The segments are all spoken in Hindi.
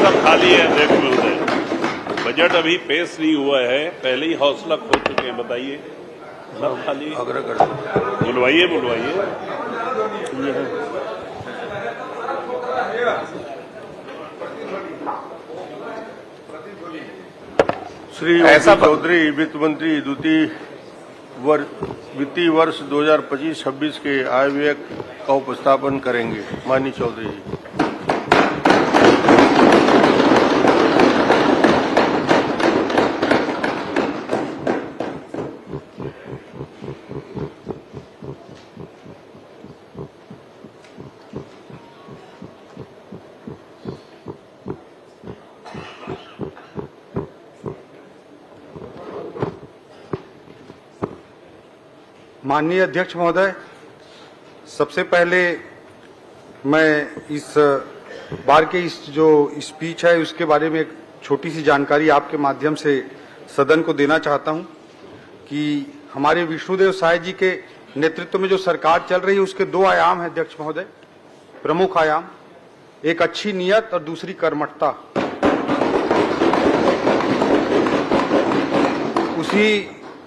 हौसला खाली है अध्यक्ष महोदय। बजट अभी पेश नहीं हुआ है, पहले ही हौसला खो चुके हैं। बताइए, सब खाली। बुलवाइए बुलवाइए। श्री चौधरी वित्त मंत्री वित्तीय वर्ष 2025-26 के आय व्यय का उपस्थापन करेंगे। माननीय चौधरी जी। माननीय अध्यक्ष महोदय, सबसे पहले मैं इस बार के इस जो स्पीच है उसके बारे में एक छोटी सी जानकारी आपके माध्यम से सदन को देना चाहता हूं कि हमारे विष्णुदेव साय जी के नेतृत्व में जो सरकार चल रही है उसके दो आयाम हैं अध्यक्ष महोदय, प्रमुख आयाम। एक अच्छी नीयत और दूसरी कर्मठता। उसी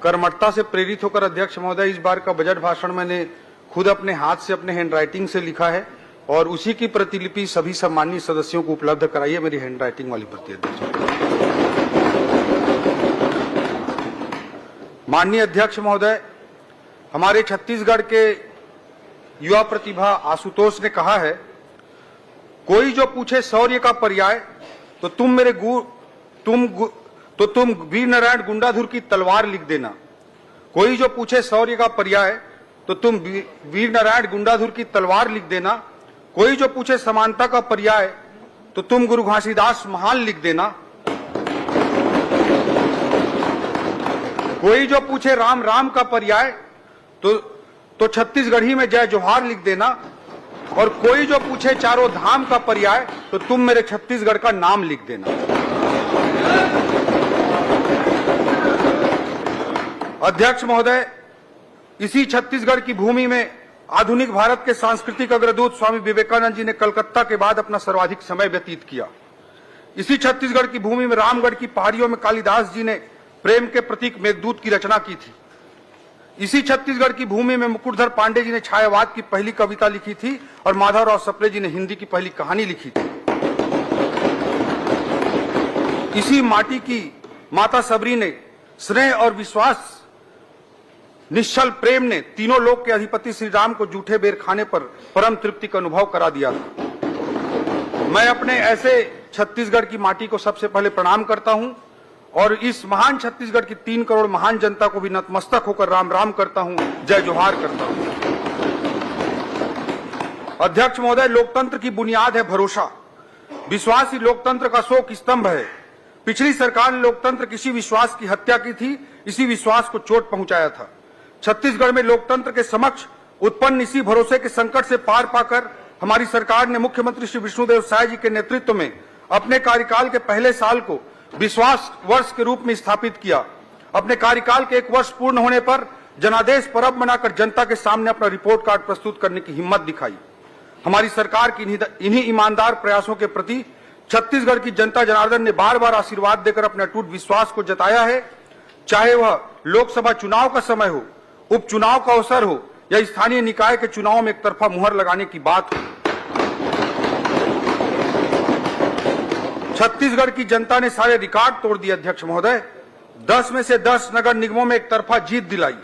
कर्मठता से प्रेरित होकर अध्यक्ष महोदय इस बार का बजट भाषण मैंने खुद अपने हाथ से अपने हैंडराइटिंग से लिखा है और उसी की प्रतिलिपि सभी सम्मानित सदस्यों को उपलब्ध कराई है, मेरी हैंडराइटिंग वाली प्रति। अध्यक्ष माननीय अध्यक्ष महोदय, हमारे छत्तीसगढ़ के युवा प्रतिभा आशुतोष ने कहा है, कोई जो पूछे शौर्य का पर्याय तो तुम वीर नारायण गुंडाधुर की तलवार लिख देना। कोई जो पूछे शौर्य का पर्याय तो तुम वीर नारायण गुंडाधुर की तलवार लिख देना। कोई जो पूछे समानता का पर्याय तो तुम गुरु घासीदास महान लिख देना। कोई जो पूछे राम राम का पर्याय तो छत्तीसगढ़ी में जय जोहार लिख देना। और कोई जो पूछे चारों धाम का पर्याय तो तुम मेरे छत्तीसगढ़ का नाम लिख देना। अध्यक्ष महोदय, इसी छत्तीसगढ़ की भूमि में आधुनिक भारत के सांस्कृतिक अग्रदूत स्वामी विवेकानंद जी ने कलकत्ता के बाद अपना सर्वाधिक समय व्यतीत किया। इसी छत्तीसगढ़ की भूमि में रामगढ़ की पहाड़ियों में कालिदास जी ने प्रेम के प्रतीक मेघदूत की रचना की थी। इसी छत्तीसगढ़ की भूमि में मुकुटधर पांडे जी ने छायावाद की पहली कविता लिखी थी और माधवराव सप्रे जी ने हिंदी की पहली कहानी लिखी थी। इसी माटी की माता सबरी ने स्नेह और विश्वास, निश्चल प्रेम ने तीनों लोक के अधिपति श्री राम को जूठे बेर खाने पर परम तृप्ति का अनुभव करा दिया था। मैं अपने ऐसे छत्तीसगढ़ की माटी को सबसे पहले प्रणाम करता हूं और इस महान छत्तीसगढ़ की 3 करोड़ महान जनता को भी नतमस्तक होकर राम राम करता हूं, जय जोहार करता हूं। अध्यक्ष महोदय, लोकतंत्र की बुनियाद है भरोसा। विश्वास ही लोकतंत्र का शोक स्तंभ है। पिछली सरकार ने लोकतंत्र के इसी विश्वास की हत्या की थी, इसी विश्वास को चोट पहुंचाया था। छत्तीसगढ़ में लोकतंत्र के समक्ष उत्पन्न इसी भरोसे के संकट से पार पाकर हमारी सरकार ने मुख्यमंत्री श्री विष्णुदेव साय जी के नेतृत्व में अपने कार्यकाल के पहले साल को विश्वास वर्ष के रूप में स्थापित किया। अपने कार्यकाल के 1 वर्ष पूर्ण होने पर जनादेश पर्व मनाकर जनता के सामने अपना रिपोर्ट कार्ड प्रस्तुत करने की हिम्मत दिखाई। हमारी सरकार की इन्हीं ईमानदार प्रयासों के प्रति छत्तीसगढ़ की जनता जनार्दन ने बार बार आशीर्वाद देकर अपने अटूट विश्वास को जताया है। चाहे वह लोकसभा चुनाव का समय हो, उपचुनाव का अवसर हो या स्थानीय निकाय के चुनाव में एक तरफा मुहर लगाने की बात हो, छत्तीसगढ़ की जनता ने सारे रिकॉर्ड तोड़ दिए। अध्यक्ष महोदय, 10 में से 10 नगर निगमों में एक तरफा जीत दिलाई।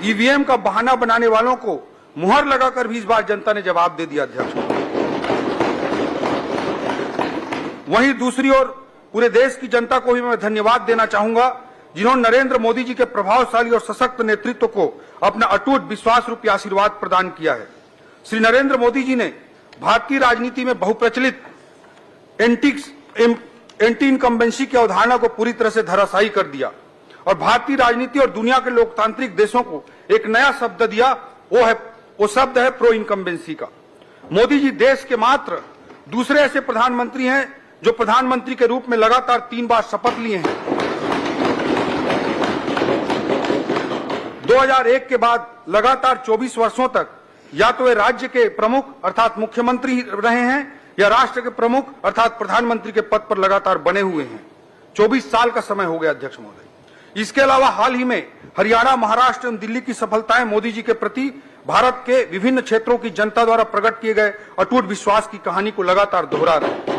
ईवीएम का बहाना बनाने वालों को मुहर लगाकर भी इस बार जनता ने जवाब दे दिया। अध्यक्ष, वहीं दूसरी ओर पूरे देश की जनता को भी मैं धन्यवाद देना चाहूंगा जिन्होंने नरेंद्र मोदी जी के प्रभावशाली और सशक्त नेतृत्व को अपना अटूट विश्वास रूपी आशीर्वाद प्रदान किया है। श्री नरेंद्र मोदी जी ने भारतीय राजनीति में बहुप्रचलित एंटी इनकम्बेंसी की अवधारणा को पूरी तरह से धराशायी कर दिया और भारतीय राजनीति और दुनिया के लोकतांत्रिक देशों को एक नया शब्द दिया, वो शब्द है प्रो इनकम्बेंसी का। मोदी जी देश के मात्र दूसरे ऐसे प्रधानमंत्री हैं जो प्रधानमंत्री के रूप में लगातार 3 बार शपथ लिए हैं। 2001 के बाद लगातार 24 वर्षों तक या तो वे राज्य के प्रमुख अर्थात मुख्यमंत्री रहे हैं या राष्ट्र के प्रमुख अर्थात प्रधानमंत्री के पद पर लगातार बने हुए हैं। 24 साल का समय हो गया अध्यक्ष महोदय। इसके अलावा हाल ही में हरियाणा, महाराष्ट्र एवं दिल्ली की सफलताएं मोदी जी के प्रति भारत के विभिन्न क्षेत्रों की जनता द्वारा प्रकट किए गए अटूट विश्वास की कहानी को लगातार दोहरा रहे हैं।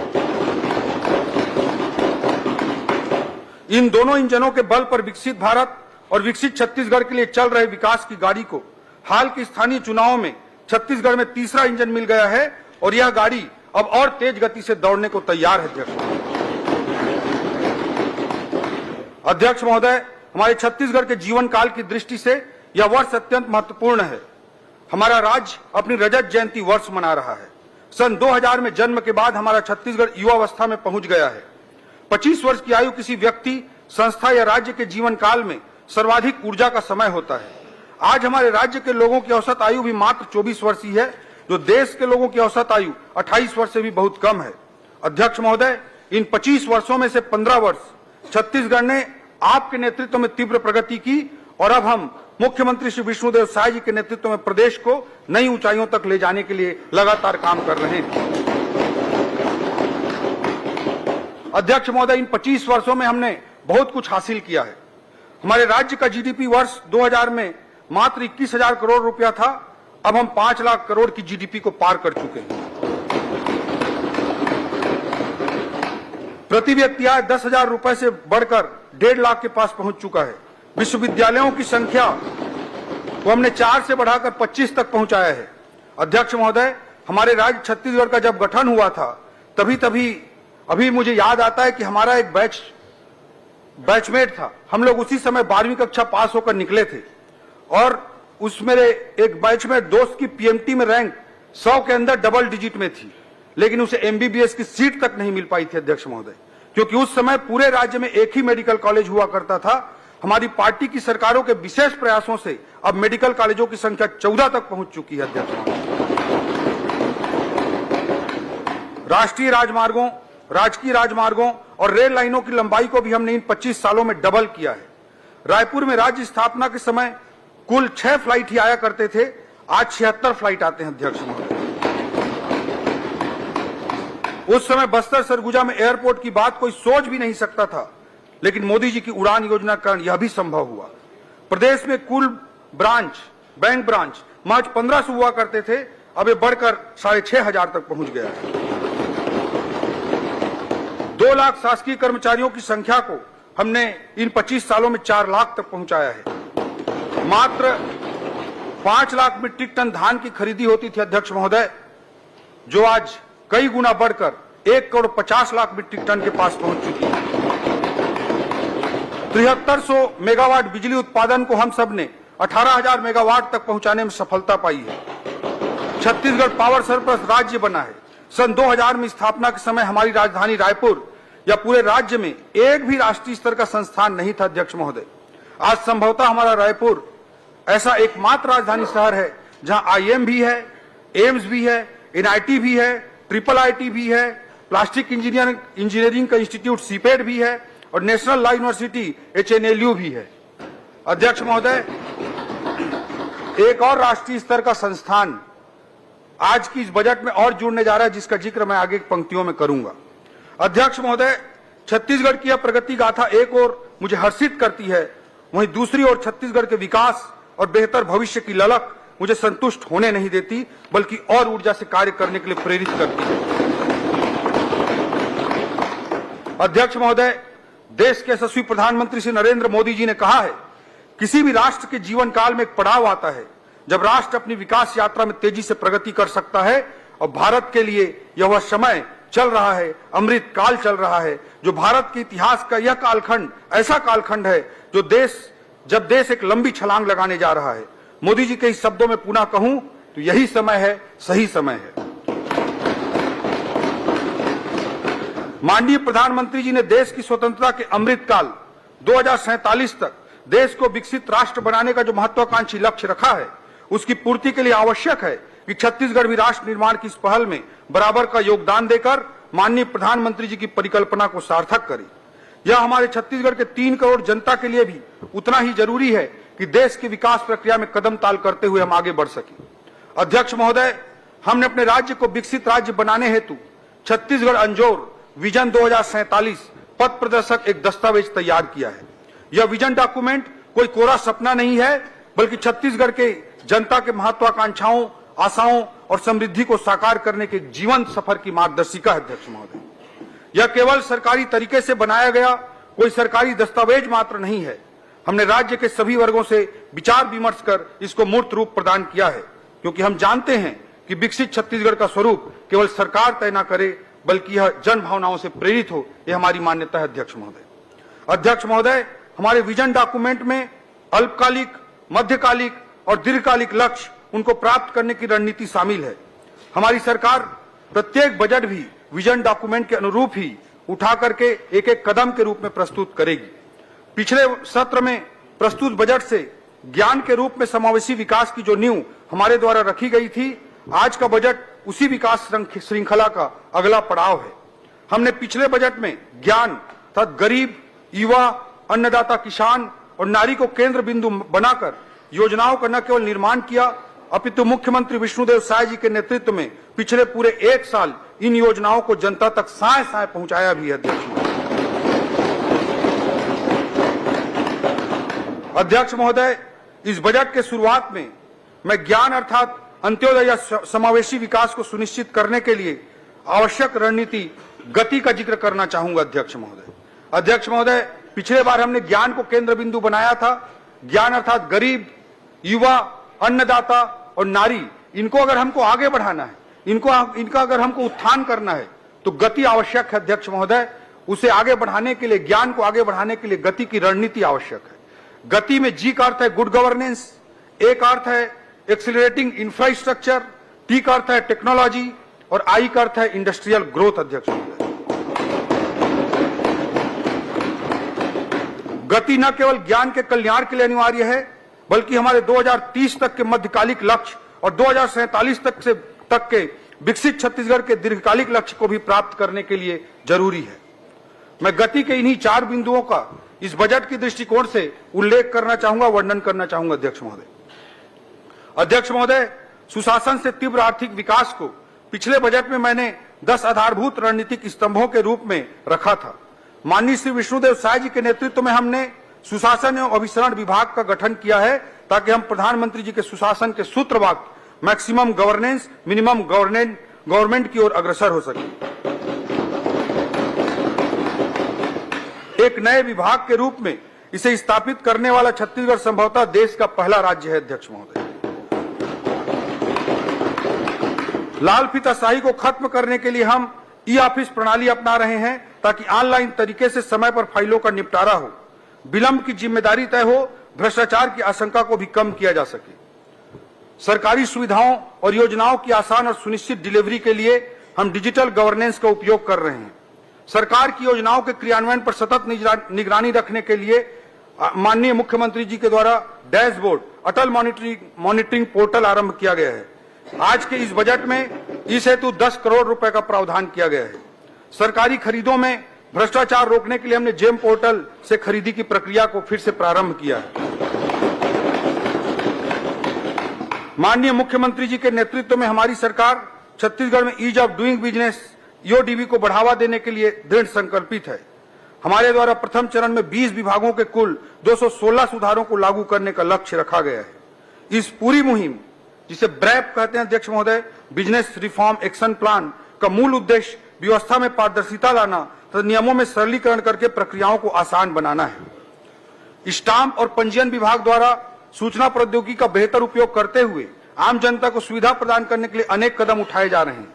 इन दोनों इंजनों के बल पर विकसित भारत और विकसित छत्तीसगढ़ के लिए चल रहे विकास की गाड़ी को हाल के स्थानीय चुनावों में छत्तीसगढ़ में तीसरा इंजन मिल गया है और यह गाड़ी अब और तेज गति से दौड़ने को तैयार है। अध्यक्ष महोदय, हमारे छत्तीसगढ़ के जीवन काल की दृष्टि से यह वर्ष अत्यंत महत्वपूर्ण है। हमारा राज्य अपनी रजत जयंती वर्ष मना रहा है। सन 2000 में जन्म के बाद हमारा छत्तीसगढ़ युवावस्था में पहुंच गया है। 25 वर्ष की आयु किसी व्यक्ति, संस्था या राज्य के जीवन काल में सर्वाधिक ऊर्जा का समय होता है। आज हमारे राज्य के लोगों की औसत आयु भी मात्र 24 वर्ष ही है, जो देश के लोगों की औसत आयु 28 वर्ष से भी बहुत कम है। अध्यक्ष महोदय, इन 25 वर्षों में से 15 वर्ष छत्तीसगढ़ ने आपके नेतृत्व में तीव्र प्रगति की और अब हम मुख्यमंत्री श्री विष्णुदेव साय जी के नेतृत्व में प्रदेश को नई ऊंचाइयों तक ले जाने के लिए लगातार काम कर रहे हैं। अध्यक्ष महोदय, इन 25 वर्षों में हमने बहुत कुछ हासिल किया है। हमारे राज्य का जीडीपी वर्ष 2000 में मात्र 21,000 करोड़ रुपया था, अब हम 5 लाख करोड़ की जीडीपी को पार कर चुके हैं। प्रति व्यक्ति आय 10,000 रुपए से बढ़कर 1.5 लाख के पास पहुंच चुका है। विश्वविद्यालयों की संख्या को हमने 4 से बढ़ाकर 25 तक पहुंचाया है। अध्यक्ष महोदय, हमारे राज्य छत्तीसगढ़ का जब गठन हुआ था अभी मुझे याद आता है कि हमारा एक बैचमेट था। हम लोग उसी समय 12वीं कक्षा पास होकर निकले थे और उस मेरे एक बैचमेट दोस्त की पीएमटी में रैंक 100 के अंदर डबल डिजिट में थी, लेकिन उसे एमबीबीएस की सीट तक नहीं मिल पाई थी अध्यक्ष महोदय, क्योंकि उस समय पूरे राज्य में एक ही मेडिकल कॉलेज हुआ करता था। हमारी पार्टी की सरकारों के विशेष प्रयासों से अब मेडिकल कॉलेजों की संख्या 14 तक पहुंच चुकी है। अध्यक्ष महोदय, राष्ट्रीय राजमार्गों, राजकीय राजमार्गों और रेल लाइनों की लंबाई को भी हमने इन 25 सालों में डबल किया है। रायपुर में राज्य स्थापना के समय कुल 6 फ्लाइट ही आया करते थे, आज 76 फ्लाइट आते हैं। अध्यक्ष महोदय, उस समय बस्तर सरगुजा में एयरपोर्ट की बात कोई सोच भी नहीं सकता था, लेकिन मोदी जी की उड़ान योजना के कारण यह भी संभव हुआ। प्रदेश में कुल बैंक ब्रांच महज 1500 हुआ करते थे, अब ये बढ़कर 6,500 तक पहुंच गया है। 2 लाख शासकीय कर्मचारियों की संख्या को हमने इन 25 सालों में 4 लाख तक पहुंचाया है। मात्र 5 लाख मीट्रिक टन धान की खरीदी होती थी अध्यक्ष महोदय, जो आज कई गुना बढ़कर 1,50,00,000 मीट्रिक टन के पास पहुंच चुकी है। 7300 मेगावाट बिजली उत्पादन को हम सब ने 18,000 मेगावाट तक पहुंचाने में सफलता पाई है। छत्तीसगढ़ पावर सरप्लस राज्य बना है। सन 2000 में स्थापना के समय हमारी राजधानी रायपुर या पूरे राज्य में एक भी राष्ट्रीय स्तर का संस्थान नहीं था। अध्यक्ष महोदय, आज संभवतः हमारा रायपुर ऐसा एकमात्र राजधानी शहर है जहां आईएम भी है, एम्स भी है, एनआईटी भी है, IIIT भी है, प्लास्टिक इंजीनियरिंग का इंस्टीट्यूट सीपेड भी है और नेशनल लॉ यूनिवर्सिटी HNLU भी है। अध्यक्ष महोदय, एक और राष्ट्रीय स्तर का संस्थान आज की इस बजट में और जुड़ने जा रहा है, जिसका जिक्र मैं आगे की पंक्तियों में करूंगा। अध्यक्ष महोदय, छत्तीसगढ़ की यह प्रगति गाथा एक ओर मुझे हर्षित करती है, वहीं दूसरी ओर छत्तीसगढ़ के विकास और बेहतर भविष्य की ललक मुझे संतुष्ट होने नहीं देती, बल्कि और ऊर्जा से कार्य करने के लिए प्रेरित करती है। अध्यक्ष महोदय, देश के यशस्वी प्रधानमंत्री श्री नरेंद्र मोदी जी ने कहा है, किसी भी राष्ट्र के जीवन काल में एक पड़ाव आता है जब राष्ट्र अपनी विकास यात्रा में तेजी से प्रगति कर सकता है, और भारत के लिए यह वह समय चल रहा है, अमृत काल चल रहा है, जो भारत के इतिहास का यह कालखंड ऐसा कालखंड है जब देश एक लंबी छलांग लगाने जा रहा है। मोदी जी के इस शब्दों में पुनः कहूं तो यही समय है, सही समय है। माननीय प्रधानमंत्री जी ने देश की स्वतंत्रता के अमृत काल 2047 तक देश को विकसित राष्ट्र बनाने का जो महत्वाकांक्षी लक्ष्य रखा है, उसकी पूर्ति के लिए आवश्यक है कि छत्तीसगढ़ भी राष्ट्र निर्माण की इस पहल में बराबर का योगदान देकर माननीय प्रधानमंत्री जी की परिकल्पना को सार्थक करे। यह हमारे छत्तीसगढ़ के 3 करोड़ जनता के लिए भी उतना ही जरूरी है कि देश की विकास प्रक्रिया में कदम ताल करते हुए हम आगे बढ़ सकें। अध्यक्ष महोदय, हमने अपने राज्य को विकसित राज्य बनाने हेतु छत्तीसगढ़ अंजोर विजन 2047 पथ प्रदर्शक एक दस्तावेज तैयार किया है। यह विजन डॉक्यूमेंट कोई कोरा सपना नहीं है, बल्कि छत्तीसगढ़ के जनता के महत्वाकांक्षाओं, आशाओं और समृद्धि को साकार करने के एक जीवंत सफर की मार्गदर्शिका है। अध्यक्ष महोदय, यह केवल सरकारी तरीके से बनाया गया कोई सरकारी दस्तावेज मात्र नहीं है। हमने राज्य के सभी वर्गों से विचार विमर्श कर इसको मूर्त रूप प्रदान किया है, क्योंकि हम जानते हैं कि विकसित छत्तीसगढ़ का स्वरूप केवल सरकार तय न करे, बल्कि यह जन भावनाओं से प्रेरित हो, यह हमारी मान्यता है। अध्यक्ष महोदय, हमारे विजन डॉक्यूमेंट में अल्पकालिक, मध्यकालिक और दीर्घकालिक लक्ष्य उनको प्राप्त करने की रणनीति शामिल है। हमारी सरकार प्रत्येक बजट भी विजन डॉक्यूमेंट के अनुरूप ही उठा करके एक एक कदम के रूप में प्रस्तुत करेगी। पिछले सत्र में प्रस्तुत बजट से ज्ञान के रूप में समावेशी विकास की जो नींव हमारे द्वारा रखी गई थी, आज का बजट उसी विकास श्रृंखला का अगला पड़ाव है। हमने पिछले बजट में ज्ञान तथा गरीब, युवा, अन्नदाता, किसान और नारी को केंद्र बिंदु बनाकर योजनाओं का न केवल निर्माण किया, अपितु मुख्यमंत्री विष्णुदेव साय जी के नेतृत्व में पिछले पूरे एक साल इन योजनाओं को जनता तक साय साय पहुंचाया भी है। अध्यक्ष महोदय, इस बजट के शुरुआत में मैं ज्ञान अर्थात अंत्योदय या समावेशी विकास को सुनिश्चित करने के लिए आवश्यक रणनीति गति का जिक्र करना चाहूंगा। अध्यक्ष महोदय, पिछले बार हमने ज्ञान को केंद्र बिंदु बनाया था। ज्ञान अर्थात गरीब, युवा, अन्नदाता और नारी, इनको अगर हमको आगे बढ़ाना है, इनका अगर हमको उत्थान करना है, तो गति आवश्यक है। अध्यक्ष महोदय, उसे आगे बढ़ाने के लिए, ज्ञान को आगे बढ़ाने के लिए गति की रणनीति आवश्यक है। गति में जी का अर्थ है गुड गवर्नेंस, ए का अर्थ है एक्सिलरेटिंग इंफ्रास्ट्रक्चर, टी का अर्थ है टेक्नोलॉजी और आई का अर्थ है इंडस्ट्रियल ग्रोथ। अध्यक्ष महोदय, गति न केवल ज्ञान के कल्याण के लिए अनिवार्य है, बल्कि हमारे 2030 तक के मध्यकालिक लक्ष्य और 2047 तक के विकसित छत्तीसगढ़ के दीर्घकालिक लक्ष्य को भी प्राप्त करने के लिए जरूरी है। मैं गति के इन्हीं 4 बिंदुओं का इस बजट की दृष्टिकोण से उल्लेख करना चाहूंगा, वर्णन करना चाहूंगा। अध्यक्ष महोदय, सुशासन से तीव्र आर्थिक विकास को पिछले बजट में मैंने 10 आधारभूत रणनीतिक स्तंभों के रूप में रखा था। माननीय श्री विष्णुदेव साय जी के नेतृत्व में हमने सुशासन एवं अभिसरण विभाग का गठन किया है, ताकि हम प्रधानमंत्री जी के सुशासन के सूत्र वाक्य मैक्सिमम गवर्नेंस, मिनिमम गवर्नमेंट की ओर अग्रसर हो सके। एक नए विभाग के रूप में इसे स्थापित करने वाला छत्तीसगढ़ संभवतः देश का पहला राज्य है। अध्यक्ष महोदय, लाल फीताशाही को खत्म करने के लिए हम ई ऑफिस प्रणाली अपना रहे हैं, ताकि ऑनलाइन तरीके से समय पर फाइलों का निपटारा हो, विलंब की जिम्मेदारी तय हो, भ्रष्टाचार की आशंका को भी कम किया जा सके। सरकारी सुविधाओं और योजनाओं की आसान और सुनिश्चित डिलीवरी के लिए हम डिजिटल गवर्नेंस का उपयोग कर रहे हैं। सरकार की योजनाओं के क्रियान्वयन पर सतत निगरानी रखने के लिए माननीय मुख्यमंत्री जी के द्वारा डैशबोर्ड अटल मॉनिटरिंग पोर्टल आरंभ किया गया है। आज के इस बजट में इस हेतु 10 करोड़ रुपए का प्रावधान किया गया है। सरकारी खरीदों में भ्रष्टाचार रोकने के लिए हमने जेम पोर्टल से खरीदी की प्रक्रिया को फिर से प्रारंभ किया है। माननीय मुख्यमंत्री जी के नेतृत्व में हमारी सरकार छत्तीसगढ़ में ease of doing business EODB को बढ़ावा देने के लिए दृढ़ संकल्पित है। हमारे द्वारा प्रथम चरण में 20 विभागों के कुल 216 सुधारों को लागू करने का लक्ष्य रखा गया है। इस पूरी मुहिम, जिसे ब्रैप कहते हैं अध्यक्ष महोदय, बिजनेस रिफॉर्म एक्शन प्लान, का मूल उद्देश्य व्यवस्था में पारदर्शिता लाना तथा नियमों में सरलीकरण करके प्रक्रियाओं को आसान बनाना है। स्टाम्प और पंजीयन विभाग द्वारा सूचना प्रौद्योगिकी का बेहतर उपयोग करते हुए आम जनता को सुविधा प्रदान करने के लिए अनेक कदम उठाए जा रहे हैं।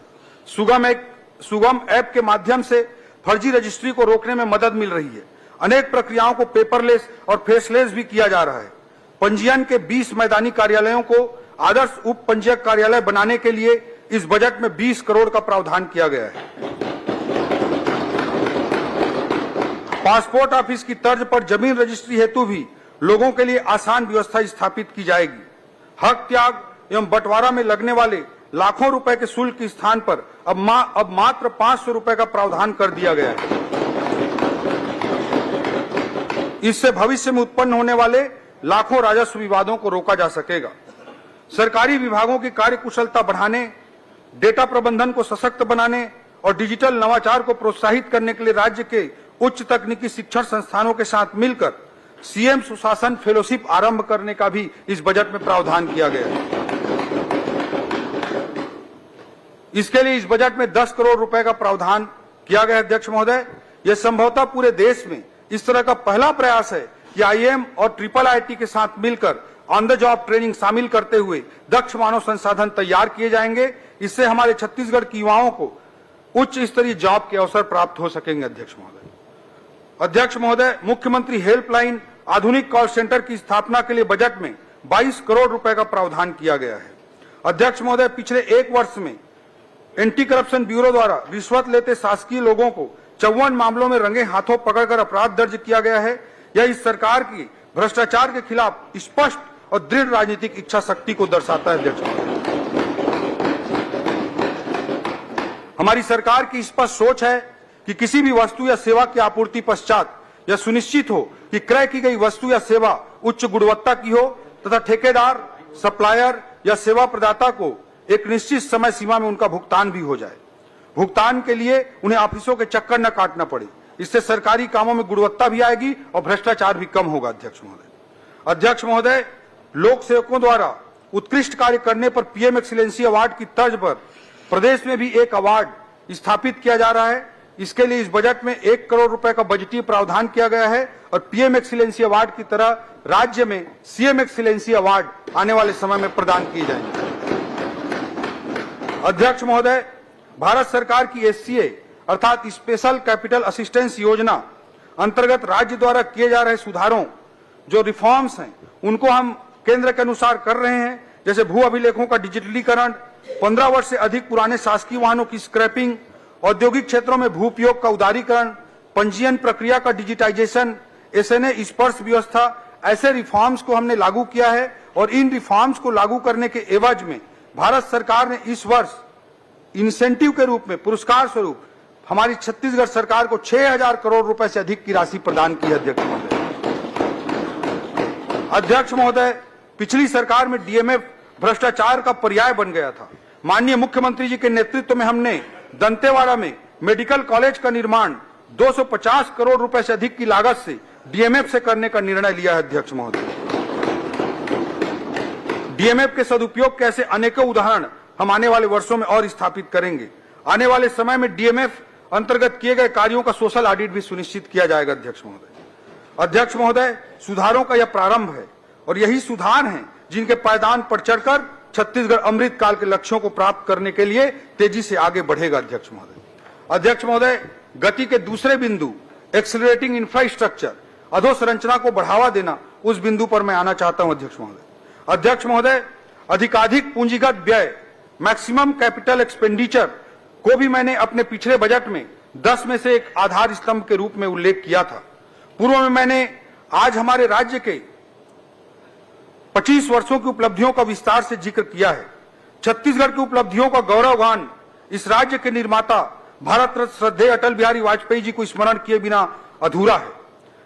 सुगम ऐप के माध्यम से फर्जी रजिस्ट्री को रोकने में मदद मिल रही है। अनेक प्रक्रियाओं को पेपरलेस और फेसलेस भी किया जा रहा है। पंजीयन के 20 मैदानी कार्यालयों को आदर्श उप पंजीयक कार्यालय बनाने के लिए इस बजट में 20 करोड़ का प्रावधान किया गया है। पासपोर्ट ऑफिस की तर्ज पर जमीन रजिस्ट्री हेतु भी लोगों के लिए आसान व्यवस्था स्थापित की जाएगी। हक त्याग एवं बंटवारा में लगने वाले लाखों रुपए के शुल्क के स्थान पर अब मात्र 500 रुपए का प्रावधान कर दिया गया है। इससे भविष्य में उत्पन्न होने वाले लाखों राजस्व विवादों को रोका जा सकेगा। सरकारी विभागों की कार्यकुशलता बढ़ाने, डेटा प्रबंधन को सशक्त बनाने और डिजिटल नवाचार को प्रोत्साहित करने के लिए राज्य के उच्च तकनीकी शिक्षण संस्थानों के साथ मिलकर सीएम सुशासन फेलोशिप आरंभ करने का भी इस बजट में प्रावधान किया गया है। इसके लिए इस बजट में 10 करोड़ रुपए का प्रावधान किया गया है। अध्यक्ष महोदय, यह संभवतः पूरे देश में इस तरह का पहला प्रयास है कि आईएम और IIIT के साथ मिलकर ऑन द जॉब ट्रेनिंग शामिल करते हुए दक्ष मानव संसाधन तैयार किए जाएंगे। इससे हमारे छत्तीसगढ़ के युवाओं को उच्च स्तरीय जॉब के अवसर प्राप्त हो सकेंगे। अध्यक्ष महोदय, मुख्यमंत्री हेल्पलाइन आधुनिक कॉल सेंटर की स्थापना के लिए बजट में 22 करोड़ रुपए का प्रावधान किया गया है। अध्यक्ष महोदय, पिछले एक वर्ष में एंटी करप्शन ब्यूरो द्वारा रिश्वत लेते शासकीय लोगों को 54 मामलों में रंगे हाथों पकड़कर अपराध दर्ज किया गया है। यह इस सरकार की भ्रष्टाचार के खिलाफ स्पष्ट और दृढ़ राजनीतिक इच्छा शक्ति को दर्शाता है। अध्यक्ष महोदय, हमारी सरकार की स्पष्ट सोच है कि किसी भी वस्तु या सेवा की आपूर्ति पश्चात यह सुनिश्चित हो कि क्रय की गई वस्तु या सेवा उच्च गुणवत्ता की हो तथा ठेकेदार, सप्लायर या सेवा प्रदाता को एक निश्चित समय सीमा में उनका भुगतान भी हो जाए। भुगतान के लिए उन्हें ऑफिसों के चक्कर न काटना पड़े। इससे सरकारी कामों में गुणवत्ता भी आएगी और भ्रष्टाचार भी कम होगा। अध्यक्ष महोदय, लोक सेवकों द्वारा उत्कृष्ट कार्य करने पर पीएम एक्सीलेंसी अवार्ड की तर्ज पर प्रदेश में भी एक अवार्ड स्थापित किया जा रहा है। इसके लिए इस बजट में 1 करोड़ रुपए का बजटीय प्रावधान किया गया है और पीएम एक्सीलेंसी अवार्ड की तरह राज्य में सीएम एक्सीलेंसी अवार्ड आने वाले समय में प्रदान किए जाएंगे। अध्यक्ष महोदय, भारत सरकार की SCA अर्थात स्पेशल कैपिटल असिस्टेंस योजना अंतर्गत राज्य द्वारा किए जा रहे सुधारों, जो रिफॉर्म्स हैं, उनको हम केंद्र के अनुसार कर रहे हैं। जैसे भू अभिलेखों का डिजिटलीकरण, 15 वर्ष से अधिक पुराने शासकीय वाहनों की स्क्रैपिंग, औद्योगिक क्षेत्रों में भू उपयोग का उदारीकरण, पंजीयन प्रक्रिया का डिजिटाइजेशन, SNA स्पर्श व्यवस्था, ऐसे रिफॉर्म्स को हमने लागू किया है। और इन रिफॉर्म्स को लागू करने के एवज में भारत सरकार ने इस वर्ष इंसेंटिव के रूप में, पुरस्कार स्वरूप हमारी छत्तीसगढ़ सरकार को 6000 करोड़ रुपए से अधिक की राशि प्रदान की है। अध्यक्ष महोदय, पिछली सरकार में DMF भ्रष्टाचार का पर्याय बन गया था। माननीय मुख्यमंत्री जी के नेतृत्व में हमने दंतेवाड़ा में मेडिकल कॉलेज का निर्माण 250 करोड़ रुपए से अधिक की लागत से DMF से करने का निर्णय लिया है। अध्यक्ष महोदय, DMF के सदुपयोग के ऐसे अनेकों उदाहरण हम आने वाले वर्षों में और स्थापित करेंगे। आने वाले समय में DMF अंतर्गत किए गए कार्यों का सोशल ऑडिट भी सुनिश्चित किया जाएगा। अध्यक्ष महोदय, सुधारों का यह प्रारंभ है और यही सुधार हैं जिनके पायदान पर चढ़कर छत्तीसगढ़ अमृत काल के लक्ष्यों को प्राप्त करने के लिए तेजी से आगे बढ़ेगा। अध्यक्ष महोदय, गति के दूसरे बिंदु एक्सेलरेटिंग इंफ्रास्ट्रक्चर, अधोसंरचना को बढ़ावा देना, उस बिंदु पर मैं आना चाहता हूं। अध्यक्ष महोदय, अधिकाधिक पूंजीगत व्यय, मैक्सिमम कैपिटल एक्सपेंडिचर को भी मैंने अपने पिछले बजट में 10 में से एक आधार स्तंभ के रूप में उल्लेख किया था। पूर्व में मैंने आज हमारे राज्य के 25 वर्षों की उपलब्धियों का विस्तार से जिक्र किया है। छत्तीसगढ़ की उपलब्धियों का गौरवगान इस राज्य के निर्माता भारत रत्न श्रद्धेय अटल बिहारी वाजपेयी जी को स्मरण किए बिना अधूरा है।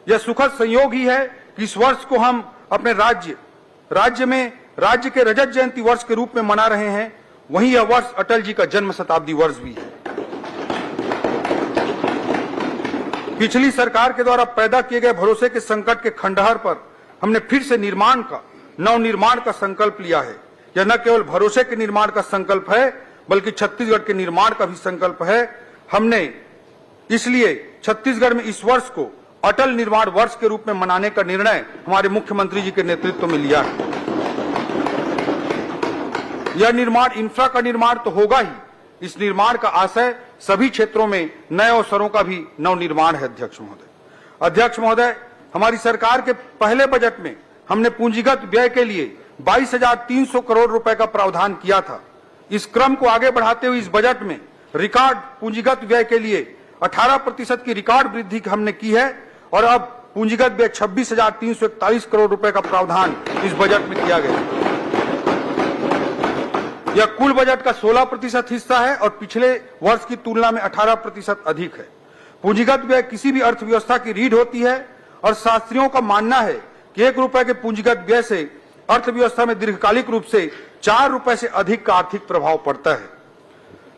यह सुखद संयोग ही है कि इस वर्ष को हम अपने राज्य में राज्य के रजत जयंती वर्ष के रूप में मना रहे हैं। वहीं यह वर्ष अटल जी का जन्म शताब्दी वर्ष भी है। पिछली सरकार के द्वारा पैदा किए गए भरोसे के संकट के खंडहर पर हमने फिर से नवनिर्माण का संकल्प लिया है। यह न केवल भरोसे के निर्माण का संकल्प है, बल्कि छत्तीसगढ़ के निर्माण का भी संकल्प है। हमने इसलिए छत्तीसगढ़ में इस वर्ष को अटल निर्माण वर्ष के रूप में मनाने का निर्णय हमारे मुख्यमंत्री जी के नेतृत्व में लिया है। यह निर्माण इंफ्रा का निर्माण तो होगा ही, इस निर्माण का आशय सभी क्षेत्रों में नए अवसरों का भी नवनिर्माण है। अध्यक्ष महोदय, हमारी सरकार के पहले बजट में हमने पूंजीगत व्यय के लिए 22,300 करोड़ रुपए का प्रावधान किया था। इस क्रम को आगे बढ़ाते हुए इस बजट में रिकॉर्ड पूंजीगत व्यय के लिए 18% की रिकॉर्ड वृद्धि हमने की है और अब पूंजीगत व्यय 26,341 करोड़ रुपए का प्रावधान इस बजट में किया गया। यह कुल बजट का 16% हिस्सा है और पिछले वर्ष की तुलना में 18% अधिक है। पूंजीगत व्यय किसी भी अर्थव्यवस्था की रीढ़ होती है और शास्त्रियों का मानना है कि 1 रुपए के पूंजीगत व्यय से अर्थव्यवस्था में दीर्घकालिक रूप से 4 रुपए से अधिक का आर्थिक प्रभाव पड़ता है।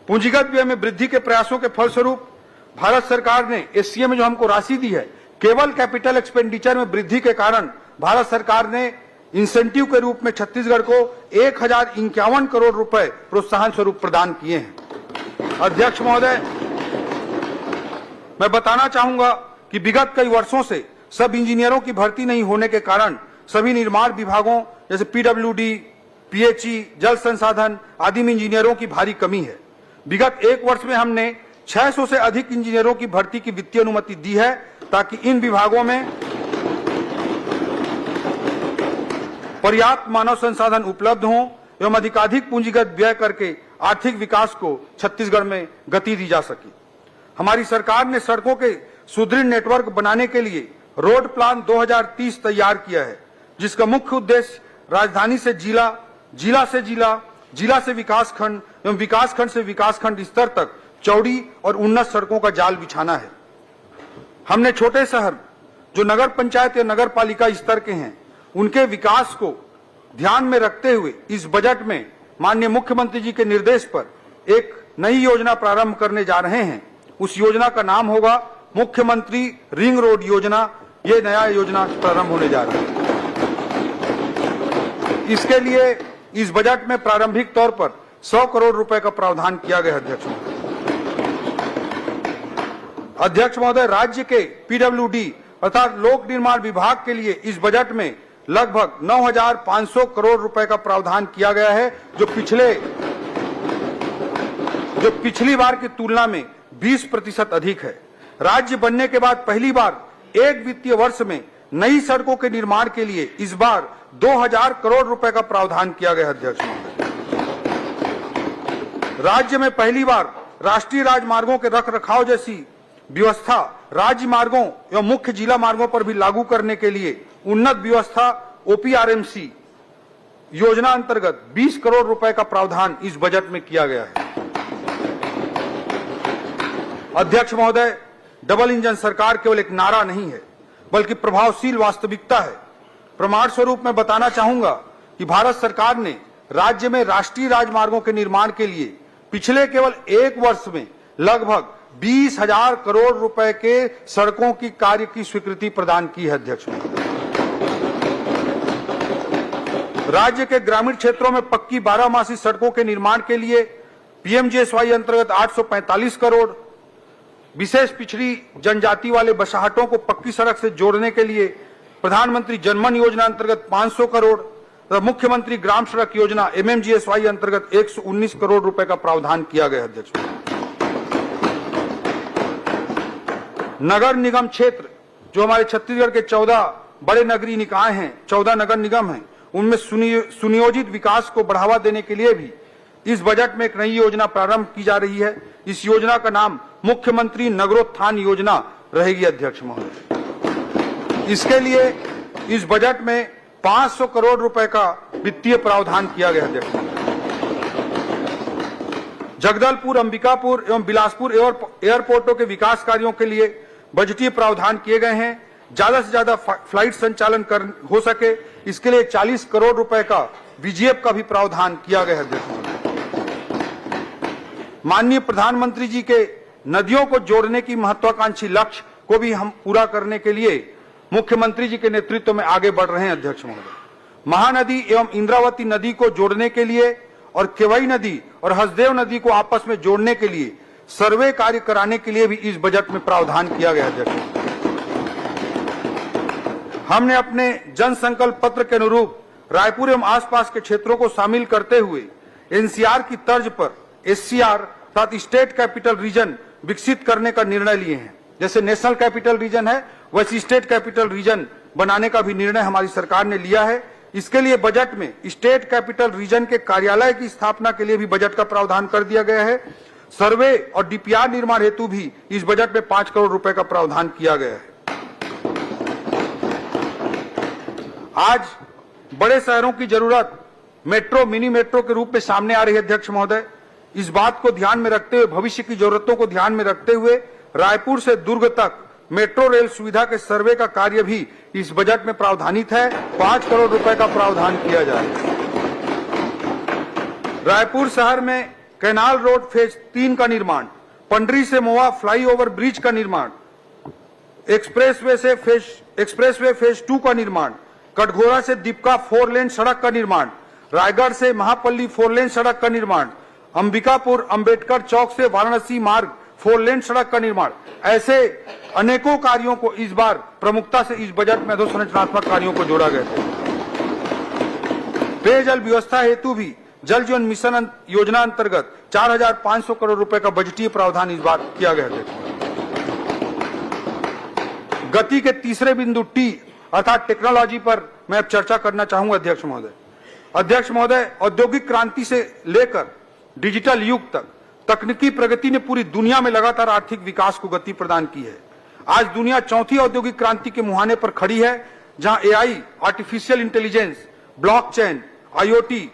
पूंजीगत व्यय में वृद्धि के प्रयासों के फलस्वरूप भारत सरकार ने एससीए में जो हमको राशि दी है, केवल कैपिटल एक्सपेंडिचर में वृद्धि के कारण भारत सरकार ने इंसेंटिव के रूप में छत्तीसगढ़ को 1051 करोड़ रुपए प्रोत्साहन स्वरूप प्रदान किए हैं। अध्यक्ष महोदय, मैं बताना चाहूंगा कि विगत कई वर्षों से सब इंजीनियरों की भर्ती नहीं होने के कारण सभी निर्माण विभागों जैसे पीडब्ल्यूडी, पीएचई, जल संसाधन आदि में इंजीनियरों की भारी कमी है। विगत एक वर्ष में हमने 600 से अधिक इंजीनियरों की भर्ती की वित्तीय अनुमति दी है ताकि इन विभागों में पर्याप्त मानव संसाधन उपलब्ध हों एवं अधिकाधिक पूंजीगत व्यय करके आर्थिक विकास को छत्तीसगढ़ में गति दी जा सके। हमारी सरकार ने सड़कों के सुदृढ़ नेटवर्क बनाने के लिए रोड प्लान 2030 तैयार किया है, जिसका मुख्य उद्देश्य राजधानी से जिला, जिला से जिला, जिला से विकास खंड एवं विकास खंड से विकास खंड स्तर तक चौड़ी और उन्नत सड़कों का जाल बिछाना है। हमने छोटे शहर जो नगर पंचायत या नगर पालिका स्तर के हैं, उनके विकास को ध्यान में रखते हुए इस बजट में माननीय मुख्यमंत्री जी के निर्देश पर एक नई योजना प्रारंभ करने जा रहे हैं। उस योजना का नाम होगा मुख्यमंत्री रिंग रोड योजना। ये नया योजना प्रारंभ होने जा रहा है। इसके लिए इस बजट में प्रारंभिक तौर पर 100 करोड़ रुपए का प्रावधान किया गया। अध्यक्ष महोदय, राज्य के पीडब्ल्यूडी अर्थात लोक निर्माण विभाग के लिए इस बजट में लगभग 9,500 करोड़ रुपए का प्रावधान किया गया है, जो पिछली बार की तुलना में 20% अधिक है। राज्य बनने के बाद पहली बार एक वित्तीय वर्ष में नई सड़कों के निर्माण के लिए इस बार 2,000 करोड़ रुपए का प्रावधान किया गया। अध्यक्ष महोदय, राज्य में पहली बार राष्ट्रीय राजमार्गों के रखरखाव जैसी व्यवस्था राज्य मार्गों एवं मुख्य जिला मार्गों पर भी लागू करने के लिए उन्नत व्यवस्था ओपीआरएमसी योजना अंतर्गत 20 करोड़ रुपए का प्रावधान इस बजट में किया गया है। अध्यक्ष महोदय, डबल इंजन सरकार केवल एक नारा नहीं है, बल्कि प्रभावशील वास्तविकता है। प्रमाण स्वरूप मैं बताना चाहूंगा कि भारत सरकार ने राज्य में राष्ट्रीय राजमार्गों के निर्माण के लिए पिछले केवल एक वर्ष में लगभग 20,000 करोड़ रुपए के सड़कों की कार्य की स्वीकृति प्रदान की है। अध्यक्ष, राज्य के ग्रामीण क्षेत्रों में पक्की 12 सड़कों के निर्माण के लिए पीएमजीएसवाई अंतर्गत 845 करोड़, विशेष पिछड़ी जनजाति वाले बसाहटों को पक्की सड़क से जोड़ने के लिए प्रधानमंत्री जनमन योजना अंतर्गत 500 करोड़ तथा मुख्यमंत्री ग्राम सड़क योजना एमएमजीएसवाई अंतर्गत 119 करोड़ रुपए का प्रावधान किया गया। अध्यक्ष, नगर निगम क्षेत्र जो हमारे छत्तीसगढ़ के 14 बड़े नगरीय निकाय हैं, 14 नगर निगम हैं, उनमें सुनियोजित विकास को बढ़ावा देने के लिए भी इस बजट में एक नई योजना प्रारंभ की जा रही है। इस योजना का नाम मुख्यमंत्री नगरोत्थान योजना रहेगी। अध्यक्ष महोदय, इसके लिए इस बजट में 500 करोड़ रुपए का वित्तीय प्रावधान किया गया। अध्यक्ष, जगदलपुर, अंबिकापुर एवं बिलासपुर एयरपोर्टों के विकास कार्यों के लिए बजटीय प्रावधान किए गए हैं। ज्यादा से ज्यादा फ्लाइट संचालन हो सके, इसके लिए 40 करोड़ रुपए का बीजीएफ का भी प्रावधान किया गया है। माननीय प्रधानमंत्री जी के नदियों को जोड़ने की महत्वाकांक्षी लक्ष्य को भी हम पूरा करने के लिए मुख्यमंत्री जी के नेतृत्व में आगे बढ़ रहे हैं। अध्यक्ष महोदय, महानदी एवं इंद्रावती नदी को जोड़ने के लिए और केवई नदी और हसदेव नदी को आपस में जोड़ने के लिए सर्वे कार्य कराने के लिए भी इस बजट में प्रावधान किया गया। अध्यक्ष, हमने अपने जन संकल्प पत्र के अनुरूप रायपुर एवं आसपास के क्षेत्रों को शामिल करते हुए एनसीआर की तर्ज पर एससीआर अर्थात स्टेट कैपिटल रीजन विकसित करने का निर्णय लिए हैं। जैसे नेशनल कैपिटल रीजन है, वैसे स्टेट कैपिटल रीजन बनाने का भी निर्णय हमारी सरकार ने लिया है। इसके लिए बजट में स्टेट कैपिटल रीजन के कार्यालय की स्थापना के लिए भी बजट का प्रावधान कर दिया गया है। सर्वे और डीपीआर निर्माण हेतु भी इस बजट में 5 करोड़ रुपए का प्रावधान किया गया है। आज बड़े शहरों की जरूरत मेट्रो, मिनी मेट्रो के रूप में सामने आ रही है। अध्यक्ष महोदय, इस बात को ध्यान में रखते हुए, भविष्य की जरूरतों को ध्यान में रखते हुए रायपुर से दुर्ग तक मेट्रो रेल सुविधा के सर्वे का कार्य भी इस बजट में प्रावधानित है। 5 करोड़ रुपए का प्रावधान किया जाए। रायपुर शहर में कैनाल रोड फेज 3 का निर्माण, पंडरी से मोवा फ्लाईओवर ब्रिज का निर्माण, एक्सप्रेसवे फेज 2 का निर्माण, कटघोरा से दीपका 4 लेन सड़क का निर्माण, रायगढ़ से महापल्ली 4 लेन सड़क का निर्माण, अंबिकापुर अंबेडकर चौक से वाराणसी मार्ग 4 लेन सड़क का निर्माण, ऐसे अनेकों कार्यों को इस बार प्रमुखता से इस बजट में अधोसंरचनात्मक कार्यों को जोड़ा गया है। पेयजल व्यवस्था हेतु भी जल जीवन मिशन योजना अंतर्गत 4,500 करोड़ रुपए का बजटीय प्रावधान इस बार किया गया है। गति के तीसरे बिंदु टी अर्थात टेक्नोलॉजी पर मैं अब चर्चा करना चाहूंगा अध्यक्ष महोदय। अध्यक्ष महोदय, औद्योगिक क्रांति से लेकर डिजिटल युग तक तकनीकी प्रगति ने पूरी दुनिया में लगातार आर्थिक विकास को गति प्रदान की है। आज दुनिया चौथी औद्योगिक क्रांति के मुहाने पर खड़ी है, जहां AI, artificial intelligence, blockchain, IoT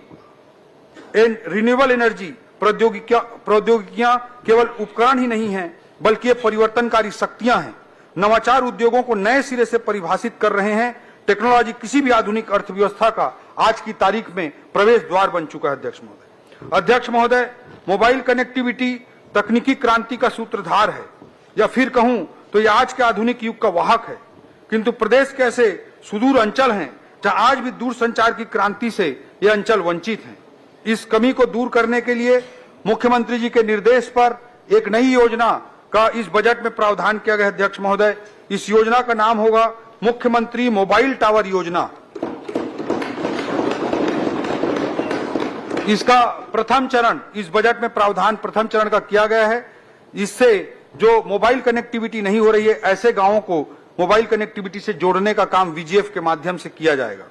and renewable energy प्रौद्योगिकियां केवल उपकरण ही नहीं हैं, बल्कि ये परिवर्तनकारी शक्तियां हैं। नवाचार उद्योगों को नए सिरे से परिभाषित कर रहे हैं। टेक्नोलॉजी किसी भी आधुनिक अर्थव्यवस्था का आज की तारीख में प्रवेश द्वार बन चुका है। अध्यक्ष महोदय, मोबाइल कनेक्टिविटी तकनीकी क्रांति का सूत्रधार है, या फिर कहूं तो यह आज के आधुनिक युग का वाहक है। किंतु प्रदेश के ऐसे सुदूर अंचल हैं जहां आज भी दूरसंचार की क्रांति से ये अंचल वंचित हैं। इस कमी को दूर करने के लिए मुख्यमंत्री जी के निर्देश पर एक नई योजना का इस बजट में प्रावधान किया गया। अध्यक्ष महोदय, इस योजना का नाम होगा मुख्यमंत्री मोबाइल टावर योजना। इसका प्रथम चरण इस बजट में प्रावधान प्रथम चरण का किया गया है। इससे जो मोबाइल कनेक्टिविटी नहीं हो रही है, ऐसे गांवों को मोबाइल कनेक्टिविटी से जोड़ने का काम वीजीएफ के माध्यम से किया जाएगा।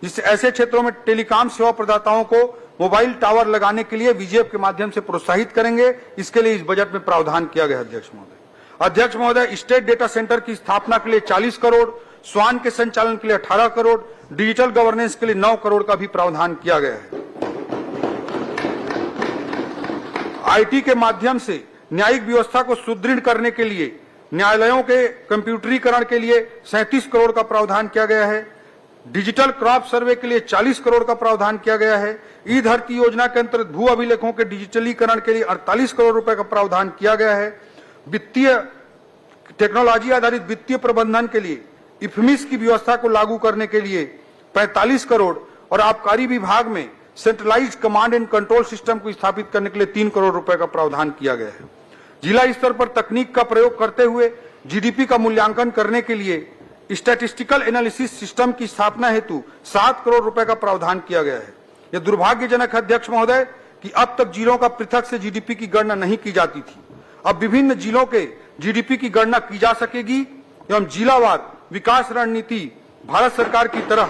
जिससे ऐसे क्षेत्रों में टेलीकॉम सेवा प्रदाताओं को मोबाइल टावर लगाने के लिए वीजीएफ के माध्यम से प्रोत्साहित करेंगे। इसके लिए इस बजट में प्रावधान किया गया। अध्यक्ष महोदय, स्टेट डेटा सेंटर की स्थापना के लिए 40 करोड़, स्वान के संचालन के लिए 18 करोड़, डिजिटल गवर्नेंस के लिए 9 करोड़ का भी प्रावधान किया गया है। आईटी के माध्यम से न्यायिक व्यवस्था को सुदृढ़ करने के लिए न्यायालयों के कंप्यूटरीकरण के लिए 37 करोड़ का प्रावधान किया गया है। डिजिटल क्रॉप सर्वे के लिए 40 करोड़ का प्रावधान किया गया है। ई धरती योजना के अंतर्गत भू अभिलेखों के डिजिटलीकरण के लिए 48 करोड़ रुपए का प्रावधान किया गया है। वित्तीय टेक्नोलॉजी आधारित वित्तीय प्रबंधन के लिए इफमिस की व्यवस्था को लागू करने के लिए 45 करोड़ और आबकारी विभाग में centralised command and control system को स्थापित करने के लिए 3 करोड़ रुपए का प्रावधान किया गया है। जिला स्तर पर तकनीक का प्रयोग करते हुए जीडीपी का मूल्यांकन करने के लिए स्टैटिस्टिकल एनालिसिस सिस्टम की स्थापना हेतु 7 करोड़ रुपए का प्रावधान किया गया है। यह दुर्भाग्यजनक है अध्यक्ष महोदय कि अब तक जिलों का पृथक से जीडीपी की गणना नहीं की जाती थी। अब विभिन्न जिलों के जीडीपी की गणना की जा सकेगी एवं जिलावार विकास रणनीति भारत सरकार की तरह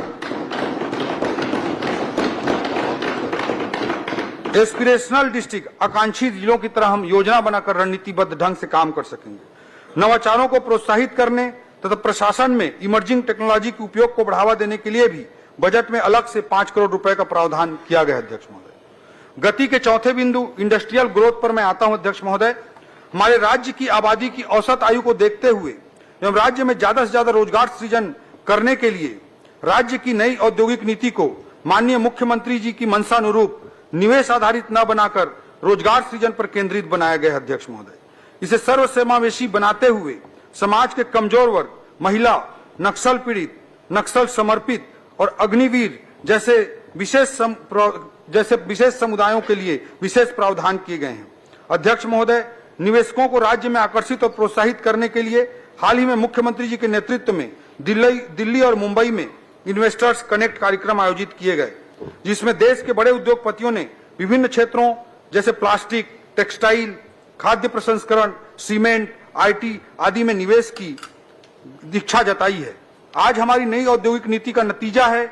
एस्पिरेशनल डिस्ट्रिक्ट आकांक्षी जिलों की तरह हम योजना बनाकर रणनीतिबद्ध ढंग से काम कर सकेंगे। नवाचारों को प्रोत्साहित करने तथा प्रशासन में इमर्जिंग टेक्नोलॉजी के उपयोग को बढ़ावा देने के लिए भी बजट में अलग से 5 करोड़ रुपए का प्रावधान किया गया। अध्यक्ष महोदय, गति के चौथे बिंदु इंडस्ट्रियल ग्रोथ पर मैं आता हूं। अध्यक्ष महोदय, हमारे राज्य की आबादी की औसत आयु को देखते हुए एवं राज्य में ज्यादा से ज्यादा रोजगार सृजन करने के लिए राज्य की नई औद्योगिक नीति को माननीय मुख्यमंत्री जी की मंशानुरूप निवेश आधारित न बनाकर रोजगार सृजन पर केंद्रित बनाया गया है। अध्यक्ष महोदय, इसे सर्वसमावेशी बनाते हुए समाज के कमजोर वर्ग, महिला, नक्सल पीड़ित, नक्सल समर्पित और अग्निवीर जैसे विशेष समुदायों के लिए विशेष प्रावधान किए गए हैं। अध्यक्ष महोदय, निवेशकों को राज्य में आकर्षित और प्रोत्साहित करने के लिए हाल ही में मुख्यमंत्री जी के नेतृत्व में दिल्ली और मुंबई में इन्वेस्टर्स कनेक्ट कार्यक्रम आयोजित किए गए, जिसमें देश के बड़े उद्योगपतियों ने विभिन्न क्षेत्रों जैसे प्लास्टिक, टेक्सटाइल, खाद्य प्रसंस्करण, सीमेंट, आईटी आदि में निवेश की इच्छा जताई है। आज हमारी नई औद्योगिक नीति का नतीजा है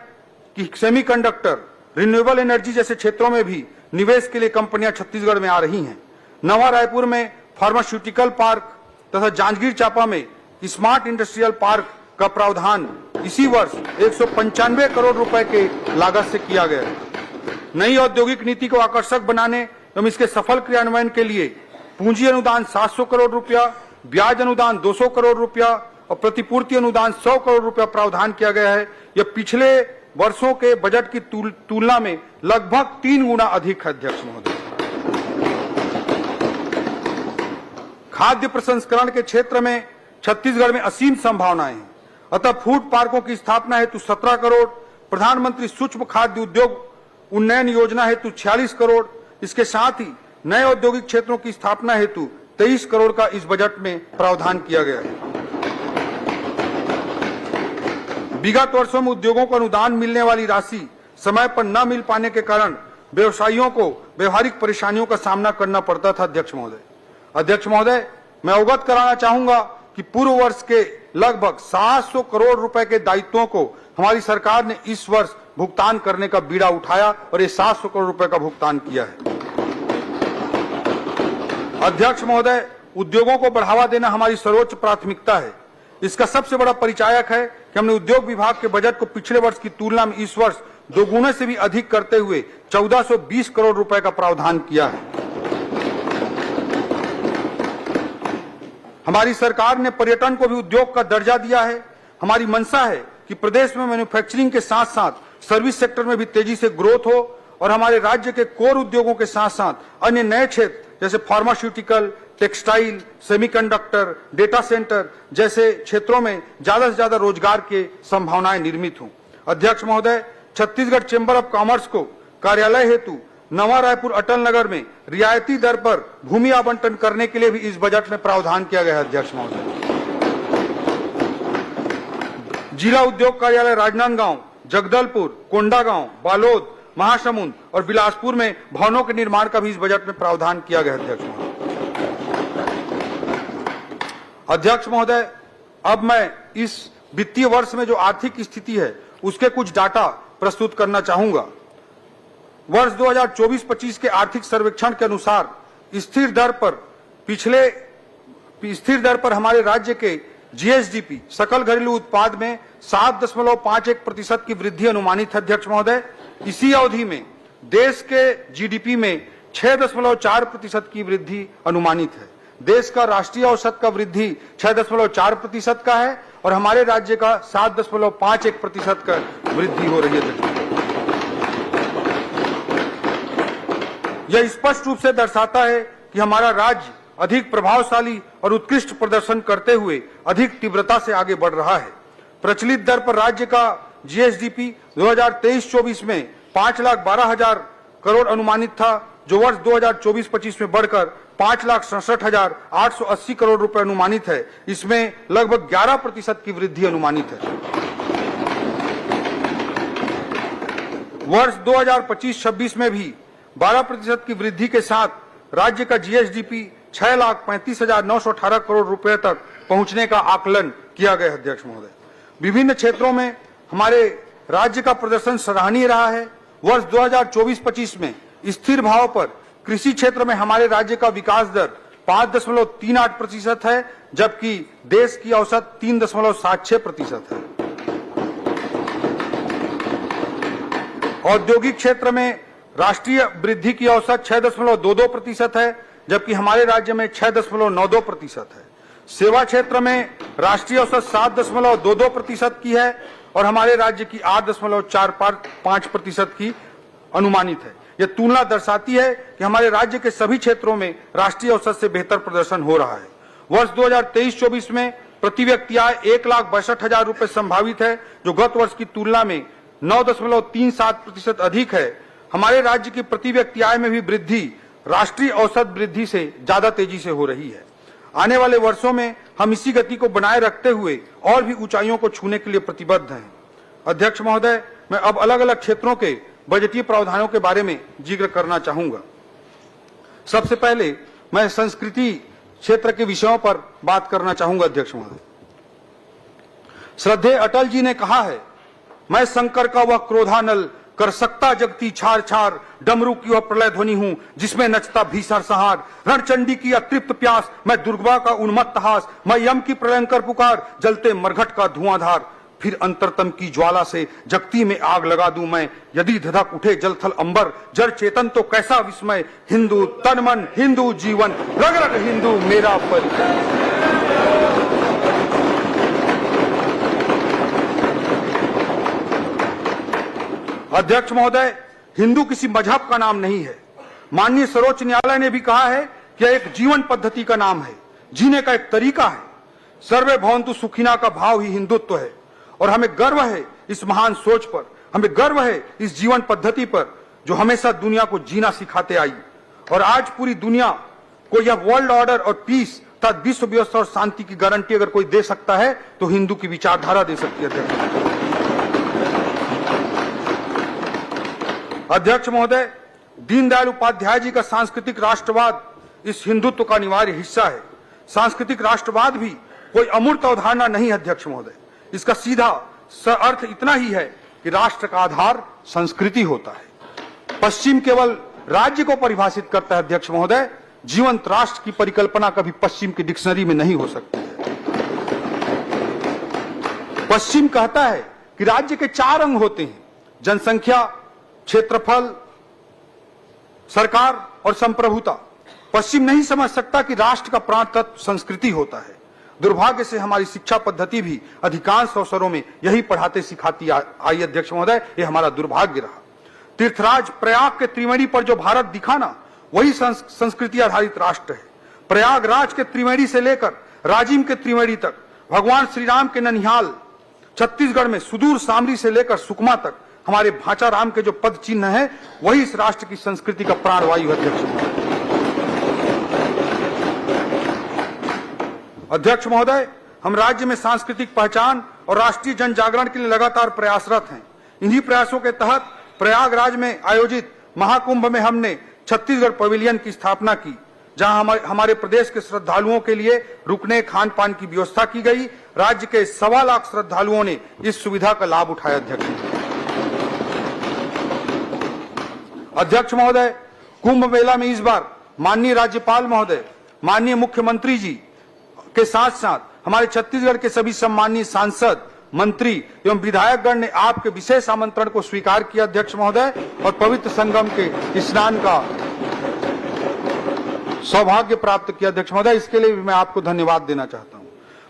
कि सेमीकंडक्टर, रिन्यूएबल एनर्जी जैसे क्षेत्रों में भी निवेश के लिए कंपनियां छत्तीसगढ़ में आ रही हैं। नवा रायपुर में फार्मास्यूटिकल पार्क तथा जांजगीर चांपा में स्मार्ट इंडस्ट्रियल पार्क का प्रावधान इसी वर्ष 195 करोड़ रुपए के लागत से किया गया है। नई औद्योगिक नीति को आकर्षक बनाने एवं इसके सफल क्रियान्वयन के लिए पूंजी अनुदान 700 करोड़ रुपया, ब्याज अनुदान 200 करोड़ रुपया और प्रतिपूर्ति अनुदान 100 करोड़ रुपया प्रावधान किया गया है। यह पिछले वर्षों के बजट की तुलना में लगभग 3 गुना अधिक है। अध्यक्ष महोदय, खाद्य प्रसंस्करण के क्षेत्र में छत्तीसगढ़ में असीम संभावनाएं हैं। अतः फूड पार्कों की स्थापना हेतु 17 करोड़, प्रधानमंत्री सूक्ष्म खाद्य उद्योग उन्नयन योजना हेतु 46 करोड़, इसके साथ ही नए औद्योगिक क्षेत्रों की स्थापना हेतु 23 करोड़ का इस बजट में प्रावधान किया गया है। विगत वर्षों में उद्योगों को अनुदान मिलने वाली राशि समय पर न मिल पाने के कारण व्यवसायियों को व्यवहारिक परेशानियों का सामना करना पड़ता था। अध्यक्ष महोदय, मैं अवगत कराना चाहूंगा कि पूर्व वर्ष के लगभग 700 करोड़ रुपए के दायित्वों को हमारी सरकार ने इस वर्ष भुगतान करने का बीड़ा उठाया और ये 700 करोड़ रुपए का भुगतान किया है। अध्यक्ष महोदय, उद्योगों को बढ़ावा देना हमारी सर्वोच्च प्राथमिकता है। इसका सबसे बड़ा परिचायक है कि हमने उद्योग विभाग के बजट को पिछले वर्ष की तुलना में इस वर्ष दोगुने से भी अधिक करते हुए 1420 करोड़ रुपए का प्रावधान किया है। हमारी सरकार ने पर्यटन को भी उद्योग का दर्जा दिया है। हमारी मंशा है कि प्रदेश में मैन्युफैक्चरिंग के साथ साथ सर्विस सेक्टर में भी तेजी से ग्रोथ हो और हमारे राज्य के कोर उद्योगों के साथ साथ अन्य नए क्षेत्र जैसे pharmaceutical, textile, semiconductor, data centre जैसे क्षेत्रों में ज्यादा से ज्यादा रोजगार के संभावनाएं निर्मित हों। अध्यक्ष महोदय, छत्तीसगढ़ चेंबर ऑफ कॉमर्स को कार्यालय हेतु नवा रायपुर अटल नगर में रियायती दर पर भूमि आवंटन करने के लिए भी इस बजट में प्रावधान किया गया है। अध्यक्ष महोदय, जिला उद्योग कार्यालय राजनांदगांव, जगदलपुर, कोंडागांव, बालोद, महासमुंद और बिलासपुर में भवनों के निर्माण का भी इस बजट में प्रावधान किया गया है। अध्यक्ष महोदय, अब मैं इस वित्तीय वर्ष में जो आर्थिक स्थिति है उसके कुछ डाटा प्रस्तुत करना चाहूंगा। वर्ष 2024-25 के आर्थिक सर्वेक्षण के अनुसार स्थिर दर पर हमारे राज्य के जीएसडीपी सकल घरेलू उत्पाद में 7.51% की वृद्धि अनुमानित है। अध्यक्ष महोदय, इसी अवधि में देश के जीडीपी में 6.4% की वृद्धि अनुमानित है। देश का राष्ट्रीय औसत का वृद्धि 6.4% का है और हमारे राज्य का 7.51% का वृद्धि हो रही है। यह स्पष्ट रूप से दर्शाता है कि हमारा राज्य अधिक प्रभावशाली और उत्कृष्ट प्रदर्शन करते हुए अधिक तीव्रता से आगे बढ़ रहा है। प्रचलित दर पर राज्य का जीएसडीपी 2023-24 में 5,12,000 करोड़ अनुमानित था, जो वर्ष 2024-25 में बढ़कर 5,67,880 करोड़ रुपए अनुमानित है। इसमें लगभग 11% की वृद्धि अनुमानित है। वर्ष 2025-26 में भी 12% की वृद्धि के साथ राज्य का जीएसडीपी 6,35,918 करोड़ रुपए तक पहुंचने का आकलन किया गया है। अध्यक्ष महोदय, विभिन्न क्षेत्रों में हमारे राज्य का प्रदर्शन सराहनीय रहा है। वर्ष 2024-25 में स्थिर भाव पर कृषि क्षेत्र में हमारे राज्य का विकास दर 5.38% है, जबकि देश की औसत 3.76% है। औद्योगिक क्षेत्र में राष्ट्रीय वृद्धि की औसत 6.22% है, जबकि हमारे राज्य में 6.92% है। सेवा क्षेत्र में राष्ट्रीय औसत 7.22% की है और हमारे राज्य की 8.45% की अनुमानित है। यह तुलना दर्शाती है कि हमारे राज्य के सभी क्षेत्रों में राष्ट्रीय औसत से बेहतर प्रदर्शन हो रहा है। वर्ष 2023-24 में प्रति व्यक्ति आय 1,62,000 रुपए संभावित है, जो गत वर्ष की तुलना में 9.37% अधिक है। हमारे राज्य की प्रति व्यक्ति आय में भी वृद्धि राष्ट्रीय औसत वृद्धि से ज्यादा तेजी से हो रही है। आने वाले वर्षों में हम इसी गति को बनाए रखते हुए और भी ऊंचाइयों को छूने के लिए प्रतिबद्ध हैं। अध्यक्ष महोदय, मैं अब अलग अलग क्षेत्रों के बजटीय प्रावधानों के बारे में जिक्र करना चाहूंगा। सबसे पहले मैं संस्कृति क्षेत्र के विषयों पर बात करना चाहूंगा। अध्यक्ष महोदय, श्रद्धेय अटल जी ने कहा है, मैं शंकर का वह क्रोधानल कर सकता जगती छार छार, डमरू की वह प्रलय ध्वनि हूं जिसमें नचता भीषण संहार। रणचंडी की अतृप्त प्यास, मैं दुर्गा का उन्मत्त हास, मैं यम की प्रलयंकर पुकार, जलते मरघट का धुआंधार। फिर अंतरतम की ज्वाला से जगती में आग लगा दूं मैं, यदि धधक उठे जलथल अंबर, जड़ चेतन तो कैसा विस्मय। हिंदू तन मन, हिंदू जीवन, रग रग हिंदू मेरा परिचय। अध्यक्ष महोदय, हिंदू किसी मजहब का नाम नहीं है। माननीय सर्वोच्च न्यायालय ने भी कहा है कि यह एक जीवन पद्धति का नाम है, जीने का एक तरीका है। सर्वे भवन्तु सुखिना का भाव ही हिंदुत्व है और हमें गर्व है इस महान सोच पर, हमें गर्व है इस जीवन पद्धति पर जो हमेशा दुनिया को जीना सिखाते आई। और आज पूरी दुनिया को यह वर्ल्ड ऑर्डर और पीस तथा विश्व व्यवस्था और शांति की गारंटी अगर कोई दे सकता है तो हिंदू की विचारधारा दे सकती है। अध्यक्ष महोदय, दीनदयाल उपाध्याय जी का सांस्कृतिक राष्ट्रवाद इस हिंदुत्व का अनिवार्य हिस्सा है। सांस्कृतिक राष्ट्रवाद भी कोई अमूर्त अवधारणा नहीं है अध्यक्ष महोदय, इसका सीधा अर्थ इतना ही है कि राष्ट्र का आधार संस्कृति होता है। पश्चिम केवल राज्य को परिभाषित करता है अध्यक्ष महोदय, जीवंत राष्ट्र की परिकल्पना कभी पश्चिम की डिक्शनरी में नहीं हो सकती है। पश्चिम कहता है कि राज्य के 4 अंग होते हैं, जनसंख्या, क्षेत्रफल, सरकार और संप्रभुता। पश्चिम नहीं समझ सकता कि राष्ट्र का प्राण तत्व संस्कृति होता है। दुर्भाग्य से हमारी शिक्षा पद्धति भी अधिकांश अवसरों में यही पढ़ाते सिखाती आई अध्यक्ष महोदय, ये हमारा दुर्भाग्य रहा। तीर्थराज प्रयाग के त्रिवेणी पर जो भारत दिखा ना, वही संस्कृति आधारित राष्ट्र है। प्रयागराज के त्रिवेणी से लेकर राजिम के त्रिवेणी तक, भगवान श्री राम के ननिहाल छत्तीसगढ़ में सुदूर सामरी से लेकर सुकमा तक हमारे भांचा राम के जो पद चिन्ह है, वही इस राष्ट्र की संस्कृति का प्राणवायु है अध्यक्ष महोदय। हम राज्य में सांस्कृतिक पहचान और राष्ट्रीय जन जागरण के लिए लगातार प्रयासरत हैं। इन्हीं प्रयासों के तहत प्रयागराज में आयोजित महाकुंभ में हमने छत्तीसगढ़ पवेलियन की स्थापना की, जहां हमारे प्रदेश के श्रद्धालुओं के लिए रुकने खान पान की व्यवस्था की गई। राज्य के 1.25 लाख श्रद्धालुओं ने इस सुविधा का लाभ उठाया अध्यक्ष महोदय। कुंभ मेला में इस बार माननीय राज्यपाल महोदय, माननीय मुख्यमंत्री जी के साथ साथ हमारे छत्तीसगढ़ के सभी सम्मानीय सांसद, मंत्री एवं विधायकगण ने आपके विशेष आमंत्रण को स्वीकार किया अध्यक्ष महोदय, और पवित्र संगम के स्नान का सौभाग्य प्राप्त किया अध्यक्ष महोदय। इसके लिए भी मैं आपको धन्यवाद देना चाहता हूं।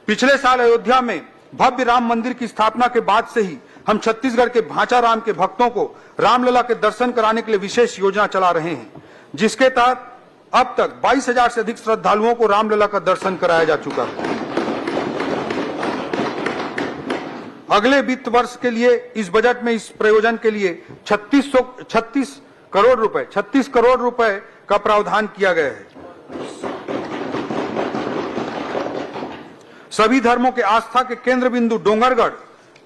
पिछले साल अयोध्या में भव्य राम मंदिर की स्थापना के बाद से ही हम छत्तीसगढ़ के भांचा राम के भक्तों को रामलला के दर्शन कराने के लिए विशेष योजना चला रहे हैं, जिसके तहत अब तक 22,000 से अधिक श्रद्धालुओं को रामलला का दर्शन कराया जा चुका है। अगले वित्त वर्ष के लिए इस बजट में इस प्रयोजन के लिए 36 करोड़ रुपए का प्रावधान किया गया है। सभी धर्मों के आस्था के केंद्र बिंदु डोंगरगढ़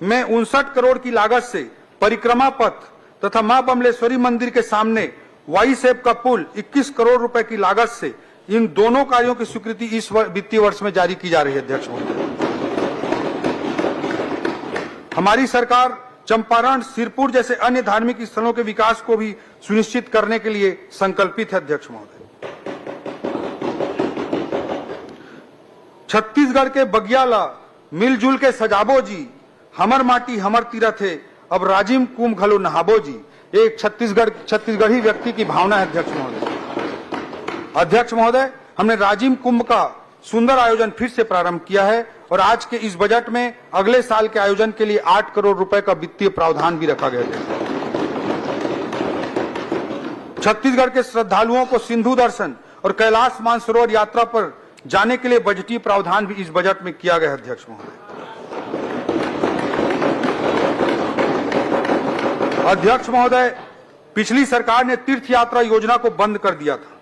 में 59 करोड़ की लागत से परिक्रमा पथ तथा मां बमलेश्वरी मंदिर के सामने वाई सेब का पुल 21 करोड़ रुपए की लागत से, इन दोनों कार्यों की स्वीकृति इस वित्तीय वर्ष में जारी की जा रही है अध्यक्ष महोदय। हमारी सरकार चंपारण, सिरपुर जैसे अन्य धार्मिक स्थलों के विकास को भी सुनिश्चित करने के लिए संकल्पित है अध्यक्ष महोदय। छत्तीसगढ़ के बगियाला मिलजुल के सजाबो जी, हमर माटी हमर तीरथ है, अब राजिम कुंभ घलो नहाबो जी, एक छत्तीसगढ़ी व्यक्ति की भावना है अध्यक्ष महोदय। अध्यक्ष महोदय, हमने राजिम कुंभ का सुंदर आयोजन फिर से प्रारंभ किया है और आज के इस बजट में अगले साल के आयोजन के लिए 8 करोड़ रुपए का वित्तीय प्रावधान भी रखा गया है। छत्तीसगढ़ के श्रद्धालुओं को सिंधु दर्शन और कैलाश मानसरोवर यात्रा पर जाने के लिए बजटीय प्रावधान भी इस बजट में किया गया है अध्यक्ष महोदय। अध्यक्ष महोदय, पिछली सरकार ने तीर्थ यात्रा योजना को बंद कर दिया था।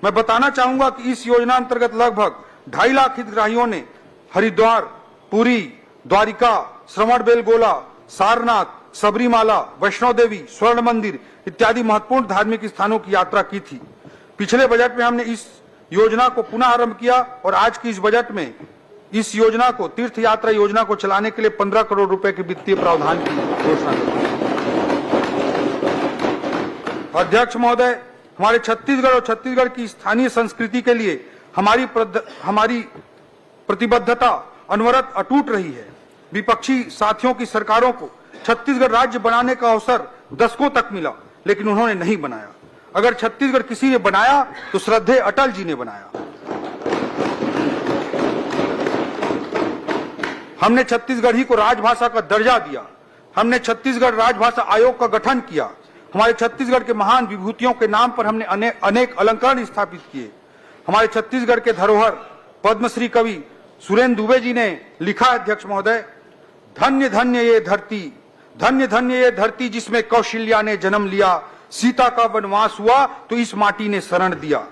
मैं बताना चाहूंगा कि इस योजना अंतर्गत लगभग 2.5 लाख हितग्राहियों ने हरिद्वार, पुरी, द्वारिका, श्रवणबेलगोला, सारनाथ, सबरीमाला, वैष्णो देवी, स्वर्ण मंदिर इत्यादि महत्वपूर्ण धार्मिक स्थानों की यात्रा की थी। पिछले बजट में हमने इस योजना को पुनः आरंभ किया और आज की इस बजट में इस योजना को, तीर्थ यात्रा योजना को चलाने के लिए 15 करोड़ रुपए के वित्तीय प्रावधान की घोषणा की। अध्यक्ष महोदय, हमारे छत्तीसगढ़ और छत्तीसगढ़ की स्थानीय संस्कृति के लिए हमारी प्रतिबद्धता अनवरत अटूट रही है। विपक्षी साथियों की सरकारों को छत्तीसगढ़ राज्य बनाने का अवसर दशकों तक मिला, लेकिन उन्होंने नहीं बनाया। अगर छत्तीसगढ़ किसी ने बनाया तो श्रद्धेय अटल जी ने बनाया। हमने छत्तीसगढ़ी को राजभाषा का दर्जा दिया। हमने छत्तीसगढ़ राजभाषा आयोग का गठन किया। हमारे छत्तीसगढ़ के महान विभूतियों के नाम पर हमने अनेक अलंकरण स्थापित किए। हमारे छत्तीसगढ़ के धरोहर पद्मश्री कवि सुरेंद्र दुबे जी ने लिखा, अध्यक्ष महोदय, धन्य धन्य ये धरती, धन्य धन्य ये धरती जिसमें कौशल्या ने जन्म लिया, सीता का वनवास हुआ तो इस माटी ने शरण दिया।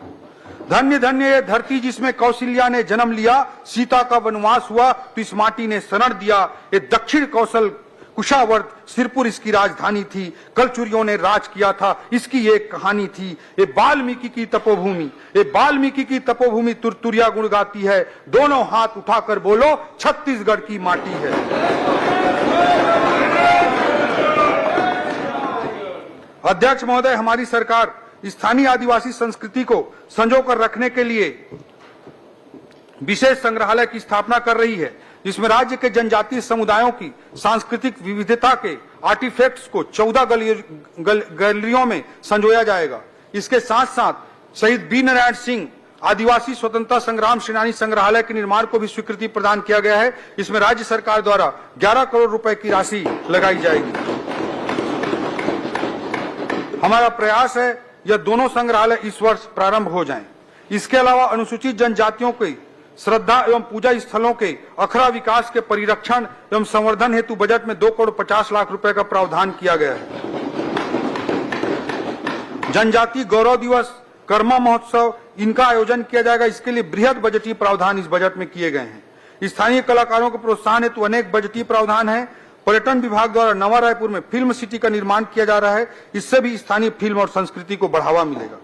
धन्य धन्य ये धरती जिसमें कौशल्या ने जन्म लिया, सीता का वनवास हुआ तो इस माटी ने शरण दिया। ये दक्षिण कौशल कुशावर्त सिरपुर इसकी राजधानी थी, कलचुरियों ने राज किया था, इसकी एक कहानी थी। ये वाल्मीकि की तपोभूमि, ये वाल्मीकि की तपोभूमि तुरतुरिया गुण गाती है, दोनों हाथ उठाकर बोलो छत्तीसगढ़ की माटी है। अध्यक्ष महोदय, हमारी सरकार स्थानीय आदिवासी संस्कृति को संजोकर रखने के लिए विशेष संग्रहालय की स्थापना कर रही है, जिसमें राज्य के जनजातीय समुदायों की सांस्कृतिक विविधता के आर्टिफैक्ट्स को 14 गैलरियों में संजोया जाएगा। इसके साथ साथ शहीद बी नारायण सिंह आदिवासी स्वतंत्रता संग्राम सेनानी संग्रहालय के निर्माण को भी स्वीकृति प्रदान किया गया है। इसमें राज्य सरकार द्वारा 11 करोड़ रुपए की राशि लगाई जाएगी। हमारा प्रयास है यह दोनों संग्रहालय इस वर्ष प्रारंभ हो जाएं। इसके अलावा अनुसूचित जनजातियों के श्रद्धा एवं पूजा स्थलों के अखड़ा विकास के परिरक्षण एवं संवर्धन हेतु बजट में 2 करोड़ 50 लाख रुपए का प्रावधान किया गया है। जनजाति गौरव दिवस, कर्मा महोत्सव, इनका आयोजन किया जाएगा। इसके लिए बृहद बजटीय प्रावधान इस बजट में किए गए हैं। स्थानीय कलाकारों को प्रोत्साहन हेतु अनेक बजटीय प्रावधान है। पर्यटन विभाग द्वारा नवा रायपुर में फिल्म सिटी का निर्माण किया जा रहा है। इससे भी स्थानीय फिल्म और संस्कृति को बढ़ावा मिलेगा।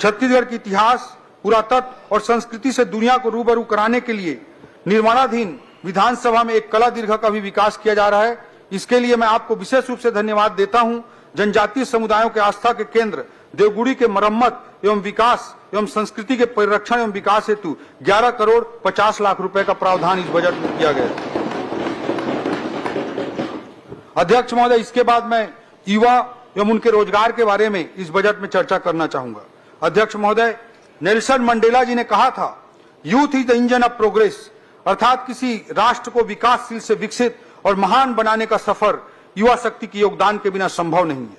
छत्तीसगढ़ के इतिहास, पुरातत्व और संस्कृति से दुनिया को रूबरू कराने के लिए निर्माणाधीन विधानसभा में एक कला दीर्घ का भी विकास किया जा रहा है। इसके लिए मैं आपको विशेष रूप से धन्यवाद देता हूं। जनजातीय समुदायों के आस्था के केंद्र देवगुड़ी के मरम्मत एवं विकास एवं संस्कृति के परिरक्षण एवं विकास हेतु 11 करोड़ 50 लाख रुपए का प्रावधान इस बजट में किया गया है। अध्यक्ष महोदय, इसके बाद मैं युवा एवं उनके रोजगार के बारे में इस बजट में चर्चा करना चाहूंगा। अध्यक्ष महोदय, नेल्सन मंडेला जी ने कहा था, youth is the engine of progress, अर्थात किसी राष्ट्र को विकासशील से विकसित और महान बनाने का सफर युवा शक्ति के योगदान के बिना संभव नहीं है।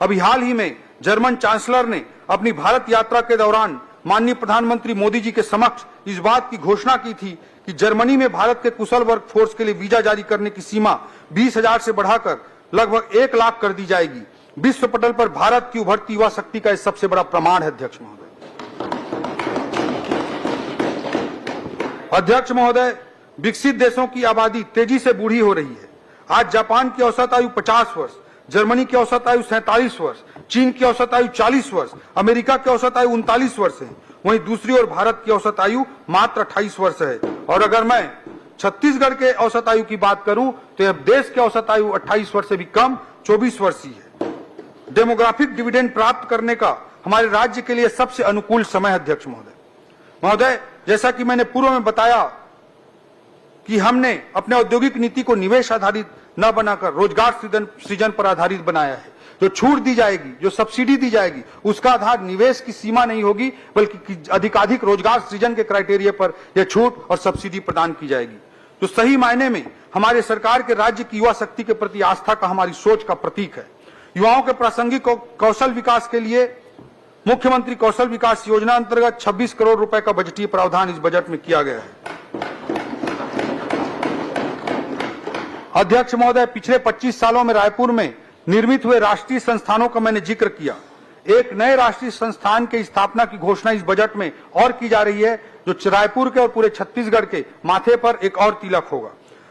अभी हाल ही में जर्मन चांसलर ने अपनी भारत यात्रा के दौरान माननीय प्रधानमंत्री मोदी जी के समक्ष इस बात की घोषणा की थी कि जर्मनी में भारत के कुशल वर्क फोर्स के लिए वीजा जारी करने की सीमा 20,000 से बढ़ाकर लगभग 1 लाख कर दी जाएगी। विश्व पटल पर भारत की उभरती युवा शक्ति का सबसे बड़ा प्रमाण है। अध्यक्ष महोदय, विकसित देशों की आबादी तेजी से बूढ़ी हो रही है। आज जापान की औसत आयु 50 वर्ष, जर्मनी की औसत आयु 47 वर्ष, चीन की औसत आयु 40 वर्ष, अमेरिका की औसत आयु 39 वर्ष है। वहीं दूसरी ओर भारत की औसत आयु मात्र 28 वर्ष है। और अगर मैं छत्तीसगढ़ के औसत आयु की बात करूं तो यह देश की औसत आयु 28 वर्ष से भी कम 24 वर्ष ही है। डेमोग्राफिक डिविडेंड प्राप्त करने का हमारे राज्य के लिए सबसे अनुकूल समय है। अध्यक्ष महोदय, जैसा कि मैंने पूर्व में बताया कि हमने अपने औद्योगिक नीति को निवेश आधारित न बनाकर रोजगार सृजन पर आधारित बनाया है। जो छूट दी जाएगी, जो सब्सिडी दी जाएगी, उसका आधार निवेश की सीमा नहीं होगी, बल्कि अधिकाधिक रोजगार सृजन के क्राइटेरिया पर यह छूट और सब्सिडी प्रदान की जाएगी। तो सही मायने में हमारे सरकार के राज्य की युवा शक्ति के प्रति आस्था का हमारी सोच का प्रतीक है। युवाओं के प्रासंगिक कौशल विकास के लिए मुख्यमंत्री कौशल विकास योजना अंतर्गत 26 करोड़ रुपए का बजटीय प्रावधान इस बजट में किया गया है। अध्यक्ष महोदय, पिछले 25 सालों में रायपुर में निर्मित हुए राष्ट्रीय संस्थानों का मैंने जिक्र किया। एक नए राष्ट्रीय संस्थान की स्थापना की घोषणा इस बजट में और की जा रही है, जो रायपुर के और पूरे छत्तीसगढ़ के माथे पर एक और तिलक होगा।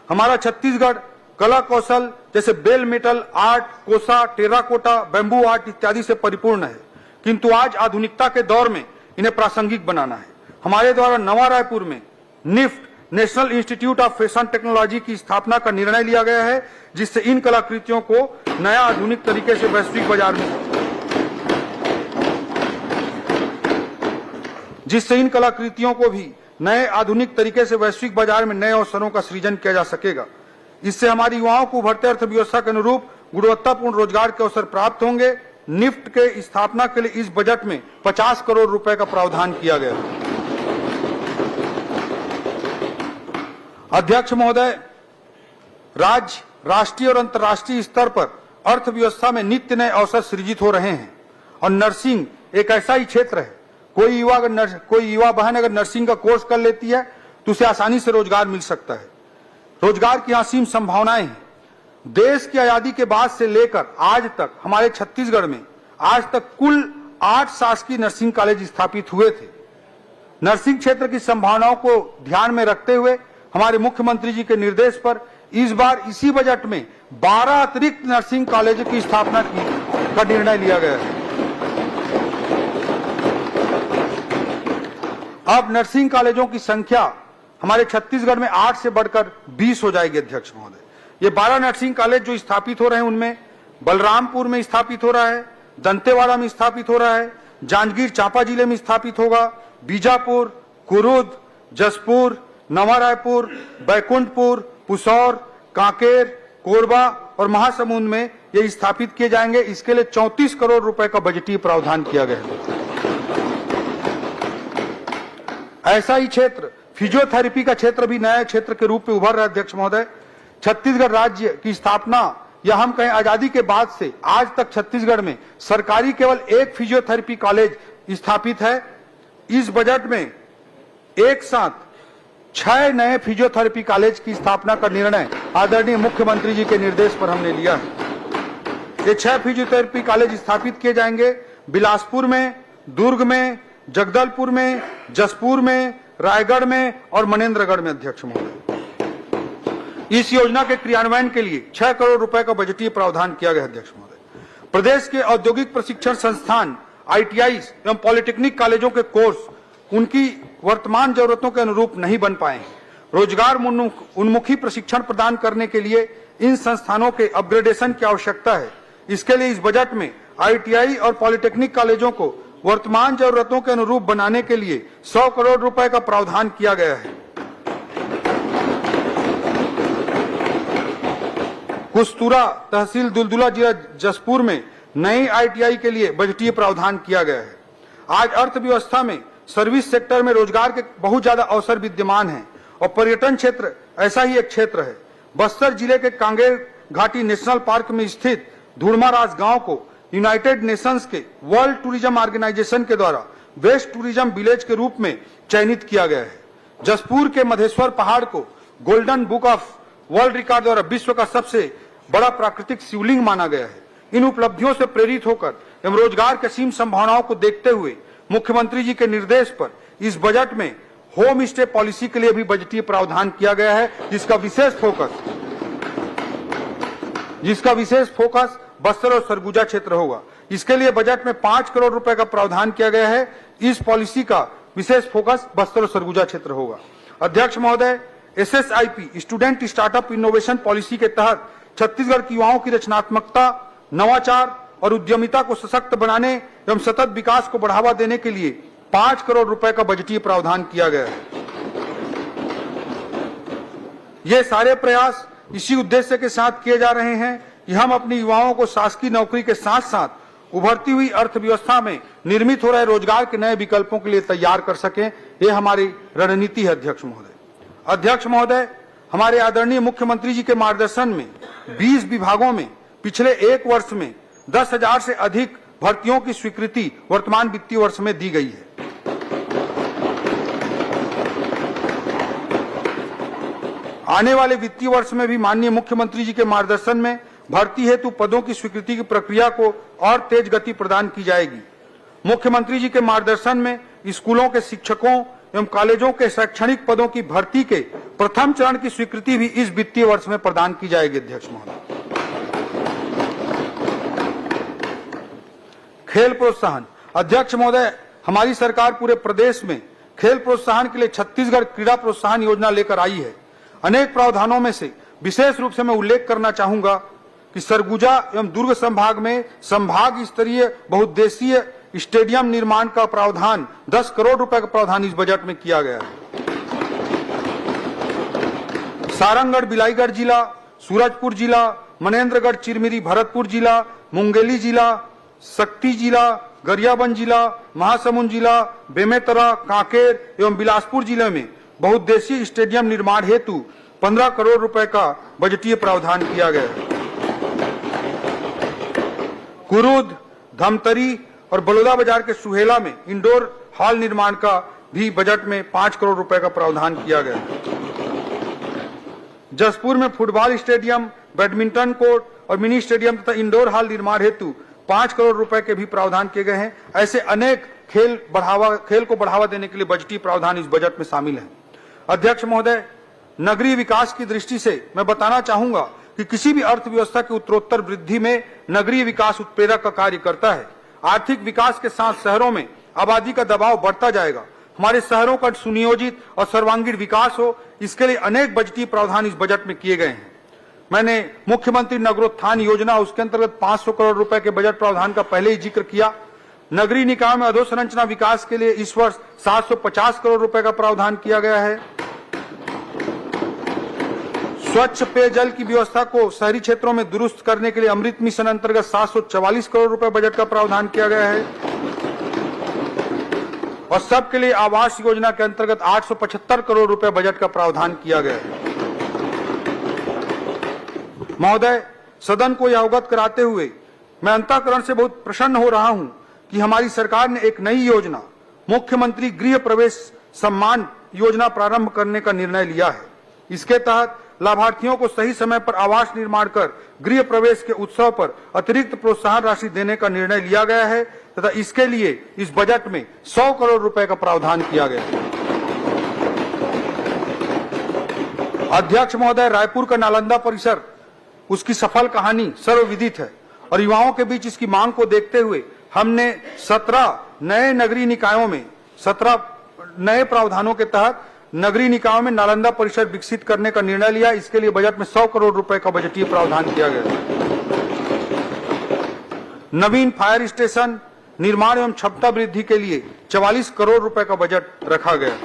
हमारा छत्तीसगढ़ कला कौशल जैसे बेल मेटल आर्ट, कोसा, टेराकोटा, बैम्बू आर्ट इत्यादि से परिपूर्ण है, किंतु आज आधुनिकता के दौर में इन्हें प्रासंगिक बनाना है। हमारे द्वारा नवा रायपुर में NIFT National Institute of Fashion Technology की स्थापना का निर्णय लिया गया है, जिससे इन कलाकृतियों को नया आधुनिक तरीके से वैश्विक बाजार में नए अवसरों का सृजन किया जा सकेगा। इससे हमारी युवाओं को उभरते अर्थव्यवस्था के अनुरूप गुणवत्तापूर्ण रोजगार के अवसर प्राप्त होंगे। निफ्ट के स्थापना के लिए इस बजट में 50 करोड़ रुपए का प्रावधान किया गया है। अध्यक्ष महोदय, राज्य, राष्ट्रीय और अंतर्राष्ट्रीय स्तर पर अर्थव्यवस्था में नित्य नए अवसर सृजित हो रहे हैं और नर्सिंग एक ऐसा ही क्षेत्र है, कोई युवा बहन अगर नर्सिंग का कोर्स कर लेती है तो उसे आसानी से रोजगार मिल सकता है। रोजगार की असीम संभावनाएं हैं। देश की आजादी के बाद से लेकर आज तक हमारे छत्तीसगढ़ में आज तक कुल 8 शासकीय नर्सिंग कॉलेज स्थापित हुए थे। नर्सिंग क्षेत्र की संभावनाओं को ध्यान में रखते हुए हमारे मुख्यमंत्री जी के निर्देश पर इस बार इसी बजट में 12 अतिरिक्त नर्सिंग कॉलेज की स्थापना का निर्णय लिया गया है। अब नर्सिंग कॉलेजों की संख्या हमारे छत्तीसगढ़ में 8 से बढ़कर 20 हो जाएगी। अध्यक्ष महोदय, ये 12 नर्सिंग कॉलेज जो स्थापित हो रहे हैं उनमें बलरामपुर में स्थापित हो रहा है, दंतेवाड़ा में स्थापित हो रहा है, जांजगीर चांपा जिले में स्थापित होगा, बीजापुर, कुरुद, जसपुर, नवा रायपुर, बैकुंठपुर, पुसौर, कांकेर, कोरबा और महासमुंद में ये स्थापित किए जाएंगे। इसके लिए 34 करोड़ रुपए का बजटीय प्रावधान किया गया है। ऐसा ही क्षेत्र फिजियोथेरेपी का क्षेत्र भी नया क्षेत्र के रूप में उभर रहा है। अध्यक्ष महोदय, छत्तीसगढ़ राज्य की स्थापना या हम कहें आजादी के बाद से आज तक छत्तीसगढ़ में सरकारी केवल एक फिजियोथेरेपी कॉलेज स्थापित है। इस बजट में एक साथ 6 नए फिजियोथेरेपी कॉलेज की स्थापना का निर्णय आदरणीय मुख्यमंत्री जी के निर्देश पर हमने लिया है। ये 6 फिजियोथेरेपी कॉलेज स्थापित किए जाएंगे बिलासपुर में, दुर्ग में, जगदलपुर में, जसपुर में, रायगढ़ में और मनेन्द्रगढ़ में। अध्यक्ष महोदय, इस योजना के क्रियान्वयन के लिए 6 करोड़ रुपए का बजटीय प्रावधान किया गया। अध्यक्ष महोदय, प्रदेश के औद्योगिक प्रशिक्षण संस्थान, ITI एवं पॉलिटेक्निक कॉलेजों के कोर्स उनकी वर्तमान जरूरतों के अनुरूप नहीं बन पाए। रोजगार उन्मुखी प्रशिक्षण प्रदान करने के लिए इन संस्थानों के अपग्रेडेशन की आवश्यकता है। इसके लिए इस बजट में ITI और पॉलिटेक्निक कॉलेजों को वर्तमान जरूरतों के अनुरूप बनाने के लिए 100 करोड़ रुपए का प्रावधान किया गया है। कुस्तुरा तहसील दुलदुला जिला जसपुर में नई ITI के लिए बजटीय प्रावधान किया गया है। आज अर्थव्यवस्था में सर्विस सेक्टर में रोजगार के बहुत ज्यादा अवसर विद्यमान हैं और पर्यटन क्षेत्र ऐसा ही एक क्षेत्र है। बस्तर जिले के कांगेर घाटी नेशनल पार्क में स्थित धुड़माराज गांव को यूनाइटेड नेशंस के वर्ल्ड टूरिज्म ऑर्गेनाइजेशन के द्वारा बेस्ट टूरिज्म विलेज के रूप में चयनित किया गया है। जसपुर के मधेश्वर पहाड़ को golden book of world record द्वारा विश्व का सबसे बड़ा प्राकृतिक शिवलिंग माना गया है। इन उपलब्धियों से प्रेरित होकर एवं रोजगार की असीम संभावनाओं को देखते हुए मुख्यमंत्री जी के निर्देश पर इस बजट में होम स्टे पॉलिसी के लिए भी बजटीय प्रावधान किया गया है, जिसका विशेष फोकस बस्तर और सरगुजा क्षेत्र होगा। इसके लिए बजट में 5 करोड़ रुपए का प्रावधान किया गया है। इस पॉलिसी का विशेष फोकस बस्तर और सरगुजा क्षेत्र होगा। अध्यक्ष महोदय, SSIP student startup innovation policy के तहत छत्तीसगढ़ की युवाओं की रचनात्मकता, नवाचार और उद्यमिता को सशक्त बनाने एवं सतत विकास को बढ़ावा देने के लिए 5 करोड़ रुपए का बजटीय प्रावधान किया गया है। ये सारे प्रयास इसी उद्देश्य के साथ किए जा रहे हैं कि हम अपनी युवाओं को शासकीय नौकरी के साथ साथ उभरती हुई अर्थव्यवस्था में निर्मित हो रहे रोजगार के नए विकल्पों के लिए तैयार कर सकें। ये हमारी रणनीति है। अध्यक्ष महोदय, हमारे आदरणीय मुख्यमंत्री जी के मार्गदर्शन में 20 विभागों में पिछले 1 वर्ष में 10,000 से अधिक भर्तियों की स्वीकृति वर्तमान वित्तीय वर्ष में दी गई है। आने वाले वित्तीय वर्ष में भी माननीय मुख्यमंत्री जी के मार्गदर्शन में भर्ती हेतु पदों की स्वीकृति की प्रक्रिया को और तेज गति प्रदान की जाएगी। मुख्यमंत्री जी के मार्गदर्शन में स्कूलों के शिक्षकों एवं कॉलेजों के शैक्षणिक पदों की भर्ती के प्रथम चरण की स्वीकृति भी इस वित्तीय वर्ष में प्रदान की जाएगी। अध्यक्ष महोदय, खेल प्रोत्साहन। अध्यक्ष महोदय, हमारी सरकार पूरे प्रदेश में खेल प्रोत्साहन के लिए छत्तीसगढ़ क्रीड़ा प्रोत्साहन योजना लेकर आई है। अनेक प्रावधानों में से विशेष रूप से मैं उल्लेख करना चाहूंगा कि सरगुजा एवं दुर्ग संभाग में संभाग स्तरीय बहुउद्देशीय स्टेडियम निर्माण का प्रावधान 10 करोड़ रुपए का प्रावधान इस बजट में किया गया है। सारंगगढ़ बिलाईगढ़ जिला, सूरजपुर जिला, मनेन्द्रगढ़ चिरमिरी भरतपुर जिला, मुंगेली जिला, सक्ती जिला, गरियाबंद जिला, महासमुंद जिला, बेमेतरा, कांकेर एवं बिलासपुर जिले में बहुउद्देशीय स्टेडियम निर्माण हेतु 15 करोड़ रुपए का बजटीय प्रावधान किया गया है। कुरुद, धमतरी और बलौदा बाजार के सुहेला में इंडोर हॉल निर्माण का भी बजट में 5 करोड़ रुपए का प्रावधान किया गया है। जसपुर में फुटबॉल स्टेडियम, बैडमिंटन कोर्ट और मिनी स्टेडियम तथा इंडोर हॉल निर्माण हेतु 5 करोड़ रुपए के भी प्रावधान किए गए हैं। ऐसे अनेक खेल को बढ़ावा देने के लिए बजटीय प्रावधान इस बजट में शामिल है। अध्यक्ष महोदय, नगरीय विकास की दृष्टि से मैं बताना चाहूंगा कि किसी भी अर्थव्यवस्था की उत्तरोत्तर वृद्धि में नगरीय विकास उत्प्रेरक का कार्य करता है। आर्थिक विकास के साथ शहरों में आबादी का दबाव बढ़ता जाएगा। हमारे शहरों का सुनियोजित और सर्वांगीण विकास हो, इसके लिए अनेक बजटीय प्रावधान इस बजट में किए गए हैं। मैंने मुख्यमंत्री नगरोत्थान योजना, उसके अंतर्गत 500 करोड़ रुपए के बजट प्रावधान का पहले ही जिक्र किया। नगरीय निकाय में अधोसंरचना विकास के लिए इस वर्ष 750 करोड़ रुपए का प्रावधान किया गया है। स्वच्छ पेयजल की व्यवस्था को शहरी क्षेत्रों में दुरुस्त करने के लिए अमृत मिशन अंतर्गत 744 करोड़ रुपए बजट का प्रावधान किया गया है और सबके लिए आवास योजना के अंतर्गत 875 करोड़ रुपए बजट का प्रावधान किया गया है। महोदय, सदन को यह अवगत कराते हुए मैं अंतःकरण से बहुत प्रसन्न हो रहा हूं कि हमारी सरकार ने एक नई योजना, मुख्यमंत्री गृह प्रवेश सम्मान योजना प्रारंभ करने का निर्णय लिया है। इसके तहत लाभार्थियों को सही समय पर आवास निर्माण कर गृह प्रवेश के उत्सव पर अतिरिक्त प्रोत्साहन राशि देने का निर्णय लिया गया है तथा इसके लिए इस बजट में 100 करोड़ रुपए का प्रावधान किया गया है। अध्यक्ष महोदय, रायपुर का नालंदा परिसर, उसकी सफल कहानी सर्वविदित है और युवाओं के बीच इसकी मांग को देखते हुए हमने 17 नए नगरीय निकायों में 17 नए प्रावधानों के तहत नगरीय निकायों में नालंदा परिसर विकसित करने का निर्णय लिया। इसके लिए बजट में 100 करोड़ रुपए का बजटीय प्रावधान किया गया। नवीन फायर स्टेशन निर्माण एवं क्षमता वृद्धि के लिए 44 करोड़ रुपए का बजट रखा गया।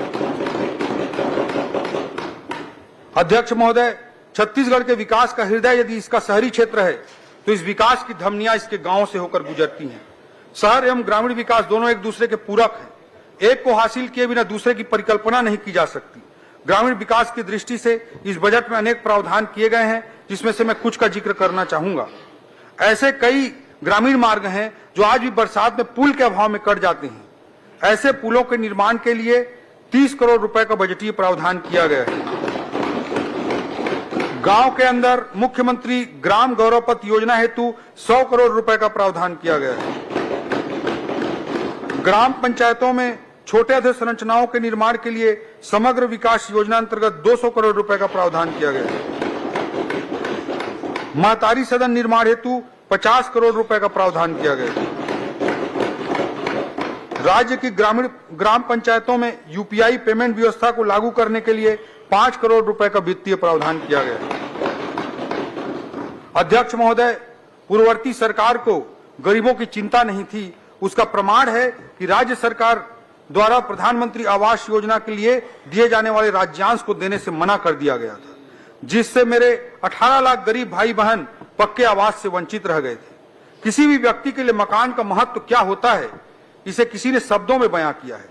अध्यक्ष महोदय, छत्तीसगढ़ के विकास का हृदय यदि इसका शहरी क्षेत्र है तो इस विकास की धमनियां इसके गांवों से होकर गुजरती हैं। शहर एवं ग्रामीण विकास दोनों एक दूसरे के पूरक हैं। एक को हासिल किए बिना दूसरे की परिकल्पना नहीं की जा सकती। ग्रामीण विकास की दृष्टि से इस बजट में अनेक प्रावधान किए गए हैं, जिसमें से मैं कुछ का जिक्र करना चाहूंगा। ऐसे कई ग्रामीण मार्ग हैं जो आज भी बरसात में पुल के अभाव में कट जाते हैं। ऐसे पुलों के निर्माण के लिए 30 करोड़ रुपए का बजटीय प्रावधान किया गया है। गांव के अंदर मुख्यमंत्री ग्राम गौरव पथ योजना हेतु 100 करोड़ रुपए का प्रावधान किया गया है। ग्राम पंचायतों में छोटे अधोसंरचनाओं के निर्माण के लिए समग्र विकास योजना अंतर्गत 200 करोड़ रुपए का प्रावधान किया गया है। महतारी सदन निर्माण हेतु 50 करोड़ रुपए का प्रावधान किया गया है। राज्य की ग्राम पंचायतों में यूपीआई पेमेंट व्यवस्था को लागू करने के लिए 5 करोड़ रुपए का वित्तीय प्रावधान किया गया है। अध्यक्ष महोदय, पूर्ववर्ती सरकार को गरीबों की चिंता नहीं थी, उसका प्रमाण है कि राज्य सरकार द्वारा प्रधानमंत्री आवास योजना के लिए दिए जाने वाले राज्यांश को देने से मना कर दिया गया था, जिससे मेरे 18 लाख गरीब भाई बहन पक्के आवास से वंचित रह गए थे। किसी भी व्यक्ति के लिए मकान का महत्व क्या होता है, इसे किसी ने शब्दों में बयां किया है।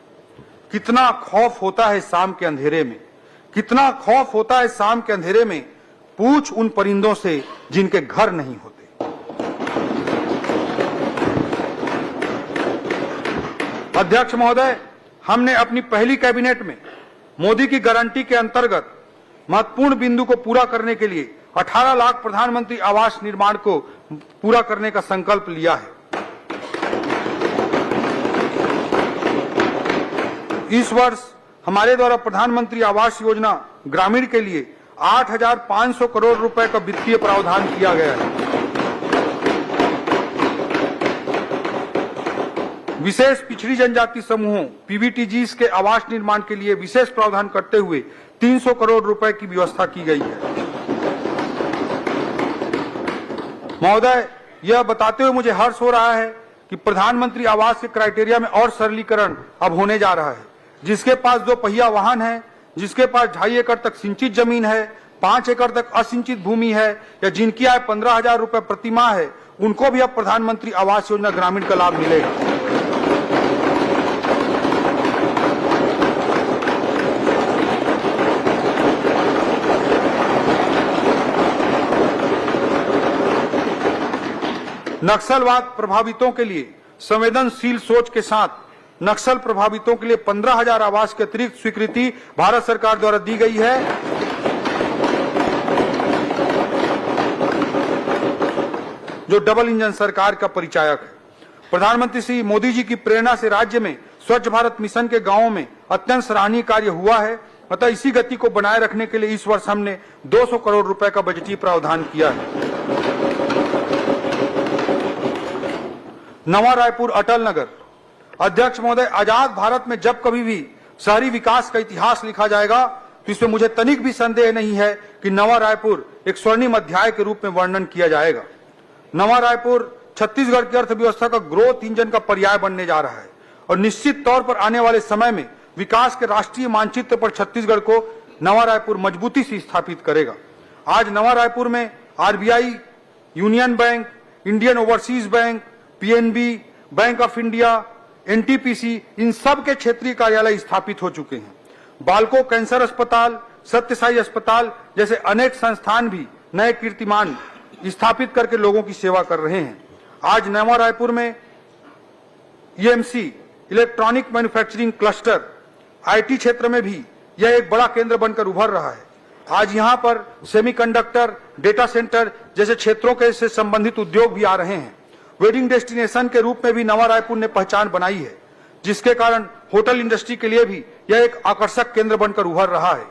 कितना खौफ होता है शाम के अंधेरे में, कितना खौफ होता है शाम के अंधेरे में, पूछ उन परिंदों से जिनके घर नहीं होते। अध्यक्ष महोदय, हमने अपनी पहली कैबिनेट में मोदी की गारंटी के अंतर्गत महत्वपूर्ण बिंदु को पूरा करने के लिए 18 लाख प्रधानमंत्री आवास निर्माण को पूरा करने का संकल्प लिया है। इस वर्ष हमारे द्वारा प्रधानमंत्री आवास योजना ग्रामीण के लिए 8,500 करोड़ रुपए का वित्तीय प्रावधान किया गया है। विशेष पिछड़ी जनजाति समूहों पीवीटीजीज के आवास निर्माण के लिए विशेष प्रावधान करते हुए 300 करोड़ रुपए की व्यवस्था की गई है। महोदय, यह बताते हुए मुझे हर्ष हो रहा है कि प्रधानमंत्री आवास के क्राइटेरिया में और सरलीकरण अब होने जा रहा है। जिसके पास 2 पहिया वाहन है, जिसके पास 2.5 एकड़ तक सिंचित जमीन है, 5 एकड़ तक असिंचित भूमि है या जिनकी आय 15,000 रुपए प्रति माह है, उनको भी अब प्रधानमंत्री आवास योजना ग्रामीण का लाभ मिलेगा। नक्सलवाद प्रभावितों के लिए संवेदनशील सोच के साथ नक्सल प्रभावितों के लिए 15,000 आवास की अतिरिक्त स्वीकृति भारत सरकार द्वारा दी गई है। जो डबल इंजन सरकार का परिचायक है। प्रधानमंत्री श्री मोदी जी की प्रेरणा से राज्य में स्वच्छ भारत मिशन के गांवों में अत्यंत सराहनीय कार्य हुआ है। अतः इसी गति को बनाए रखने के लिए इस वर्ष हमने 200 करोड़ रुपए का बजटीय प्रावधान किया है। नवा रायपुर अटल नगर। अध्यक्ष महोदय, आजाद भारत में जब कभी भी शहरी विकास का इतिहास लिखा जाएगा तो इसमें मुझे तनिक भी संदेह नहीं है कि नवा रायपुर एक स्वर्णिम अध्याय के रूप में वर्णन किया जाएगा। नवा रायपुर छत्तीसगढ़ की अर्थव्यवस्था का ग्रोथ इंजन का पर्याय बनने जा रहा है और निश्चित तौर पर आने वाले समय में विकास के राष्ट्रीय मानचित्र पर छत्तीसगढ़ को नवा रायपुर मजबूती से स्थापित करेगा। आज नवा रायपुर में RBI, Union Bank, Indian Overseas Bank, PNB, Bank of India, NTPC, इन सब के क्षेत्रीय कार्यालय स्थापित हो चुके हैं। बालको कैंसर अस्पताल, सत्यसाई अस्पताल जैसे अनेक संस्थान भी नए कीर्तिमान स्थापित करके लोगों की सेवा कर रहे हैं। आज नवा रायपुर में EMC, electronic manufacturing cluster, IT क्षेत्र में भी यह एक बड़ा केंद्र बनकर उभर रहा है। आज यहां पर सेमीकंडक्टर, डेटा सेंटर जैसे क्षेत्रों के से संबंधित उद्योग भी आ रहे हैं। वेडिंग डेस्टिनेशन के रूप में भी नवा रायपुर ने पहचान बनाई है, जिसके कारण होटल इंडस्ट्री के लिए भी यह एक आकर्षक केंद्र बनकर उभर रहा है।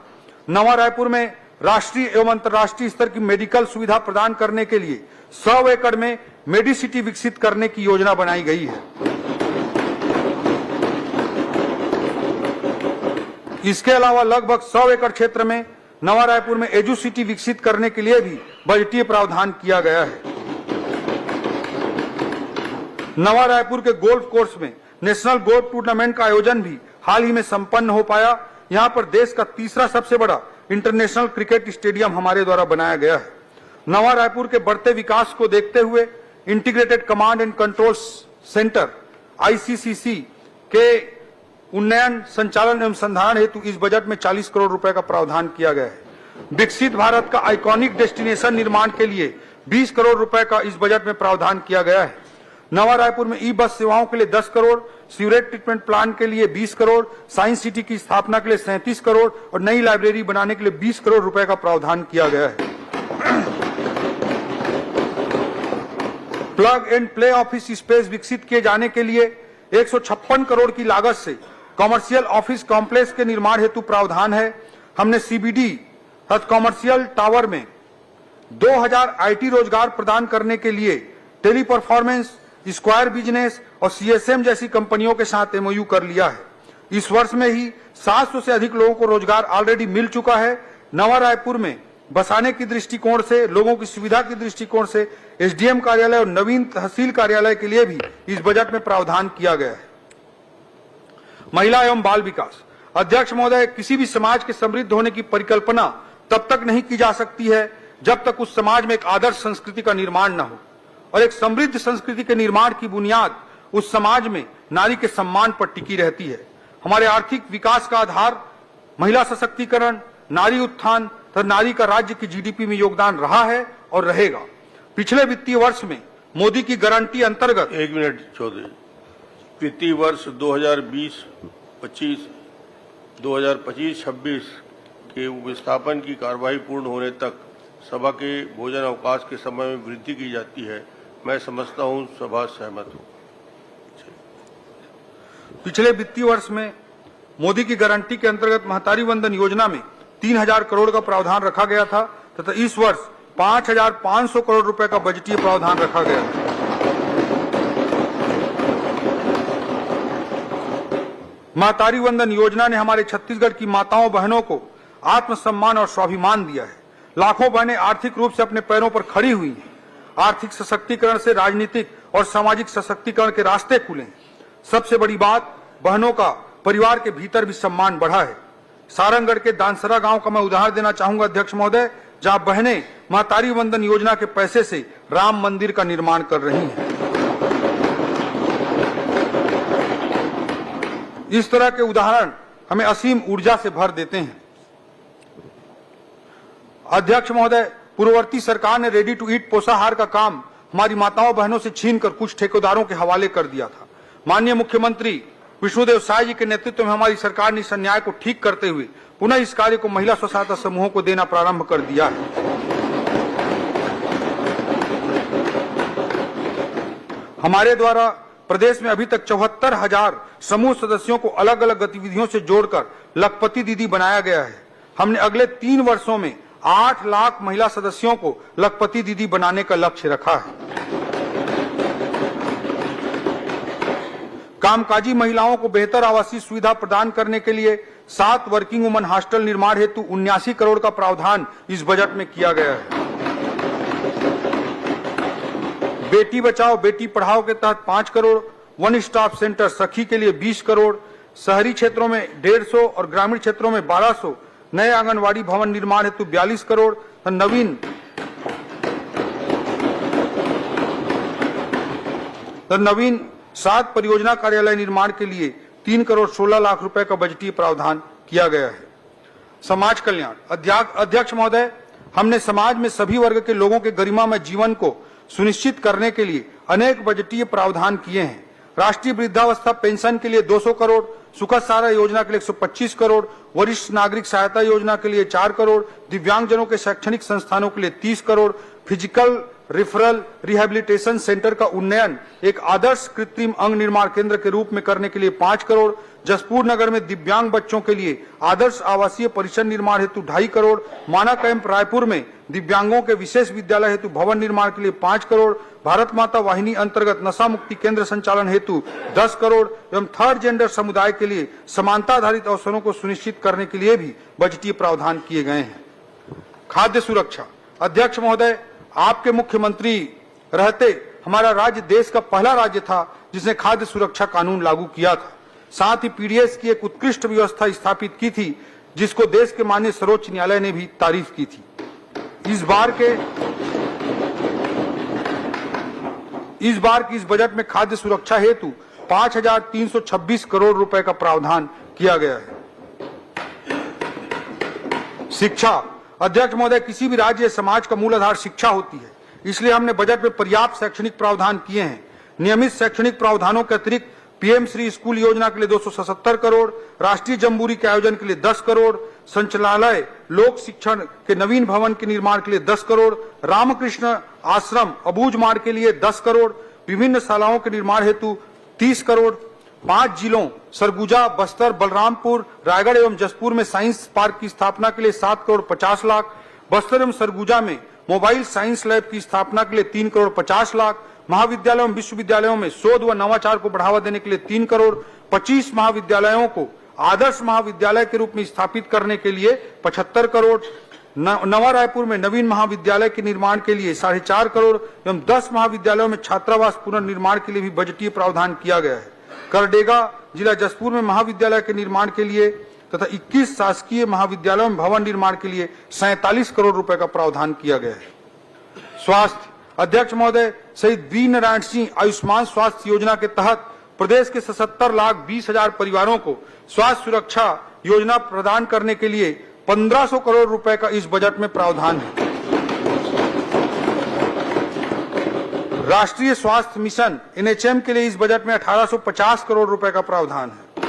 नवा रायपुर में राष्ट्रीय एवं अंतर्राष्ट्रीय स्तर की मेडिकल सुविधा प्रदान करने के लिए 100 एकड़ में मेडिसिटी विकसित करने की योजना बनाई गई है। इसके अलावा लगभग 100 एकड़ क्षेत्र में नवा रायपुर में एजुसिटी विकसित करने के लिए भी बजटीय प्रावधान किया गया है। नवा रायपुर के गोल्फ कोर्स में नेशनल गोल्फ टूर्नामेंट का आयोजन भी हाल ही में संपन्न हो पाया। यहां पर देश का तीसरा सबसे बड़ा इंटरनेशनल क्रिकेट स्टेडियम हमारे द्वारा बनाया गया है। नवा रायपुर के बढ़ते विकास को देखते हुए integrated command and control centre ICCC के उन्नयन, संचालन एवं संधारण हेतु इस बजट में 40 करोड़ रुपए का प्रावधान किया गया है। विकसित भारत का आइकॉनिक डेस्टिनेशन निर्माण के लिए 20 करोड़ रुपए का इस बजट में प्रावधान किया गया है। नवा रायपुर में ई बस सेवाओं के लिए 10 करोड़, सीवरेज ट्रीटमेंट प्लांट के लिए 20 करोड़, साइंस सिटी की स्थापना के लिए 37 करोड़ और नई लाइब्रेरी बनाने के लिए 20 करोड़ रुपए का प्रावधान किया गया है। Plug and play office space विकसित किए जाने के लिए 156 करोड़ की लागत से कॉमर्शियल ऑफिस कॉम्प्लेक्स के निर्माण हेतु प्रावधान है। हमने सीबीडी तथा कॉमर्शियल टावर में 2000 आईटी रोजगार प्रदान करने के लिए टेली परफॉर्मेंस, स्क्वायर बिजनेस और सीएसएम जैसी कंपनियों के साथ एमओयू कर लिया है। इस वर्ष में ही 700 से अधिक लोगों को रोजगार ऑलरेडी मिल चुका है। नवा रायपुर में बसाने की दृष्टिकोण से, लोगों की सुविधा की दृष्टिकोण से एसडीएम कार्यालय और नवीन तहसील कार्यालय के लिए भी इस बजट में प्रावधान किया गया है। महिला एवं बाल विकास। अध्यक्ष महोदय, किसी भी समाज के समृद्ध होने की परिकल्पना तब तक नहीं की जा सकती है जब तक उस समाज में एक आदर्श संस्कृति का निर्माण न हो, और एक समृद्ध संस्कृति के निर्माण की बुनियाद उस समाज में नारी के सम्मान पर टिकी रहती है। हमारे आर्थिक विकास का आधार महिला सशक्तिकरण, नारी उत्थान तथा नारी का राज्य की जीडीपी में योगदान रहा है और रहेगा। पिछले वित्तीय वर्ष में मोदी की गारंटी अंतर्गत 1 मिनट चौधरी, वित्तीय वर्ष 2020-25, 2025-26 के विस्थापन की कार्यवाही पूर्ण होने तक सभा के भोजन अवकाश के समय में वृद्धि की जाती है। मैं समझता हूं सभा सहमत हो। पिछले वित्तीय वर्ष में मोदी की गारंटी के अंतर्गत महतारी वंदन योजना में 3000 करोड़ का प्रावधान रखा गया था तथा इस वर्ष 5500 करोड़ रुपए का बजटीय प्रावधान रखा गया था। महतारी वंदन योजना ने हमारे छत्तीसगढ़ की माताओं बहनों को आत्मसम्मान और स्वाभिमान दिया है। लाखों बहनें आर्थिक रूप से अपने पैरों पर खड़ी हुई हैं। आर्थिक सशक्तिकरण से राजनीतिक और सामाजिक सशक्तिकरण के रास्ते खुले हैं। सबसे बड़ी बात, बहनों का परिवार के भीतर भी सम्मान बढ़ा है। सारंगगढ़ के दानसरा गांव का मैं उदाहरण देना चाहूंगा अध्यक्ष महोदय, जहां बहनें महतारी वंदन योजना के पैसे से राम मंदिर का निर्माण कर रही हैं। इस तरह के उदाहरण हमें असीम ऊर्जा से भर देते हैं। अध्यक्ष महोदय, पूर्ववर्ती सरकार ने रेडी टू ईट पोषाहार का काम हमारी माताओं बहनों से छीनकर कुछ ठेकेदारों के हवाले कर दिया था। माननीय मुख्यमंत्री विष्णुदेव साय जी के नेतृत्व में हमारी सरकार ने इस अन्याय को ठीक करते हुए पुनः इस कार्य को महिला स्व सहायता समूहों को देना प्रारंभ कर दिया है। हमारे द्वारा प्रदेश में अभी तक 74,000 समूह सदस्यों को अलग अलग गतिविधियों से जोड़कर लखपति दीदी बनाया गया है। हमने अगले 3 वर्षों में 8 लाख महिला सदस्यों को लखपति दीदी बनाने का लक्ष्य रखा है। कामकाजी महिलाओं को बेहतर आवासीय सुविधा प्रदान करने के लिए 7 वर्किंग वुमन हॉस्टल निर्माण हेतु 79 करोड़ का प्रावधान इस बजट में किया गया है। बेटी बचाओ बेटी पढ़ाओ के तहत 5 करोड़, वन स्टॉप सेंटर सखी के लिए 20 करोड़, शहरी क्षेत्रों में 150 और ग्रामीण क्षेत्रों में 1200 नए आंगनवाड़ी भवन निर्माण हेतु 42 करोड़, नवीन 7 परियोजना कार्यालय निर्माण के लिए 3 करोड़ 16 लाख रुपए का बजटीय प्रावधान किया गया है। समाज कल्याण अध्यक्ष महोदय, हमने समाज में सभी वर्ग के लोगों के गरिमामय जीवन को सुनिश्चित करने के लिए अनेक बजटीय प्रावधान किए हैं। राष्ट्रीय वृद्धावस्था पेंशन के लिए 200 करोड़, सुखद सारा योजना के लिए 125 करोड़, वरिष्ठ नागरिक सहायता योजना के लिए 4 करोड़, दिव्यांगजनों के शैक्षणिक संस्थानों के लिए 30 crore, physical referral rehabilitation centre का उन्नयन एक आदर्श कृत्रिम अंग निर्माण केंद्र के रूप में करने के लिए 5 करोड़, जसपुर नगर में दिव्यांग बच्चों के लिए आदर्श आवासीय परिसर निर्माण हेतु 2.5 करोड़, माना कैंप रायपुर में दिव्यांगों के विशेष विद्यालय हेतु भवन निर्माण के लिए 5 करोड़, भारत माता वाहिनी अंतर्गत नशा मुक्ति केंद्र संचालन हेतु 10 करोड़ एवं थर्ड जेंडर समुदाय के लिए समानता आधारित अवसरों को सुनिश्चित करने के लिए भी बजटीय प्रावधान किए गए हैं। खाद्य सुरक्षा अध्यक्ष महोदय, आपके मुख्यमंत्री रहते हमारा राज्य देश का पहला राज्य था जिसने खाद्य सुरक्षा कानून लागू किया था। साथ ही पीडीएस की एक उत्कृष्ट व्यवस्था स्थापित की थी जिसको देश के माननीय सर्वोच्च न्यायालय ने भी तारीफ की थी। इस बार की इस बजट में खाद्य सुरक्षा हेतु 5,326 करोड़ रुपए का प्रावधान किया गया है। शिक्षा अध्यक्ष महोदय, किसी भी राज्य या समाज का मूल आधार शिक्षा होती है, इसलिए हमने बजट में पर्याप्त शैक्षणिक प्रावधान किए हैं। नियमित शैक्षणिक प्रावधानों के अतिरिक्त पीएम श्री स्कूल योजना के लिए 277 करोड़, राष्ट्रीय जम्बूरी के आयोजन के लिए 10 करोड़, संचालनालय लोक शिक्षण के नवीन भवन के निर्माण के लिए 10 करोड़, रामकृष्ण आश्रम अबूझ मार्ग के लिए 10 करोड़, विभिन्न शालाओं के निर्माण हेतु 30 करोड़, 5 जिलों सरगुजा, बस्तर, बलरामपुर, रायगढ़ एवं जसपुर में साइंस पार्क की स्थापना के लिए 7 करोड़ 50 लाख, बस्तर एवं सरगुजा में मोबाइल साइंस लैब की स्थापना के लिए 3 करोड़ 50 लाख, महाविद्यालयों एवं विश्वविद्यालयों में शोध व नवाचार को बढ़ावा देने के लिए 3 करोड़, 25 महाविद्यालयों को आदर्श महाविद्यालय के रूप में स्थापित करने के लिए 75 करोड़, नवा रायपुर में नवीन महाविद्यालय के निर्माण के लिए 4.5 करोड़ एवं 10 महाविद्यालयों में छात्रावास पुनर्निर्माण के लिए भी बजटीय प्रावधान किया गया है। करडेगा जिला जसपुर में महाविद्यालय के निर्माण के लिए तथा 21 शासकीय महाविद्यालयों में भवन निर्माण के लिए 47 करोड़ रुपए का प्रावधान किया गया है। स्वास्थ्य अध्यक्ष महोदय, शहीद वीर नारायण सिंह आयुष्मान स्वास्थ्य योजना के तहत प्रदेश के 77,20,000 परिवारों को स्वास्थ्य सुरक्षा योजना प्रदान करने के लिए 1,500 करोड़ रुपए का इस बजट में प्रावधान है। राष्ट्रीय स्वास्थ्य मिशन एनएचएम के लिए इस बजट में 1,850 करोड़ रुपए का प्रावधान है।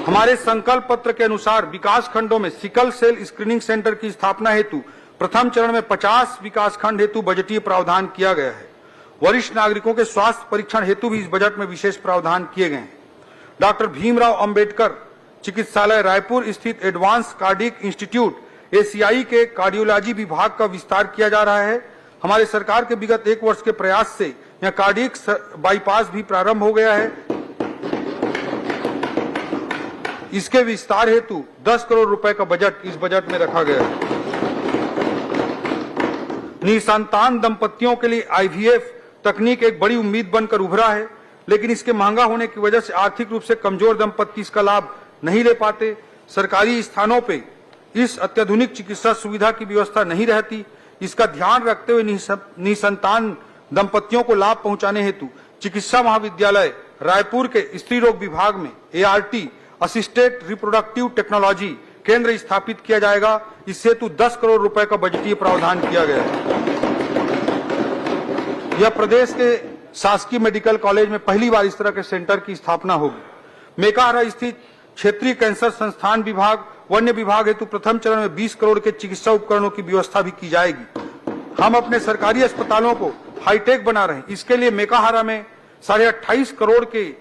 हमारे संकल्प पत्र के अनुसार विकास खंडों में सिकल सेल स्क्रीनिंग सेंटर की स्थापना हेतु प्रथम चरण में 50 विकास खंड हेतु बजटीय प्रावधान किया गया है। वरिष्ठ नागरिकों के स्वास्थ्य परीक्षण हेतु भी इस बजट में विशेष प्रावधान किए गए हैं। डॉक्टर भीमराव अंबेडकर चिकित्सालय रायपुर स्थित एडवांस कार्डियक इंस्टीट्यूट एसीआई के कार्डियोलॉजी विभाग का विस्तार किया जा रहा है। हमारे सरकार के विगत 1 वर्ष के प्रयास से यहाँ कार्डियक बाईपास भी प्रारंभ हो गया है। इसके विस्तार हेतु 10 करोड़ रुपए का बजट इस बजट में रखा गया है। निसंतान दंपतियों के लिए आईवीएफ तकनीक एक बड़ी उम्मीद बनकर उभरा है, लेकिन इसके महंगा होने की वजह से आर्थिक रूप से कमजोर दंपति इसका लाभ नहीं ले पाते। सरकारी स्थानों पे इस अत्याधुनिक चिकित्सा सुविधा की व्यवस्था नहीं रहती। इसका ध्यान रखते हुए निसंतान दंपतियों को लाभ पहुंचाने हेतु चिकित्सा महाविद्यालय रायपुर के स्त्री रोग विभाग में ART असिस्टेड रिप्रोडक्टिव टेक्नोलॉजी केंद्र स्थापित किया जाएगा। इस हेतु 10 करोड़ रुपए का बजटीय प्रावधान किया गया है। यह प्रदेश के शासकीय मेडिकल कॉलेज में पहली बार इस तरह के सेंटर की स्थापना होगी। मेकाहारा स्थित क्षेत्रीय कैंसर संस्थान विभाग वन्य विभाग हेतु प्रथम चरण में 20 करोड़ के चिकित्सा उपकरणों की व्यवस्था भी की जाएगी। हम अपने सरकारी अस्पतालों को हाईटेक बना रहे हैं। इसके लिए मेकाहारा में 28.5 करोड़ के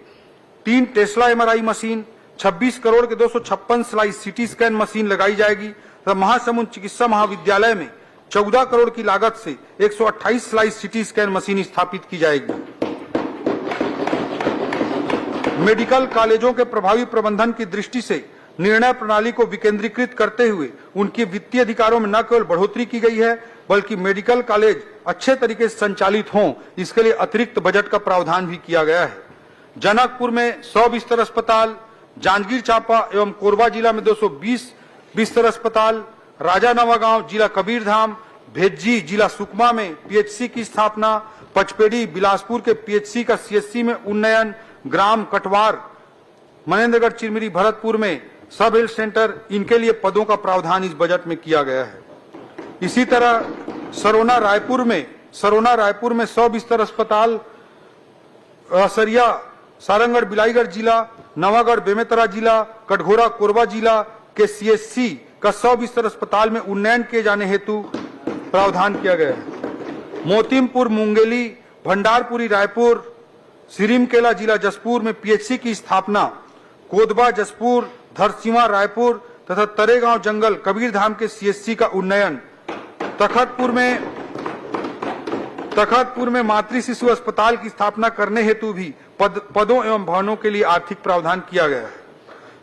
3 टेस्ला MRI मशीन, 26 करोड़ के 256 स्लाइस CT स्कैन मशीन लगाई जाएगी तथा महासमुंद चिकित्सा महाविद्यालय में 14 करोड़ की लागत से 128 स्लाइस CT स्कैन मशीन स्थापित की जाएगी। मेडिकल कॉलेजों के प्रभावी प्रबंधन की दृष्टि से निर्णय प्रणाली को विकेंद्रीकृत करते हुए उनके वित्तीय अधिकारों में न केवल बढ़ोतरी की गई है बल्कि मेडिकल कॉलेज अच्छे तरीके से संचालित हों, इसके लिए अतिरिक्त बजट का प्रावधान भी किया गया है। जनकपुर में 100 बिस्तर अस्पताल, जांजगीर चांपा एवं कोरबा जिला में 220 बिस्तर अस्पताल, राजा नवागांव जिला कबीरधाम, भेज्जी जिला सुकमा में PHC की स्थापना, पचपेड़ी बिलासपुर के PHC का CSC में उन्नयन, ग्राम कटवार मनेन्द्रगढ़ चिरमिरी भरतपुर में सब हेल्थ सेंटर, इनके लिए पदों का प्रावधान इस बजट में किया गया है। इसी तरह सरोना रायपुर में 100 बिस्तर अस्पताल, सरिया सारंगगढ़ बिलाईगढ़ जिला, नवागढ़ बेमेतरा जिला, कटघोरा कोरबा जिला के CSC का 100 बिस्तर अस्पताल में उन्नयन किए जाने हेतु प्रावधान किया गया है। मोतिमपुर मुंगेली, भंडारपुरी रायपुर, सिरीमकेला जिला जसपुर में PHC की स्थापना, कोदबा जसपुर, धरसीवा रायपुर तथा तरेगांव जंगल कबीरधाम के CSC का उन्नयन, तखतपुर में मातृ शिशु अस्पताल की स्थापना करने हेतु भी पदों एवं भवनों के लिए आर्थिक प्रावधान किया गया है।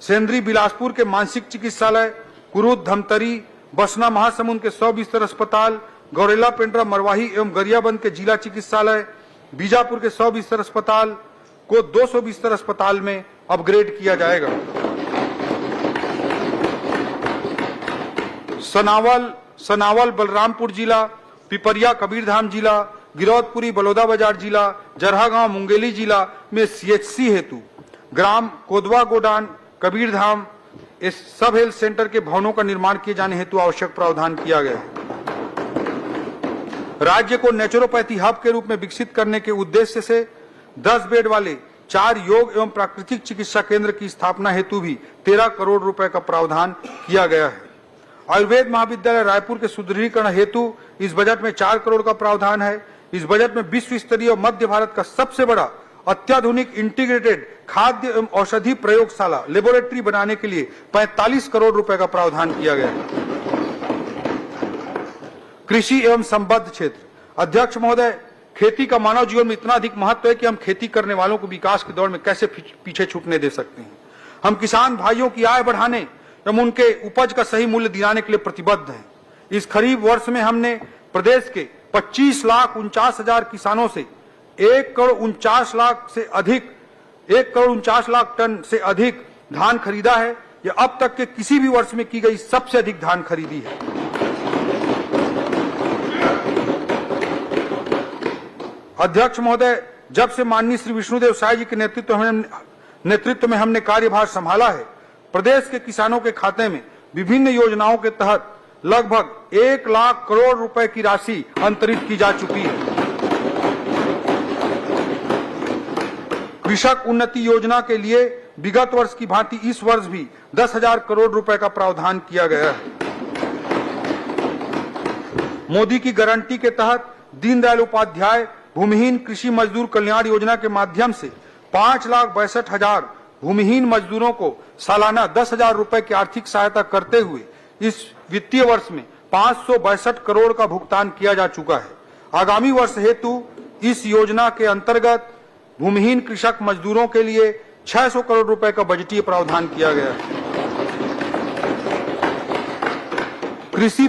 सेंद्री बिलासपुर के मानसिक चिकित्सालय, कुरुद धमतरी, बसना महासमुंद के 100 बिस्तर अस्पताल, गौरेला पेंड्रा मरवाही एवं गरियाबंद के जिला चिकित्सालय, बीजापुर के 100 बिस्तर अस्पताल को 200 बिस्तर अस्पताल में अपग्रेड किया जाएगा। सनावल बलरामपुर जिला, पिपरिया कबीरधाम जिला, गिरौदपुरी बलौदा बाजार जिला, जरहागांव मुंगेली जिला में CHC हेतु ग्राम कोदवा गोडान कबीरधाम इस सब हेल्थ सेंटर के भवनों का निर्माण किए जाने हेतु आवश्यक प्रावधान किया गया है। राज्य को नेचुरोपैथी हब के रूप में विकसित करने के उद्देश्य से 10 बेड वाले 4 योग एवं प्राकृतिक चिकित्सा केंद्र की स्थापना हेतु भी 13 करोड़ रुपए का प्रावधान किया गया है। आयुर्वेद महाविद्यालय रायपुर के सुदृढ़ीकरण हेतु इस बजट में 4 करोड़ का प्रावधान है। इस बजट में विश्व स्तरीय मध्य भारत का सबसे बड़ा अत्याधुनिक इंटीग्रेटेड खाद्य एवं औषधि प्रयोगशाला लेबोरेटरी बनाने के लिए 45 करोड़ रुपए का प्रावधान किया गया है। कृषि एवं संबद्ध क्षेत्र, अध्यक्ष महोदय, खेती का मानव जीवन में इतना अधिक महत्व है कि हम खेती करने वालों को विकास की दौड़ में कैसे पीछे छूटने दे सकते हैं। हम किसान भाइयों की आय बढ़ाने एवं उनके उपज का सही मूल्य दिलाने के लिए प्रतिबद्ध हैं। इस खरीफ वर्ष में हमने प्रदेश के 25,49,000 किसानों से 1,49,00,000 टन से अधिक धान खरीदा है। यह अब तक के किसी भी वर्ष में की गई सबसे अधिक धान खरीदी है। अध्यक्ष महोदय, जब से माननीय श्री विष्णुदेव साय जी के नेतृत्व में हमने कार्यभार संभाला है, प्रदेश के किसानों के खाते में विभिन्न योजनाओं के तहत लगभग 1 लाख करोड़ रुपए की राशि अंतरित की जा चुकी है। कृषक उन्नति योजना के लिए विगत वर्ष की भांति इस वर्ष भी 10,000 करोड़ रुपए का प्रावधान किया गया है। मोदी की गारंटी के तहत दीनदयाल उपाध्याय भूमिहीन कृषि मजदूर कल्याण योजना के माध्यम से 5,62,000 भूमिहीन मजदूरों को सालाना 10,000 रुपए की आर्थिक सहायता करते हुए इस वित्तीय वर्ष में 562 करोड़ का भुगतान किया जा चुका है। आगामी वर्ष हेतु इस योजना के अंतर्गत भूमिहीन कृषक मजदूरों के लिए 600 करोड़ रुपए का बजटीय प्रावधान किया गया है। कृषि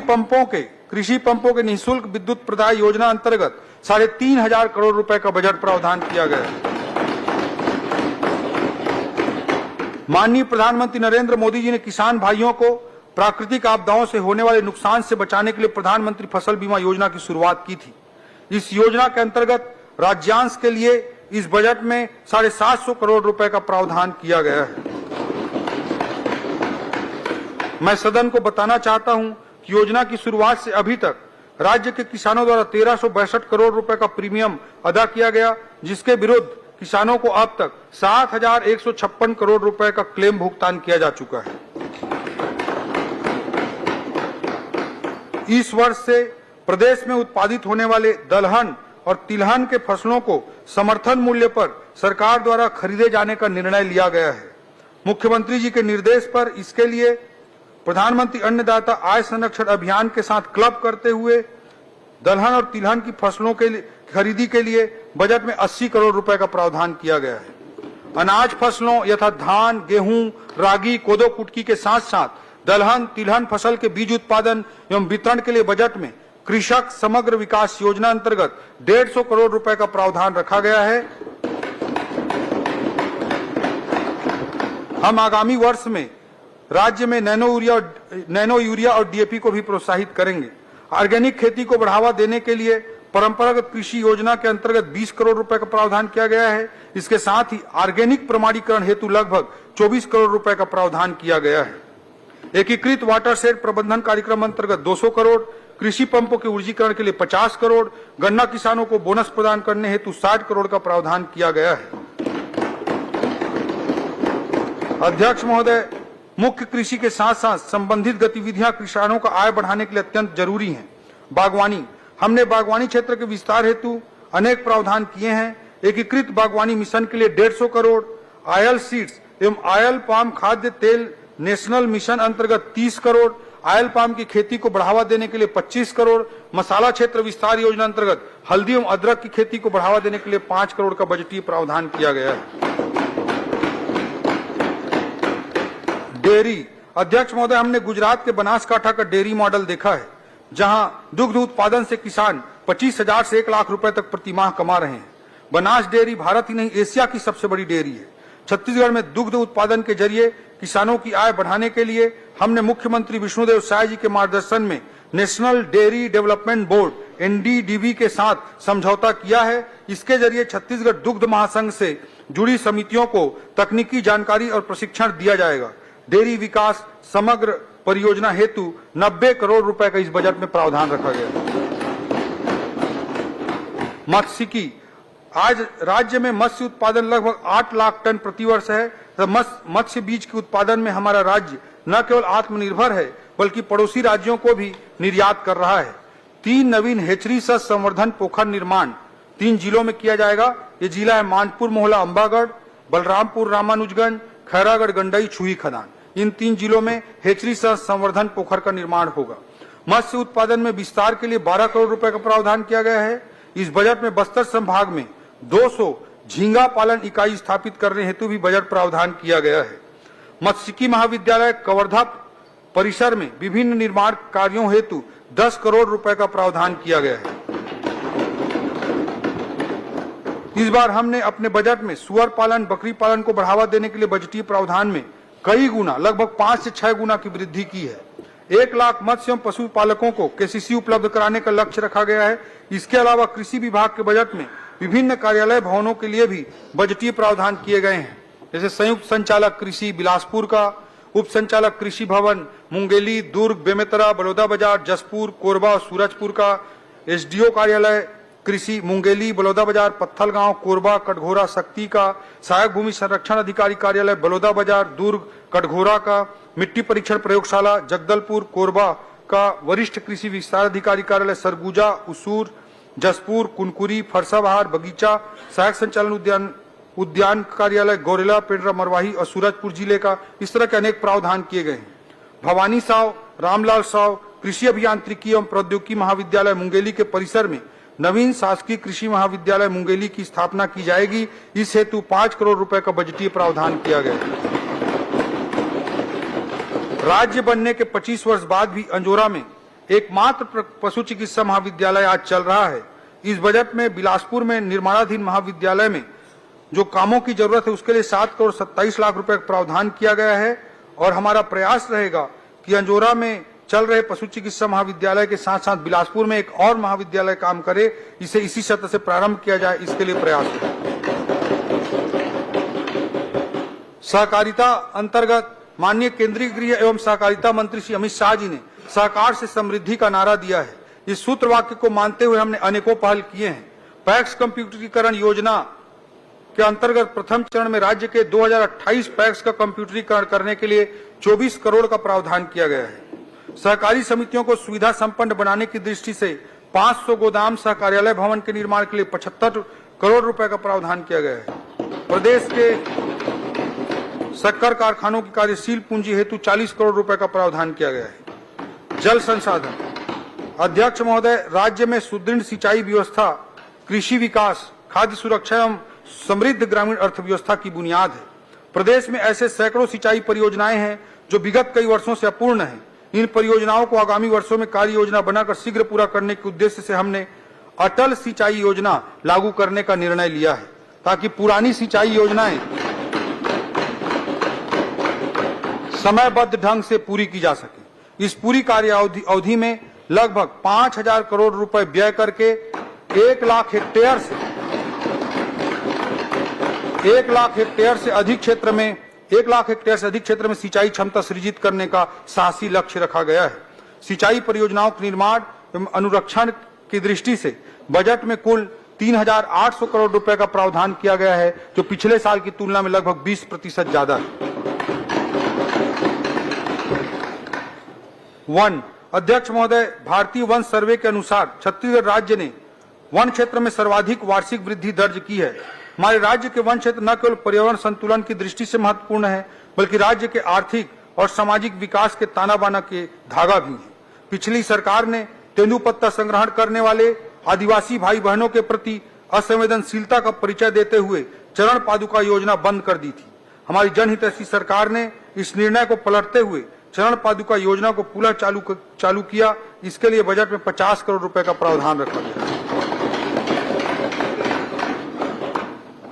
पंपों के निःशुल्क विद्युत प्रदाय योजना अंतर्गत 3,500 करोड़ रुपए का बजट प्रावधान किया गया है। माननीय प्रधानमंत्री नरेंद्र मोदी जी ने किसान भाइयों को प्राकृतिक आपदाओं से होने वाले नुकसान से बचाने के लिए प्रधानमंत्री फसल बीमा योजना की शुरुआत की थी। इस योजना के अंतर्गत राज्यांश के लिए इस बजट में 750 करोड़ रुपए का प्रावधान किया गया है। मैं सदन को बताना चाहता हूं कि योजना की शुरुआत से अभी तक राज्य के किसानों द्वारा 1362 करोड़ रुपए का प्रीमियम अदा किया गया, जिसके विरुद्ध किसानों को अब तक 7156 करोड़ रुपए का क्लेम भुगतान किया जा चुका है। इस वर्ष से प्रदेश में उत्पादित होने वाले दलहन और तिलहन के फसलों को समर्थन मूल्य पर सरकार द्वारा खरीदे जाने का निर्णय लिया गया है। मुख्यमंत्री जी के निर्देश पर इसके लिए प्रधानमंत्री अन्नदाता आय संरक्षण अभियान के साथ क्लब करते हुए दलहन और तिलहन की फसलों के खरीदी के लिए बजट में 80 करोड़ रुपए का प्रावधान किया गया है। अनाज फसलों यथा धान, गेहूं, रागी, कोदो, कुटकी के साथ साथ दलहन तिलहन फसल के बीज उत्पादन एवं वितरण के लिए बजट में कृषक समग्र विकास योजना अंतर्गत 150 करोड़ रुपए का प्रावधान रखा गया है। हम आगामी वर्ष में राज्य में नैनो यूरिया और डीएपी को भी प्रोत्साहित करेंगे। ऑर्गेनिक खेती को बढ़ावा देने के लिए परंपरागत कृषि योजना के अंतर्गत 20 करोड़ रुपए का प्रावधान किया गया है। इसके साथ ही ऑर्गेनिक प्रमाणीकरण हेतु लगभग 24 करोड़ रुपए का प्रावधान किया गया है। एकीकृत वाटर शेड प्रबंधन कार्यक्रम अंतर्गत 200 करोड़, कृषि पंपों के ऊर्जीकरण के लिए 50 करोड़, गन्ना किसानों को बोनस प्रदान करने हेतु 60 करोड़ का प्रावधान किया गया है। अध्यक्ष महोदय, मुख्य कृषि के साथ साथ संबंधित गतिविधियां किसानों का आय बढ़ाने के लिए अत्यंत जरूरी हैं। बागवानी, हमने बागवानी क्षेत्र के विस्तार हेतु अनेक प्रावधान किए हैं। एकीकृत बागवानी मिशन के लिए 150 करोड़, आयल सीड्स एवं आयल पाम खाद्य तेल नेशनल मिशन अंतर्गत 30 करोड़, आयल पाम की खेती को बढ़ावा देने के लिए 25 करोड़, मसाला क्षेत्र विस्तार योजना अंतर्गत हल्दी एवं अदरक की खेती को बढ़ावा देने के लिए 5 करोड़ का बजटीय प्रावधान किया गया है। डेयरी, अध्यक्ष महोदय, हमने गुजरात के बनासकांठा का डेयरी मॉडल देखा है, जहां दुग्ध उत्पादन से किसान 25,000 से 1 लाख रुपए तक प्रति माह कमा रहे हैं। बनास डेयरी भारत ही नहीं एशिया की सबसे बड़ी डेयरी है। छत्तीसगढ़ में दुग्ध उत्पादन के जरिए किसानों की आय बढ़ाने के लिए हमने मुख्यमंत्री विष्णुदेव साय जी के मार्गदर्शन में national dairy development board NDDB के साथ समझौता किया है। इसके जरिए छत्तीसगढ़ दुग्ध महासंघ से जुड़ी समितियों को तकनीकी जानकारी और प्रशिक्षण दिया जाएगा। डेयरी विकास समग्र परियोजना हेतु 90 करोड़ रुपए का इस बजट में प्रावधान रखा गया है। मत्स्यिकी, आज राज्य में मत्स्य उत्पादन लगभग 8 लाख टन प्रतिवर्ष है। मत्स्य बीज के उत्पादन में हमारा राज्य न केवल आत्मनिर्भर है बल्कि पड़ोसी राज्यों को भी निर्यात कर रहा है। 3 नवीन हेचरी सह संवर्धन पोखर निर्माण 3 जिलों में किया जाएगा। ये जिला है मानपुर मोहला अंबागढ़, बलरामपुर रामानुजगंज, खैरागढ़ गंडई छुई खदान। इन 3 जिलों में हेचरी सह संवर्धन पोखर का निर्माण होगा। मत्स्य उत्पादन में विस्तार के लिए 12 करोड़ रुपए का प्रावधान किया गया है। इस बजट में बस्तर संभाग में 200 झींगा पालन इकाई स्थापित करने हेतु भी बजट प्रावधान किया गया है। मत्स्यिकी महाविद्यालय कवर्धा परिसर में विभिन्न निर्माण कार्यों हेतु 10 करोड़ रुपए का प्रावधान किया गया है। इस बार हमने अपने बजट में सुअर पालन, बकरी पालन को बढ़ावा देने के लिए बजटीय प्रावधान में कई गुना, लगभग 5 से 6 गुना की वृद्धि की है। 1 लाख मत्स्य एवं पशु पालकों को केसीसी उपलब्ध कराने का लक्ष्य रखा गया है। इसके अलावा कृषि विभाग के बजट में विभिन्न कार्यालय भवनों के लिए भी बजटीय प्रावधान किए गए हैं, जैसे संयुक्त संचालक कृषि बिलासपुर का, उप संचालक कृषि भवन मुंगेली, दुर्ग, बेमेतरा, बलौदाबाजार, जसपुर, कोरबा और सूरजपुर का, एसडीओ कार्यालय कृषि मुंगेली, बलौदाबाजार, पत्थलगांव, कोरबा, कटघोरा, शक्ति का, सहायक भूमि संरक्षण अधिकारी कार्यालय बलौदाबाजार, दुर्ग, कटघोरा का, मिट्टी परीक्षण प्रयोगशाला जगदलपुर, कोरबा का, वरिष्ठ कृषि विस्तार अधिकारी कार्यालय सरगुजा, उसूर, जसपुर, कुनकुरी, फरसाबहार, बगीचा, सहायक संचालन उद्यान कार्यालय गौरेला, पेंड्रा, मरवाही और सूरजपुर जिले का। इस तरह के अनेक प्रावधान किए गए हैं। भवानी साव, रामलाल साव कृषि अभियांत्रिकी एवं प्रौद्योगिकी महाविद्यालय मुंगेली के परिसर में नवीन शासकीय कृषि महाविद्यालय मुंगेली की स्थापना की जाएगी। इस हेतु 5 करोड़ रुपए का बजटीय प्रावधान किया गया है। राज्य बनने के 25 वर्ष बाद भी अंजोरा में एकमात्र पशु चिकित्सा महाविद्यालय आज चल रहा है। इस बजट में बिलासपुर में निर्माणाधीन महाविद्यालय में जो कामों की जरूरत है उसके लिए 7 करोड़ 27 लाख रुपए का प्रावधान किया गया है और हमारा प्रयास रहेगा कि अंजोरा में चल रहे पशु चिकित्सा महाविद्यालय के साथ साथ बिलासपुर में एक और महाविद्यालय काम करे, इसे इसी सत्र से प्रारंभ किया जाए, इसके लिए प्रयास है। सहकारिता अंतर्गत माननीय केंद्रीय गृह एवं सहकारिता मंत्री श्री अमित शाह जी ने सहकार से समृद्धि का नारा दिया है। इस सूत्र वाक्य को मानते हुए हमने अनेकों पहल किए हैं। पैक्स कंप्यूटरीकरण योजना के अंतर्गत प्रथम चरण में राज्य के 2028 पैक्स का कंप्यूटरीकरण करने के लिए 24 करोड़ का प्रावधान किया गया है। सहकारी समितियों को सुविधा संपन्न बनाने की दृष्टि से 500 गोदाम सह कार्यालय भवन के निर्माण के लिए 75 करोड़ रुपए का प्रावधान किया गया है। प्रदेश के शक्कर कारखानों की कार्यशील पूंजी हेतु 40 करोड़ रुपए का प्रावधान किया गया है। जल संसाधन अध्यक्ष महोदय, राज्य में सुदृढ़ सिंचाई व्यवस्था कृषि विकास, खाद्य सुरक्षा एवं समृद्ध ग्रामीण अर्थव्यवस्था की बुनियाद है। प्रदेश में ऐसे सैकड़ों सिंचाई परियोजनाएं हैं जो विगत कई वर्षों से अपूर्ण हैं। इन परियोजनाओं को आगामी वर्षों में कार्य योजना बनाकर शीघ्र पूरा करने के उद्देश्य से हमने अटल सिंचाई योजना लागू करने का निर्णय लिया है, ताकि पुरानी सिंचाई योजनाएं समयबद्ध ढंग से पूरी की जा सके। इस पूरी कार्य अवधि में लगभग 5,000 करोड़ रुपए व्यय करके 1 लाख हेक्टेयर से अधिक क्षेत्र में सिंचाई क्षमता सृजित करने का साहसी लक्ष्य रखा गया है। सिंचाई परियोजनाओं के निर्माण एवं अनुरक्षण की दृष्टि से बजट में कुल 3,800 करोड़ रुपए का प्रावधान किया गया है, जो पिछले साल की तुलना में लगभग 20% ज्यादा है। वन अध्यक्ष महोदय, भारतीय वन सर्वे के अनुसार छत्तीसगढ़ राज्य ने वन क्षेत्र में सर्वाधिक वार्षिक वृद्धि दर्ज की है। हमारे राज्य के वन क्षेत्र न केवल पर्यावरण संतुलन की दृष्टि से महत्वपूर्ण है, बल्कि राज्य के आर्थिक और सामाजिक विकास के ताना बाना के धागा भी है। पिछली सरकार ने तेंदुपत्ता संग्रहण करने वाले आदिवासी भाई बहनों के प्रति असंवेदनशीलता का परिचय देते हुए चरण पादुका योजना बंद कर दी थी। हमारी जनहितैषी सरकार ने इस निर्णय को पलटते हुए चरण पादुका योजना को पुनः चालू किया। इसके लिए बजट में 50 करोड़ रुपए का प्रावधान रखा गया।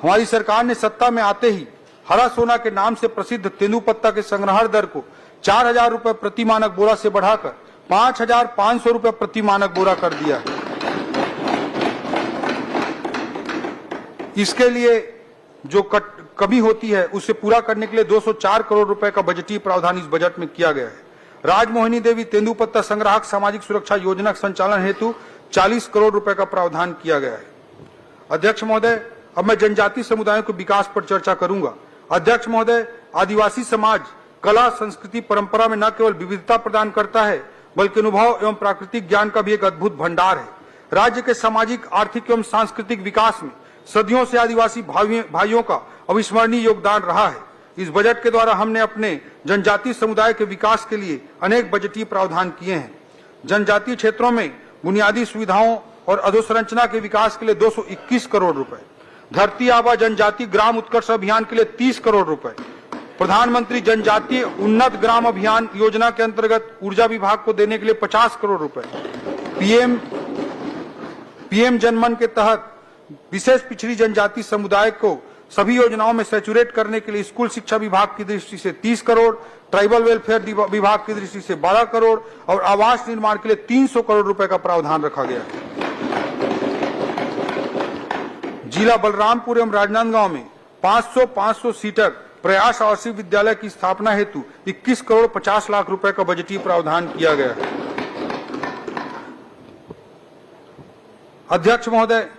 हमारी सरकार ने सत्ता में आते ही हरा सोना के नाम से प्रसिद्ध तेंदुपत्ता के संग्रहण दर को 4,000 रुपए प्रति मानक बोरा से बढ़ाकर 5,500 रुपए प्रति मानक बोरा कर दिया। इसके लिए जो कमी होती है उसे पूरा करने के लिए 204 करोड़ रुपए का बजटीय प्रावधान इस बजट में किया गया है। राजमोहिनी देवी तेंदुपत्ता संग्राहक सामाजिक सुरक्षा योजना के संचालन हेतु 40 करोड़ रुपए का प्रावधान किया गया है। अध्यक्ष महोदय, अब मैं जनजातीय समुदायों के विकास पर चर्चा करूंगा। अध्यक्ष महोदय, आदिवासी समाज कला, संस्कृति, परंपरा में न केवल विविधता प्रदान करता है, बल्कि अनुभव एवं प्राकृतिक ज्ञान का भी एक अद्भुत भंडार है। राज्य के सामाजिक, आर्थिक एवं सांस्कृतिक विकास में सदियों से आदिवासी भाइयों का अविस्मरणीय योगदान रहा है। इस बजट के द्वारा हमने अपने जनजातीय समुदाय के विकास के लिए अनेक बजटीय प्रावधान किए हैं। जनजातीय क्षेत्रों में बुनियादी सुविधाओं और अधोसंरचना के विकास के लिए 221 करोड़ रुपए, धरती आबा जनजातीय ग्राम उत्कर्ष अभियान के लिए 30 करोड़ रुपए, प्रधानमंत्री जनजातीय उन्नत ग्राम अभियान योजना के अंतर्गत ऊर्जा विभाग को देने के लिए 50 करोड़ रुपए, पीएम जनमन के तहत विशेष पिछड़ी जनजाति समुदाय को सभी योजनाओं में सैचुरेट करने के लिए स्कूल शिक्षा विभाग की दृष्टि से 30 करोड़, ट्राइबल वेलफेयर विभाग की दृष्टि से 12 करोड़ और आवास निर्माण के लिए 300 करोड़ रुपए का प्रावधान रखा गया है। जिला बलरामपुर एवं राजनांदगांव में 500 सीटर प्रयास आवासीय विद्यालय की स्थापना हेतु 21 करोड़ 50 लाख रुपए का बजटीय प्रावधान किया गया है। अध्यक्ष महोदय,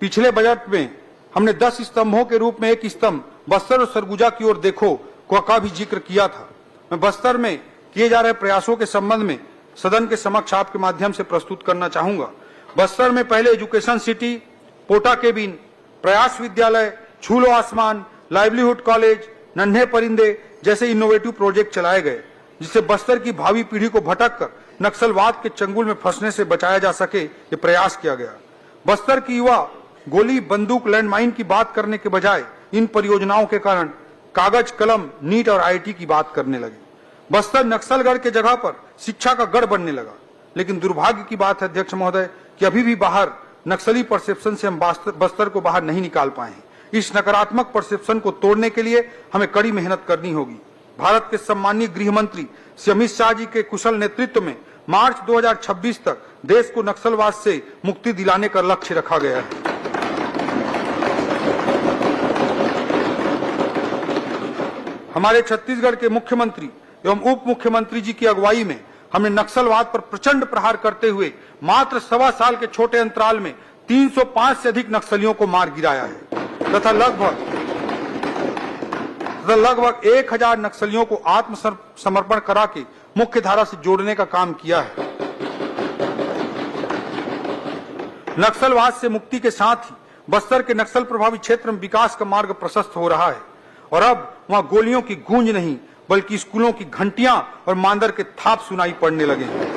पिछले बजट में हमने 10 स्तंभों के रूप में एक स्तंभ बस्तर और सरगुजा की ओर देखो का भी जिक्र किया था। मैं बस्तर में किए जा रहे प्रयासों के संबंध में सदन के समक्ष आपके माध्यम से प्रस्तुत करना चाहूंगा। बस्तर में पहले एजुकेशन सिटी, पोटा केबिन, प्रयास विद्यालय, छूलो आसमान, लाइवलीहुड कॉलेज, नन्हे परिंदे जैसे इनोवेटिव प्रोजेक्ट चलाए गए, जिससे बस्तर की भावी पीढ़ी को भटक कर नक्सलवाद के चंगुल में फंसने से बचाया जा सके, ये प्रयास किया गया। बस्तर की युवा गोली, बंदूक, लैंडमाइन की बात करने के बजाय इन परियोजनाओं के कारण कागज, कलम, नीट और आईटी की बात करने लगे। बस्तर नक्सलगढ़ के जगह पर शिक्षा का गढ़ बनने लगा। लेकिन दुर्भाग्य की बात है अध्यक्ष महोदय कि अभी भी बाहर नक्सली परसेप्शन से हम बस्तर को बाहर नहीं निकाल पाए हैं। इस नकारात्मक परसेप्शन को तोड़ने के लिए हमें कड़ी मेहनत करनी होगी। भारत के सम्माननीय गृह मंत्री श्री अमित शाह जी के कुशल नेतृत्व में मार्च 2026 तक देश को नक्सलवाद से मुक्ति दिलाने का लक्ष्य रखा गया है। हमारे छत्तीसगढ़ के मुख्यमंत्री एवं उप मुख्यमंत्री जी की अगुवाई में हमने नक्सलवाद पर प्रचंड प्रहार करते हुए मात्र 1.25 साल के छोटे अंतराल में 305 से अधिक नक्सलियों को मार गिराया है तथा लगभग 1000 नक्सलियों को आत्मसमर्पण करा के मुख्य धारा से जोड़ने का काम किया है। नक्सलवाद से मुक्ति के साथ ही बस्तर के नक्सल प्रभावित क्षेत्र में विकास का मार्ग प्रशस्त हो रहा है और अब वहां गोलियों की गूंज नहीं बल्कि स्कूलों की घंटियां और मांदर के थाप सुनाई पड़ने लगे हैं।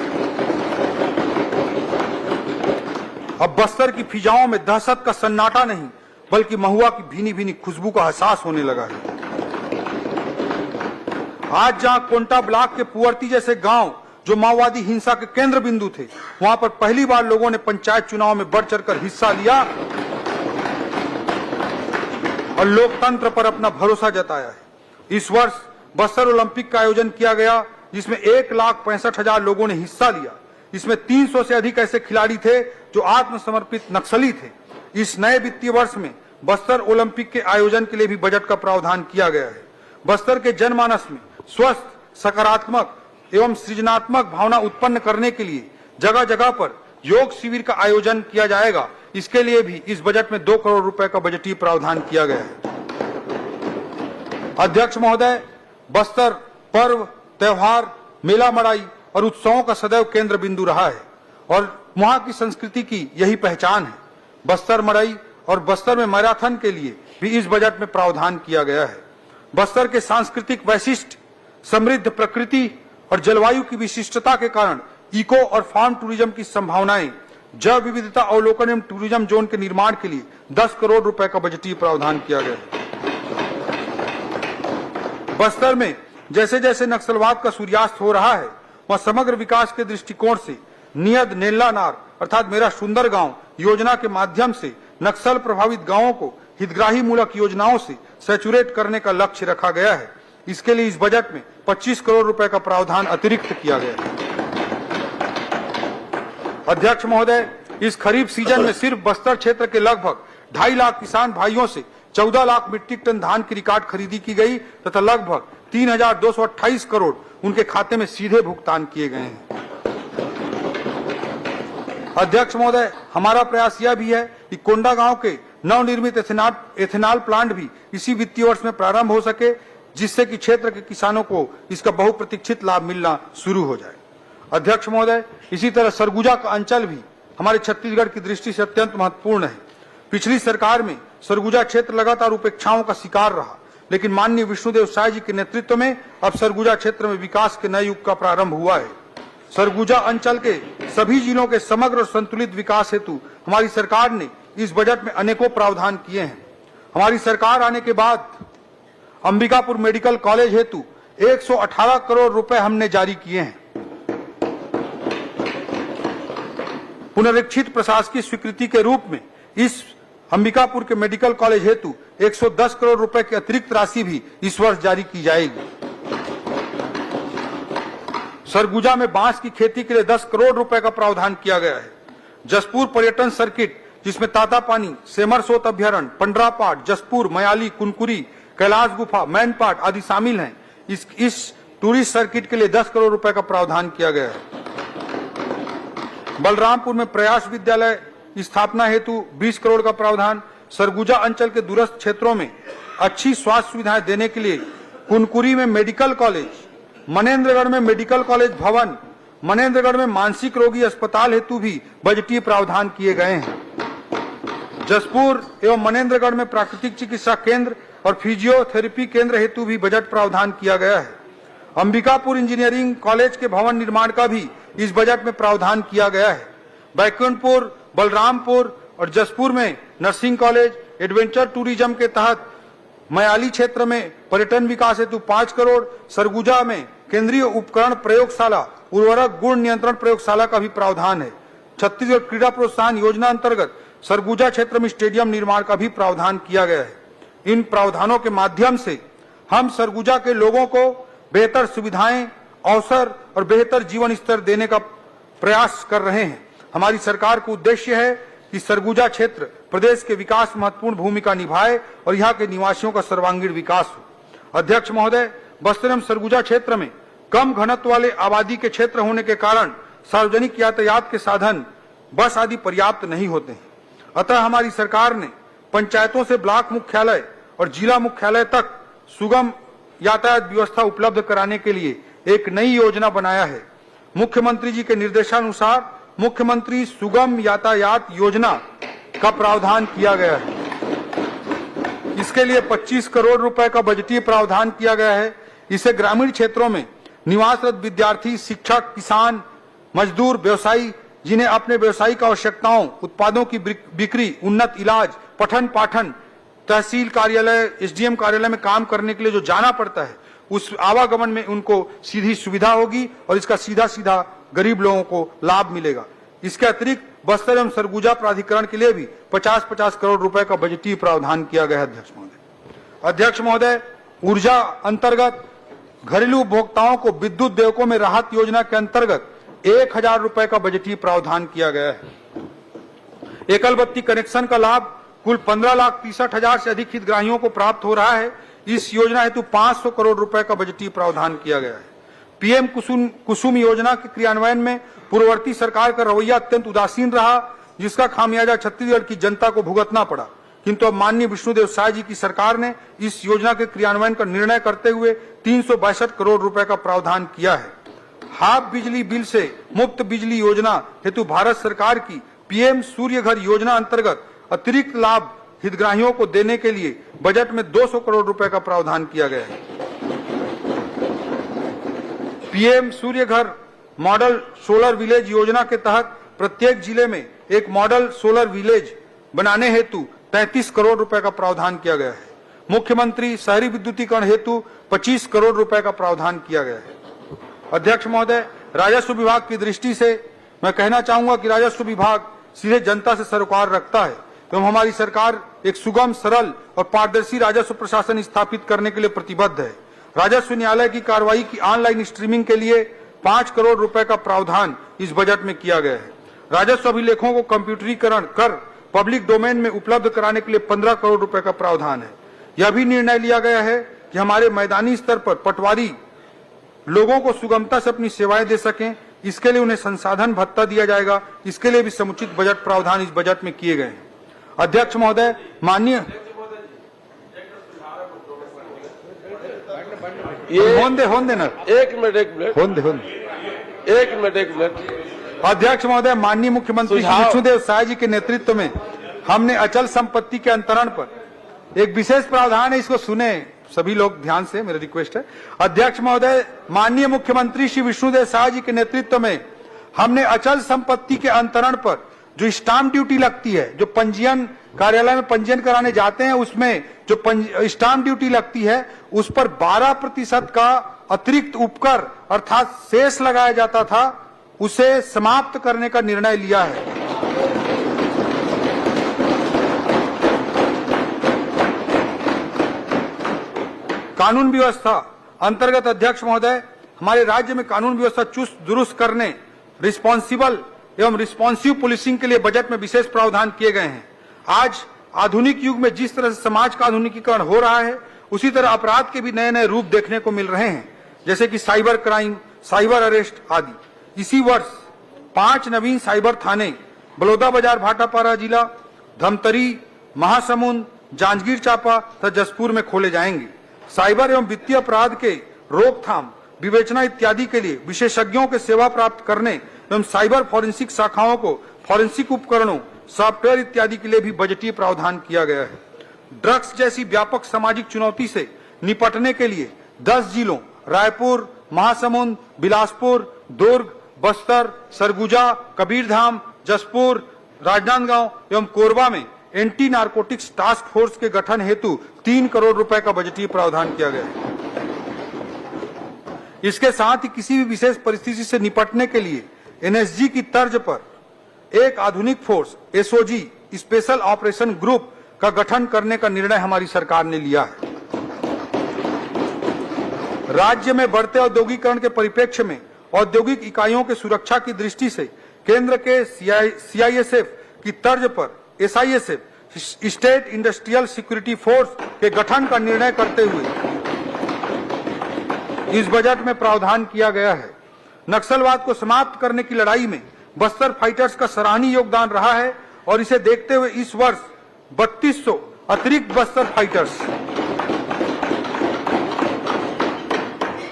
अब बस्तर की फिजाओं में दहशत का सन्नाटा नहीं बल्कि महुआ की भीनी भीनी खुशबू का एहसास होने लगा है। आज जहां कोंटा ब्लॉक के पुअर्ती जैसे गांव जो माओवादी हिंसा के केंद्र बिंदु थे, वहां पर पहली बार लोगों ने पंचायत चुनाव में बढ़ चढ़कर हिस्सा लिया और लोकतंत्र पर अपना भरोसा जताया है। इस वर्ष बस्तर ओलंपिक का आयोजन किया गया जिसमें 1,65,000 लोगों ने हिस्सा लिया। इसमें 300 से अधिक ऐसे खिलाड़ी थे जो आत्मसमर्पित नक्सली थे। इस नए वित्तीय वर्ष में बस्तर ओलंपिक के आयोजन के लिए भी बजट का प्रावधान किया गया है। बस्तर के जनमानस में स्वस्थ, सकारात्मक एवं सृजनात्मक भावना उत्पन्न करने के लिए जगह जगह पर योग शिविर का आयोजन किया जाएगा। इसके लिए भी इस बजट में 2 करोड़ रुपए का बजटीय प्रावधान किया गया है। अध्यक्ष महोदय, बस्तर पर्व, त्योहार, मेला मड़ाई और उत्सवों का सदैव केंद्र बिंदु रहा है और वहां की संस्कृति की यही पहचान है। बस्तर मड़ाई और बस्तर में मैराथन के लिए भी इस बजट में प्रावधान किया गया है। बस्तर के सांस्कृतिक वैशिष्ट, समृद्ध प्रकृति और जलवायु की विशिष्टता के कारण इको और फार्म टूरिज्म की संभावनाएं, जैव विविधता अवलोकन एवं टूरिज्म जोन के निर्माण के लिए 10 करोड़ रुपए का बजटीय प्रावधान किया गया है। बस्तर में जैसे जैसे नक्सलवाद का सूर्यास्त हो रहा है, वह समग्र विकास के दृष्टिकोण से नियत नेल्लानार अर्थात मेरा सुंदर गांव योजना के माध्यम से नक्सल प्रभावित गांवों को हितग्राही मूलक योजनाओं से सैचुरेट करने का लक्ष्य रखा गया है। इसके लिए इस बजट में 25 करोड़ रुपए का प्रावधान अतिरिक्त किया गया है। अध्यक्ष महोदय, इस खरीफ सीजन में सिर्फ बस्तर क्षेत्र के लगभग 2.5 लाख किसान भाइयों से 14 लाख मीट्रिक टन धान की रिकॉर्ड खरीदी की गई तथा लगभग 3,228 करोड़ उनके खाते में सीधे भुगतान किए गए हैं। अध्यक्ष महोदय, हमारा प्रयास यह भी है कि कोंडा गांव के नवनिर्मित एथेनॉल प्लांट भी इसी वित्तीय वर्ष में प्रारंभ हो सके, जिससे कि क्षेत्र के किसानों को इसका बहुप्रतीक्षित लाभ मिलना शुरू हो जाए। अध्यक्ष महोदय, इसी तरह सरगुजा का अंचल भी हमारे छत्तीसगढ़ की दृष्टि से अत्यंत महत्वपूर्ण है। पिछली सरकार में सरगुजा क्षेत्र लगातार उपेक्षाओं का शिकार रहा, लेकिन माननीय विष्णुदेव साय जी के नेतृत्व में अब सरगुजा क्षेत्र में विकास के नए युग का प्रारंभ हुआ है। सरगुजा अंचल के सभी जिलों के समग्र और संतुलित विकास हेतु हमारी सरकार ने इस बजट में अनेकों प्रावधान किए हैं। हमारी सरकार आने के बाद अंबिकापुर मेडिकल कॉलेज हेतु 118 करोड़ रुपए हमने जारी किए हैं। पुनरीक्षित प्रशासकीय स्वीकृति के रूप में इस अंबिकापुर के मेडिकल कॉलेज हेतु 110 करोड़ रुपए की अतिरिक्त राशि भी इस वर्ष जारी की जाएगी। सरगुजा में बांस की खेती के लिए 10 करोड़ रुपए का प्रावधान किया गया है। जसपुर पर्यटन सर्किट, जिसमें तातापानी, सेमरसोत अभ्यारण्य, पंडरापाट, जसपुर, मयाली, कुनकुरी, कैलाश गुफा, मैनपाट आदि शामिल हैं। इस टूरिस्ट सर्किट के लिए 10 करोड़ रुपए का प्रावधान किया गया है। बलरामपुर में प्रयास विद्यालय स्थापना हेतु 20 करोड़ का प्रावधान। सरगुजा अंचल के दूरस्थ क्षेत्रों में अच्छी स्वास्थ्य सुविधाएं देने के लिए कुनकुरी में मेडिकल कॉलेज, मनेन्द्रगढ़ में मेडिकल कॉलेज भवन, मनेन्द्रगढ़ में मानसिक रोगी अस्पताल हेतु भी बजटीय प्रावधान किए गए हैं। जसपुर एवं मनेन्द्रगढ़ में प्राकृतिक चिकित्सा केंद्र और फिजियोथेरेपी केंद्र हेतु भी बजट प्रावधान किया गया है। अंबिकापुर इंजीनियरिंग कॉलेज के भवन निर्माण का भी इस बजट में प्रावधान किया गया है। बैकुंठपुर, बलरामपुर और जसपुर में नर्सिंग कॉलेज, एडवेंचर टूरिज्म के तहत मयाली क्षेत्र में पर्यटन विकास हेतु 5 करोड़, सरगुजा में केंद्रीय उपकरण प्रयोगशाला, उर्वरक गुण नियंत्रण प्रयोगशाला का भी प्रावधान है। छत्तीसगढ़ क्रीड़ा प्रोत्साहन योजना अंतर्गत सरगुजा क्षेत्र में स्टेडियम निर्माण का भी प्रावधान किया गया है। इन प्रावधानों के माध्यम से हम सरगुजा के लोगों को बेहतर सुविधाएं, अवसर और बेहतर जीवन स्तर देने का प्रयास कर रहे हैं। हमारी सरकार का उद्देश्य है कि सरगुजा क्षेत्र प्रदेश के विकास में महत्वपूर्ण भूमिका निभाए और यहाँ के निवासियों का सर्वांगीण विकास हो। अध्यक्ष महोदय, बस्तर एवं सरगुजा क्षेत्र में कम घनत्व वाले आबादी के क्षेत्र होने के कारण सार्वजनिक यातायात के साधन बस आदि पर्याप्त नहीं होते हैं। अतः हमारी सरकार ने पंचायतों से ब्लॉक मुख्यालय और जिला मुख्यालय तक सुगम यातायात व्यवस्था उपलब्ध कराने के लिए एक नई योजना बनाया है। मुख्यमंत्री जी के निर्देशानुसार मुख्यमंत्री सुगम यातायात योजना का प्रावधान किया गया है। इसके लिए 25 करोड़ रुपए का बजटीय प्रावधान किया गया है। इसे ग्रामीण क्षेत्रों में निवासरत विद्यार्थी, शिक्षक, किसान, मजदूर, व्यवसायी जिन्हें अपने व्यवसायिक आवश्यकताओं, उत्पादों की बिक्री, उन्नत इलाज, पठन पाठन, तहसील कार्यालय, एसडीएम कार्यालय में काम करने के लिए जो जाना पड़ता है, उस आवागमन में उनको सीधी सुविधा होगी और इसका सीधा सीधा गरीब लोगों को लाभ मिलेगा। इसके अतिरिक्त बस्तर एवं सरगुजा प्राधिकरण के लिए भी 50-50 करोड़ रुपए का बजटीय प्रावधान किया गया है। अध्यक्ष महोदय, ऊर्जा अंतर्गत घरेलू उपभोक्ताओं को विद्युत देयकों में राहत योजना के अंतर्गत 1000 रुपए का बजटीय प्रावधान किया गया है। एकल बत्ती कनेक्शन का लाभ कुल 15,63,000 से अधिक हितग्राहियों को प्राप्त हो रहा है। इस योजना हेतु 500 करोड़ रुपए का बजटीय प्रावधान किया गया है। पीएम कुसुम योजना के क्रियान्वयन में पूर्ववर्ती सरकार का रवैया अत्यंत उदासीन रहा, जिसका खामियाजा छत्तीसगढ़ की जनता को भुगतना पड़ा। किंतु अब माननीय विष्णुदेव साय जी की सरकार ने इस योजना के क्रियान्वयन का निर्णय करते हुए 362 करोड़ रुपए का प्रावधान किया है। हाफ बिजली बिल से मुफ्त बिजली योजना हेतु भारत सरकार की पीएम सूर्य घर योजना अंतर्गत अतिरिक्त लाभ हितग्राहियों को देने के लिए बजट में 200 करोड़ रुपए का प्रावधान किया गया है। पीएम सूर्य घर मॉडल सोलर विलेज योजना के तहत प्रत्येक जिले में एक मॉडल सोलर विलेज बनाने हेतु 33 करोड़ रुपए का प्रावधान किया गया है। मुख्यमंत्री शहरी विद्युतीकरण हेतु 25 करोड़ रुपए का प्रावधान किया गया है। अध्यक्ष महोदय, राजस्व विभाग की दृष्टि से मैं कहना चाहूंगा कि राजस्व विभाग सीधे जनता से सरोकार रखता है एवं हमारी सरकार एक सुगम, सरल और पारदर्शी राजस्व प्रशासन स्थापित करने के लिए प्रतिबद्ध है। राजस्व न्यायालय की कार्रवाई की ऑनलाइन स्ट्रीमिंग के लिए 5 करोड़ रुपए का प्रावधान इस बजट में किया गया है। राजस्व अभिलेखों को कंप्यूटरीकरण कर पब्लिक डोमेन में उपलब्ध कराने के लिए 15 करोड़ रुपए का प्रावधान है। यह भी निर्णय लिया गया है कि हमारे मैदानी स्तर पर पटवारी लोगों को सुगमता से अपनी सेवाएं दे सकें, इसके लिए उन्हें संसाधन भत्ता दिया जाएगा। इसके लिए भी समुचित बजट प्रावधान इस बजट में किए गए हैं। अध्यक्ष महोदय, माननीय अध्यक्ष महोदय, माननीय मुख्यमंत्री विष्णुदेव साय जी के नेतृत्व में हमने अचल संपत्ति के अंतरण पर एक विशेष प्रावधान है, इसको सुने सभी लोग ध्यान से, मेरा रिक्वेस्ट है। अध्यक्ष महोदय, माननीय मुख्यमंत्री श्री विष्णुदेव साय जी के नेतृत्व में हमने अचल संपत्ति के अंतरण पर जो स्टाम्प ड्यूटी लगती है, जो पंजीयन कार्यालय में पंजीयन कराने जाते हैं, उसमें जो स्टाम्प ड्यूटी लगती है, उस पर 12% का अतिरिक्त उपकर अर्थात शेष लगाया जाता था, उसे समाप्त करने का निर्णय लिया है। कानून व्यवस्था अंतर्गत अध्यक्ष महोदय, हमारे राज्य में कानून व्यवस्था चुस्त दुरुस्त करने, रिस्पॉन्सिबल एवं रिस्पॉन्सिव पुलिसिंग के लिए बजट में विशेष प्रावधान किए गए हैं। आज आधुनिक युग में जिस तरह से समाज का आधुनिकीकरण हो रहा है, उसी तरह अपराध के भी नए नए रूप देखने को मिल रहे हैं, जैसे कि साइबर क्राइम, साइबर अरेस्ट आदि। इसी वर्ष 5 नवीन साइबर थाने बलौदाबाजार भाटापारा जिला, धमतरी, महासमुंद, जांजगीर चांपा तथा जसपुर में खोले जाएंगे। साइबर एवं वित्तीय अपराध के रोकथाम, विवेचना इत्यादि के लिए विशेषज्ञों के सेवा प्राप्त करने एवं साइबर फॉरेंसिक शाखाओं को फॉरेंसिक उपकरणों, सॉफ्टवेयर इत्यादि के लिए भी बजटीय प्रावधान किया गया है। ड्रग्स जैसी व्यापक सामाजिक चुनौती से निपटने के लिए 10 जिलों रायपुर, महासमुंद, बिलासपुर, दुर्ग, बस्तर, सरगुजा, कबीरधाम, जसपुर, राजनांदगांव एवं कोरबा में एंटी नारकोटिक्स टास्क फोर्स के गठन हेतु 3 करोड़ रुपए का बजटीय प्रावधान किया गया है। इसके साथ ही किसी भी विशेष परिस्थिति से निपटने के लिए एनएसजी की तर्ज पर एक आधुनिक force SOG special operation group का गठन करने का निर्णय हमारी सरकार ने लिया है। राज्य में बढ़ते औद्योगिकरण के परिप्रेक्ष्य में औद्योगिक इकाइयों के सुरक्षा की दृष्टि से केंद्र के सीआईएसएफ की तर्ज पर SISF state industrial security force के गठन का निर्णय करते हुए इस बजट में प्रावधान किया गया है। नक्सलवाद को समाप्त करने की लड़ाई में बस्तर फाइटर्स का सराहनीय योगदान रहा है और इसे देखते हुए इस वर्ष 3200 अतिरिक्त बस्तर फाइटर्स,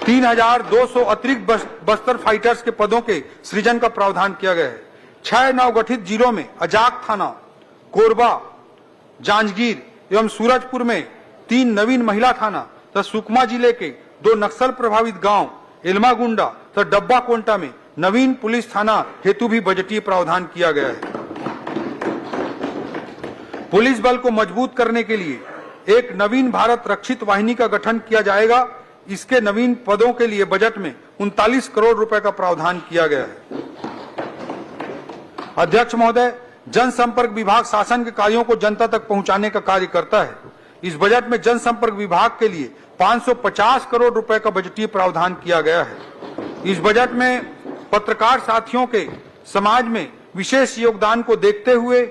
3200 अतिरिक्त बस्तर फाइटर्स के पदों के सृजन का प्रावधान किया गया है। 6 नवगठित जिलों में अजाक थाना, कोरबा, जांजगीर एवं सूरजपुर में 3 नवीन महिला थाना तथा सुकमा जिले के 2 नक्सल प्रभावित गांव एलमागुंडा तथा डब्बा कोंटा में नवीन पुलिस थाना हेतु भी बजटीय प्रावधान किया गया है। पुलिस बल को मजबूत करने के लिए एक नवीन भारत रक्षित वाहिनी का गठन किया जाएगा। इसके नवीन पदों के लिए बजट में 39 करोड़ रुपए का प्रावधान किया गया है। अध्यक्ष महोदय, जनसंपर्क विभाग शासन के कार्यों को जनता तक पहुंचाने का कार्य करता है। इस बजट में जनसंपर्क विभाग के लिए 550 करोड़ रुपए का बजटीय प्रावधान किया गया है। इस बजट में पत्रकार साथियों के समाज में विशेष योगदान को देखते हुए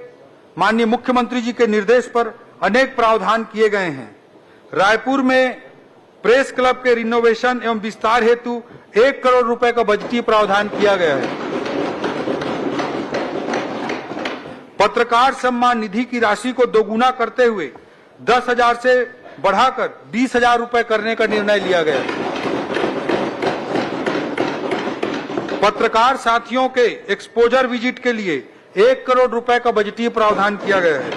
माननीय मुख्यमंत्री जी के निर्देश पर अनेक प्रावधान किए गए हैं। रायपुर में प्रेस क्लब के रिनोवेशन एवं विस्तार हेतु 1 करोड़ रुपए का बजटीय प्रावधान किया गया है। पत्रकार सम्मान निधि की राशि को दोगुना करते हुए 10,000 से बढ़ाकर 20,000 रुपए करने का निर्णय लिया गया है। पत्रकार साथियों के एक्सपोजर विजिट के लिए 1 करोड़ रुपए का बजटीय प्रावधान किया गया है।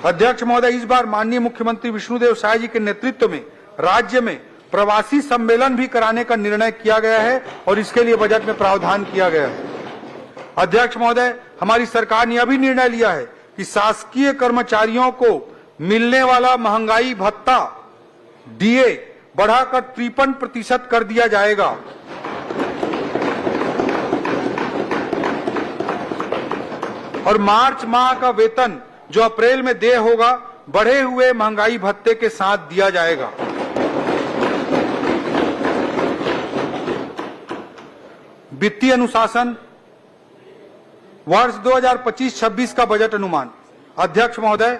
अध्यक्ष महोदय, इस बार माननीय मुख्यमंत्री विष्णुदेव साय जी के नेतृत्व में राज्य में प्रवासी सम्मेलन भी कराने का निर्णय किया गया है और इसके लिए बजट में प्रावधान किया गया है। अध्यक्ष महोदय, हमारी सरकार ने अभी निर्णय लिया है कि शासकीय कर्मचारियों को मिलने वाला महंगाई भत्ता डीए बढ़ाकर 53% कर दिया जाएगा। और मार्च माह का वेतन जो अप्रैल में देय होगा बढ़े हुए महंगाई भत्ते के साथ दिया जाएगा। वित्तीय अनुशासन वर्ष 2025-26 का बजट अनुमान। अध्यक्ष महोदय,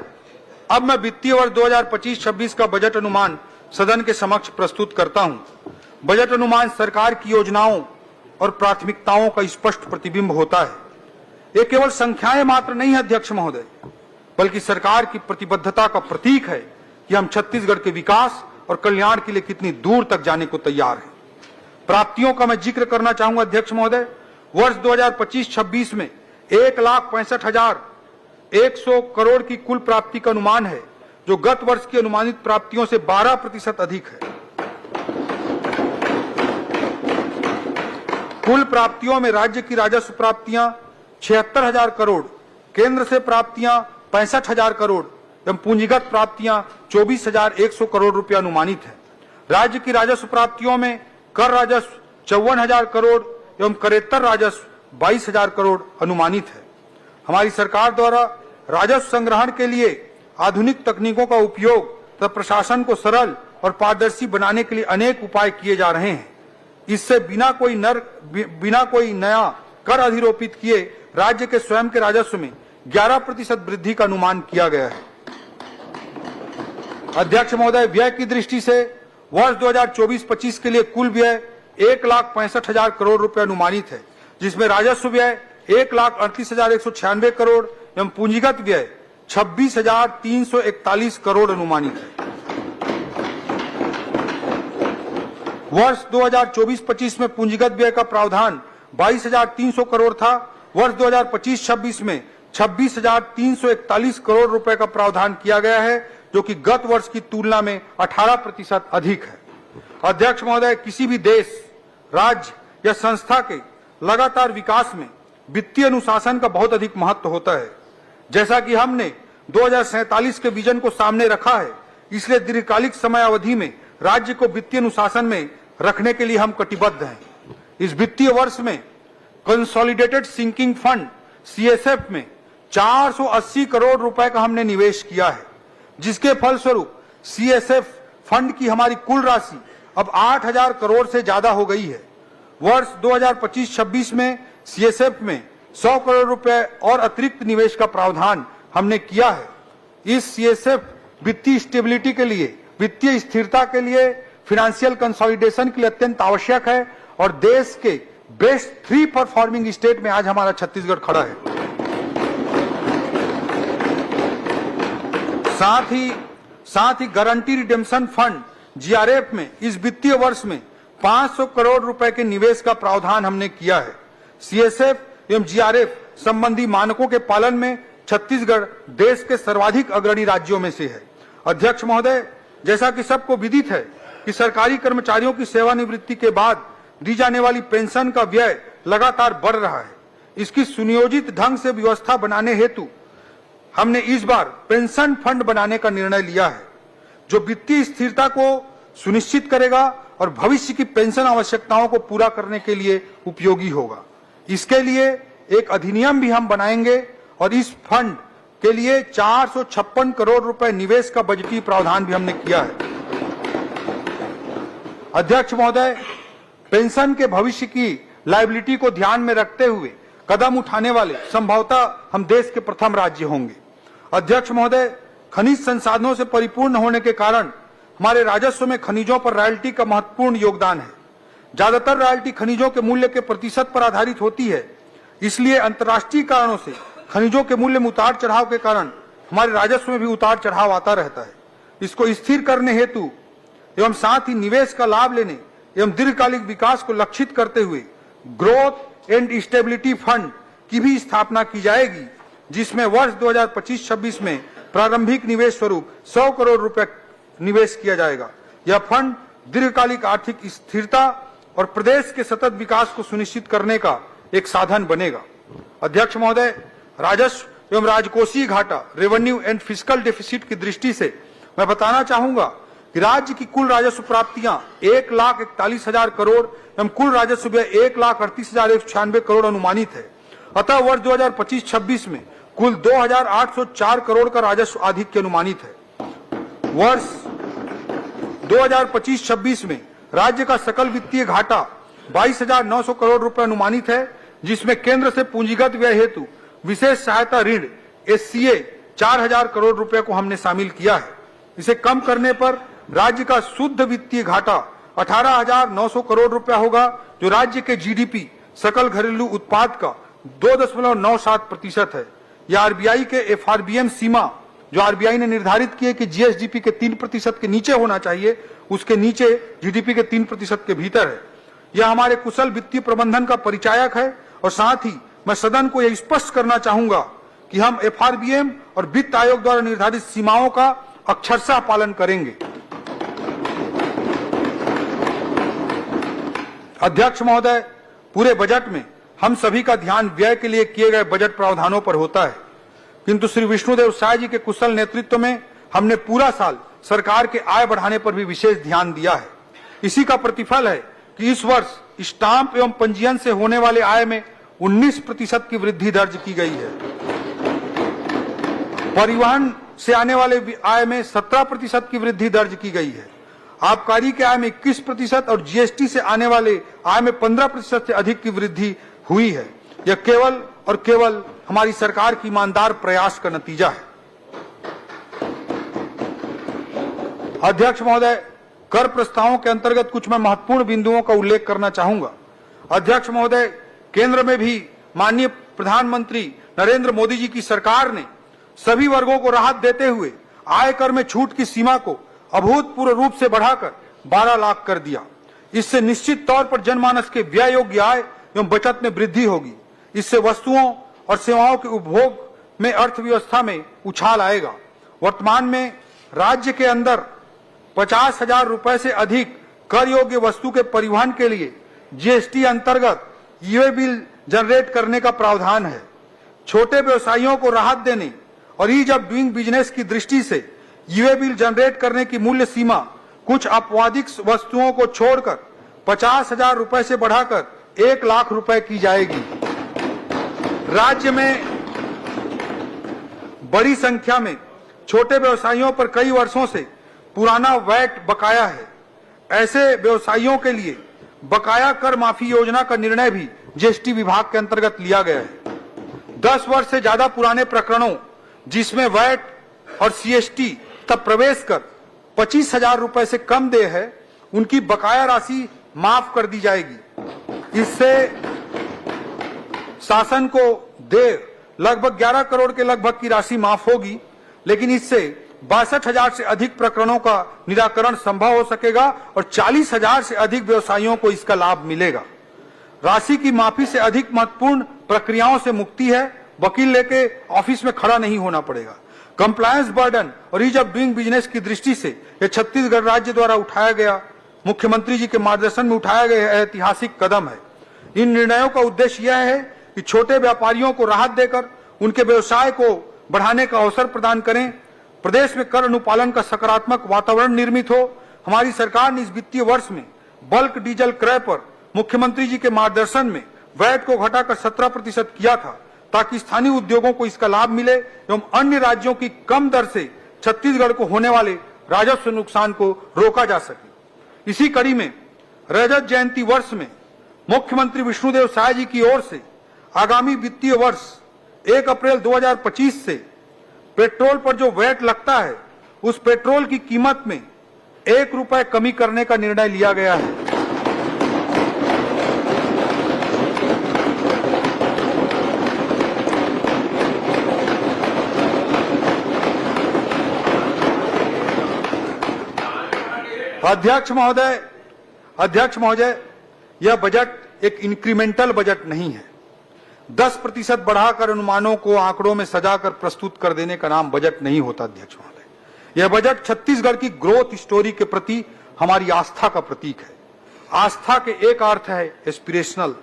अब मैं वित्तीय वर्ष 2025-26 का बजट अनुमान सदन के समक्ष प्रस्तुत करता हूं। बजट अनुमान सरकार की योजनाओं और प्राथमिकताओं का स्पष्ट प्रतिबिंब होता है। ये केवल संख्याएं मात्र नहीं है अध्यक्ष महोदय, बल्कि सरकार की प्रतिबद्धता का प्रतीक है कि हम छत्तीसगढ़ के विकास और कल्याण के लिए कितनी दूर तक जाने को तैयार हैं। प्राप्तियों का मैं जिक्र करना चाहूंगा अध्यक्ष महोदय। वर्ष 2025-26 में 1,65,100 करोड़ की कुल प्राप्ति का अनुमान है, जो गत वर्ष की अनुमानित प्राप्तियों से 12% अधिक है। कुल प्राप्तियों में राज्य की राजस्व प्राप्तियां 76,000 करोड़, केंद्र से प्राप्तियां 65,000 करोड़ एवं पूंजीगत प्राप्तियां 24,100 करोड़ रुपया अनुमानित है। राज्य की राजस्व प्राप्तियों में कर राजस्व 54,000 करोड़ एवं करेत्तर राजस्व 22,000 करोड़ अनुमानित है। हमारी सरकार द्वारा राजस्व संग्रहण के लिए आधुनिक तकनीकों का उपयोग तथा प्रशासन को सरल और पारदर्शी बनाने के लिए अनेक उपाय किए जा रहे हैं। इससे बिना कोई नया कर अधिरोपित किए राज्य के स्वयं के राजस्व में 11% वृद्धि का अनुमान किया गया है। अध्यक्ष महोदय, व्यय की दृष्टि से वर्ष 2024-25 के लिए कुल व्यय 1,65,000 करोड़ रुपए अनुमानित है, जिसमें राजस्व व्यय 1,38,196 करोड़ एवं पूंजीगत व्यय 26,341 करोड़ अनुमानित है। वर्ष 2024-25 में पूंजीगत व्यय का प्रावधान 22,300 करोड़ था। वर्ष 2025-26 में 26,341 करोड़ रुपए का प्रावधान किया गया है, जो कि गत वर्ष की तुलना में 18% अधिक है। अध्यक्ष महोदय, किसी भी देश, राज्य या संस्था के लगातार विकास में वित्तीय अनुशासन का बहुत अधिक महत्व होता है। जैसा कि हमने 2047 के विजन को सामने रखा है, इसलिए दीर्घकालिक समय अवधि में राज्य को वित्तीय अनुशासन में रखने के लिए हम कटिबद्ध हैं। इस वित्तीय वर्ष में कंसोलिडेटेड सिंकिंग फंड सीएसएफ में 480 करोड़ रुपए का हमने निवेश किया है, जिसके फलस्वरूप सीएसएफ फंड की हमारी कुल राशि अब 8,000 करोड़ से ज्यादा हो गई है। वर्ष 2025-26 में सीएसएफ में 100 करोड़ रुपए और अतिरिक्त निवेश का प्रावधान हमने किया है। इस सीएसएफ वित्तीय स्टेबिलिटी के लिए वित्तीय स्थिरता के लिए, फाइनेंशियल कंसोलिडेशन के लिए अत्यंत आवश्यक है और देश के बेस्ट 3 परफॉर्मिंग स्टेट में आज हमारा छत्तीसगढ़ खड़ा है। साथ ही गारंटी रिडेम्पशन फंड जीआरएफ में इस वित्तीय वर्ष में 500 करोड़ रुपए के निवेश का प्रावधान हमने किया है। सीएसएफ एवं जीआरएफ संबंधी मानकों के पालन में छत्तीसगढ़ देश के सर्वाधिक अग्रणी राज्यों में से है। अध्यक्ष महोदय, जैसा कि सबको विदित है कि सरकारी कर्मचारियों की सेवानिवृत्ति के बाद दी जाने वाली पेंशन का व्यय लगातार बढ़ रहा है। इसकी सुनियोजित ढंग से व्यवस्था बनाने हेतु हमने इस बार पेंशन फंड बनाने का निर्णय लिया है, जो वित्तीय स्थिरता को सुनिश्चित करेगा और भविष्य की पेंशन आवश्यकताओं को पूरा करने के लिए उपयोगी होगा। इसके लिए एक अधिनियम भी हम बनाएंगे और इस फंड के लिए 456 करोड़ रुपए निवेश का बजटीय प्रावधान भी हमने किया है। अध्यक्ष महोदय, पेंशन के भविष्य की लायबिलिटी को ध्यान में रखते हुए कदम उठाने वाले संभवतः हम देश के प्रथम राज्य होंगे। अध्यक्ष महोदय, खनिज संसाधनों से परिपूर्ण होने के कारण हमारे राजस्व में खनिजों पर रॉयल्टी का महत्वपूर्ण योगदान है। ज्यादातर रॉयल्टी खनिजों के मूल्य के प्रतिशत पर आधारित होती है, इसलिए अंतर्राष्ट्रीय कारणों से खनिजों के मूल्य में उतार चढ़ाव के कारण हमारे राजस्व में भी उतार चढ़ाव आता रहता है। इसको स्थिर करने हेतु एवं साथ ही निवेश का लाभ लेने एवं दीर्घकालिक विकास को लक्षित करते हुए ग्रोथ एंड स्टेबिलिटी फंड की भी स्थापना की जाएगी, जिसमें वर्ष 2025-26 में प्रारंभिक निवेश स्वरूप 100 करोड़ रुपए निवेश किया जाएगा। यह फंड दीर्घकालिक आर्थिक स्थिरता और प्रदेश के सतत विकास को सुनिश्चित करने का एक साधन बनेगा। अध्यक्ष महोदय, राजस्व एवं राजकोषीय घाटा रेवेन्यू एंड फिस्कल डेफिसिट की दृष्टि से मैं बताना चाहूंगा कि राज्य की कुल राजस्व प्राप्तियां 1,41,000 करोड़ एवं कुल राजस्व व्यय 1,38,196 करोड़ अनुमानित है। अतः वर्ष 2025-26 में कुल 2,804 करोड़ का राजस्व आधिक्य अनुमानित है। वर्ष 2025-26 में राज्य का सकल वित्तीय घाटा 22,900 करोड़ रुपए अनुमानित है, जिसमें केंद्र से पूंजीगत व्यय हेतु विशेष सहायता ऋण एससीए 4,000 करोड़ रुपए को हमने शामिल किया है। इसे कम करने पर राज्य का शुद्ध वित्तीय घाटा 18,900 करोड़ रुपया होगा, जो राज्य के जीडीपी सकल घरेलू उत्पाद का 2.97% है। यह आरबीआई के एफआरबीएम सीमा जो आरबीआई ने निर्धारित की है कि जीएसडीपी के 3% के नीचे होना चाहिए, उसके नीचे जीडीपी के 3% के भीतर है। यह हमारे कुशल वित्तीय प्रबंधन का परिचायक है और साथ ही मैं सदन को यह स्पष्ट करना चाहूंगा कि हम एफआरबीएम और वित्त आयोग द्वारा निर्धारित सीमाओं का अक्षरशः पालन करेंगे। अध्यक्ष महोदय, पूरे बजट में हम सभी का ध्यान व्यय के लिए किए गए बजट प्रावधानों पर होता है, किंतु श्री विष्णुदेव साय जी के कुशल नेतृत्व में हमने पूरा साल सरकार के आय बढ़ाने पर भी विशेष ध्यान दिया है। इसी का प्रतिफल है कि इस वर्ष स्टाम्प एवं पंजीयन से होने वाले आय में 19% की वृद्धि दर्ज की गई है। परिवहन से आने वाले आय में 17% की वृद्धि दर्ज की गई है। आबकारी के आय में 21% और जीएसटी से आने वाले आय में 15% से अधिक की वृद्धि हुई है। यह केवल और केवल हमारी सरकार की ईमानदार प्रयास का नतीजा है। अध्यक्ष महोदय, कर प्रस्तावों के अंतर्गत कुछ मैं महत्वपूर्ण बिंदुओं का उल्लेख करना चाहूंगा। अध्यक्ष महोदय, केंद्र में भी माननीय प्रधानमंत्री नरेंद्र मोदी जी की सरकार ने सभी वर्गों को राहत देते हुए आयकर में छूट की सीमा को अभूतपूर्व रूप से बढ़ाकर 12 लाख कर दिया। इससे निश्चित तौर पर जनमानस के व्यय योग्य आय एवं बचत में वृद्धि होगी। इससे वस्तुओं और सेवाओं के उपभोग में अर्थव्यवस्था में उछाल आएगा। वर्तमान में राज्य के अंदर 50,000 रुपए से अधिक कर योग्य वस्तु के परिवहन के लिए जीएसटी अंतर्गत ईवे बिल जनरेट करने का प्रावधान है। छोटे व्यवसायियों को राहत देने और ईज ऑफ डूइंग बिजनेस की दृष्टि से ईवे बिल जनरेट करने की मूल्य सीमा कुछ आपवादिक वस्तुओं को छोड़कर 50,000 रुपए से बढ़ाकर 1 लाख रुपए की जाएगी। राज्य में बड़ी संख्या में छोटे व्यवसायियों पर कई वर्षों से पुराना वैट बकाया है। ऐसे व्यवसायियों के लिए बकाया कर माफी योजना का निर्णय भी जीएसटी विभाग के अंतर्गत लिया गया है। 10 वर्ष से ज्यादा पुराने प्रकरणों जिसमें वैट और सीएसटी तब प्रवेश कर 25,000 रुपए से कम देय है उनकी बकाया राशि माफ कर दी जाएगी। इससे शासन को देय लगभग 11 करोड़ के लगभग की राशि माफ होगी, लेकिन इससे 62,000 से अधिक प्रकरणों का निराकरण संभव हो सकेगा और 40,000 से अधिक व्यवसायियों को इसका लाभ मिलेगा। राशि की माफी से अधिक महत्वपूर्ण प्रक्रियाओं से मुक्ति है। वकील लेके ऑफिस में खड़ा नहीं होना पड़ेगा। कंप्लायंस बर्डन और ईज ऑफ डूइंग बिजनेस की दृष्टि से यह छत्तीसगढ़ राज्य द्वारा उठाया गया, मुख्यमंत्री जी के मार्गदर्शन में उठाया गया ऐतिहासिक कदम है। इन निर्णयों का उद्देश्य यह है कि छोटे व्यापारियों को राहत देकर उनके व्यवसाय को बढ़ाने का अवसर प्रदान करें। प्रदेश में कर अनुपालन का सकारात्मक वातावरण निर्मित हो। हमारी सरकार ने इस वित्तीय वर्ष में बल्क डीजल क्रय पर मुख्यमंत्री जी के मार्गदर्शन में वैट को घटाकर 17% किया था, ताकि स्थानीय उद्योगों को इसका लाभ मिले एवं अन्य राज्यों की कम दर से छत्तीसगढ़ को होने वाले राजस्व नुकसान को रोका जा सके। इसी कड़ी में रजत जयंती वर्ष में मुख्यमंत्री विष्णुदेव साय जी की ओर से आगामी वित्तीय वर्ष 1 अप्रैल 2025 से पेट्रोल पर जो वैट लगता है उस पेट्रोल की कीमत में 1 रुपए कमी करने का निर्णय लिया गया है। अध्यक्ष महोदय, यह बजट एक इंक्रीमेंटल बजट नहीं है। 10% बढ़ाकर अनुमानों को आंकड़ों में सजाकर प्रस्तुत कर देने का नाम बजट नहीं होता। अध्यक्ष महोदय, यह बजट छत्तीसगढ़ की ग्रोथ स्टोरी के प्रति हमारी आस्था का प्रतीक है। आस्था के एक अर्थ है aspirational,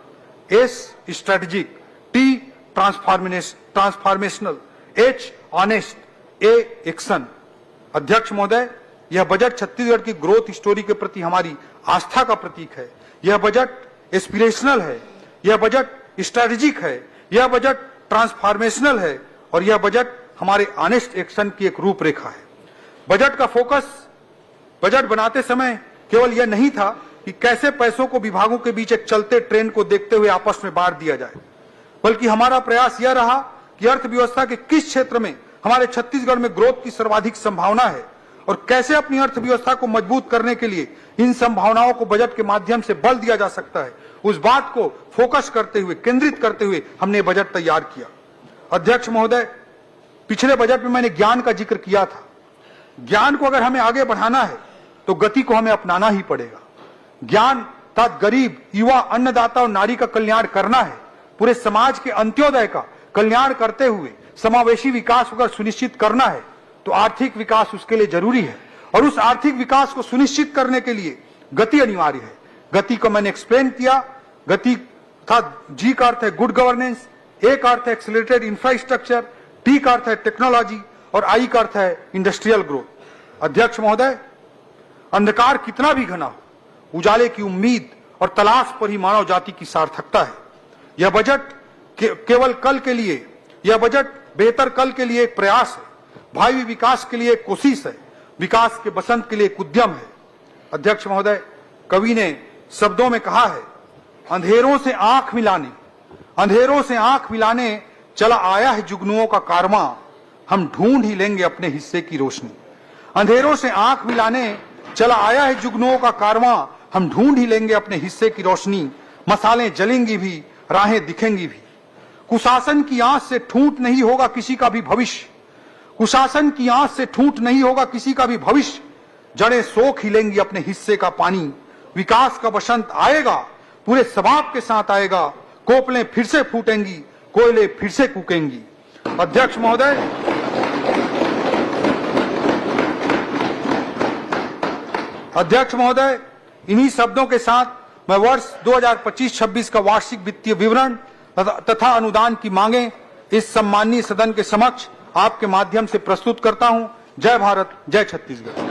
S strategic, T transformational, H honest, A action. अध्यक्ष महोदय, यह बजट छत्तीसगढ़ की ग्रोथ स्टोरी के प्रति हमारी आस्था का प्रतीक है। यह बजट एस्पिरेशनल है, यह बजट स्ट्रेटेजिक है, यह बजट ट्रांसफॉर्मेशनल है और यह बजट हमारे ऑनेस्ट एक्शन की एक रूपरेखा है। बजट का फोकस बजट बनाते समय केवल यह नहीं था कि कैसे पैसों को विभागों के बीच एक चलते ट्रेन को देखते हुए आपस में बांट दिया जाए, बल्कि हमारा प्रयास यह रहा कि अर्थव्यवस्था के किस क्षेत्र में हमारे छत्तीसगढ़ में ग्रोथ की सर्वाधिक संभावना है और कैसे अपनी अर्थव्यवस्था को मजबूत करने के लिए इन संभावनाओं को बजट के माध्यम से बल दिया जा सकता है। उस बात को फोकस करते हुए, केंद्रित करते हुए हमने बजट तैयार किया। अध्यक्ष महोदय, पिछले बजट में मैंने ज्ञान का जिक्र किया था। ज्ञान को अगर हमें आगे बढ़ाना है तो गति को हमें अपनाना ही पड़ेगा। ज्ञान तथा गरीब, युवा, अन्नदाता और नारी का कल्याण करना है। पूरे समाज के अंत्योदय का कल्याण करते हुए समावेशी विकास अगर सुनिश्चित करना है तो आर्थिक विकास उसके लिए जरूरी है और उस आर्थिक विकास को सुनिश्चित करने के लिए गति अनिवार्य है। गति को मैंने एक्सप्लेन किया। गति था, जी का अर्थ है गुड गवर्नेंस, ए का अर्थ है एक्सेलरेटेड इंफ्रास्ट्रक्चर, टी का अर्थ है टेक्नोलॉजी और आई का अर्थ है इंडस्ट्रियल ग्रोथ। अध्यक्ष महोदय, अंधकार कितना भी घना हो, उजाले की उम्मीद और तलाश पर ही मानव जाति की सार्थकता है। यह बजट केवल कल के लिए, यह बजट बेहतर कल के लिए एक प्रयास है, भावी विकास के लिए एक कोशिश है, विकास के बसंत के लिए एक उद्यम है। अध्यक्ष महोदय, कवि ने शब्दों में कहा है, अंधेरों से आंख मिलाने चला आया है जुगनुओं का कारवां, हम ढूंढ ही लेंगे अपने हिस्से की रोशनी। अंधेरों से आंख मिलाने चला आया है जुगनुओं का कारवां, हम ढूंढ ही लेंगे अपने हिस्से की रोशनी। मसालें जलेंगी भी, राहें दिखेंगी भी। कुशासन की आंच से ठूंठ नहीं होगा किसी का भी भविष्य, कुशासन की आंच से ठूंठ नहीं होगा किसी का भी भविष्य। जड़ें सोख ही लेंगी अपने हिस्से का पानी। विकास का बसंत आएगा, पूरे सबाब के साथ आएगा। कोपलें फिर से फूटेंगी, कोयले फिर से कूकेंगी। अध्यक्ष महोदय, इन्हीं शब्दों के साथ मैं वर्ष 2025-26 का वार्षिक वित्तीय विवरण तथा अनुदान की मांगे इस सम्माननीय सदन के समक्ष आपके माध्यम से प्रस्तुत करता हूं। जय भारत, जय छत्तीसगढ़।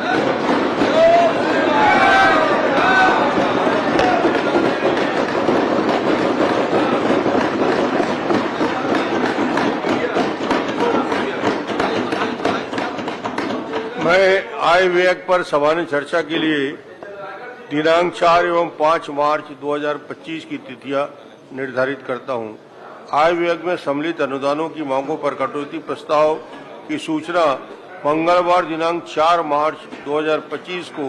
मैं आय व्यय पर सामान्य चर्चा के लिए दिनांक 4 एवं 5 मार्च 2025 की तिथियां निर्धारित करता हूं। आय व्यय में सम्मिलित अनुदानों की मांगों पर कटौती प्रस्ताव की सूचना मंगलवार दिनांक 4 मार्च 2025 को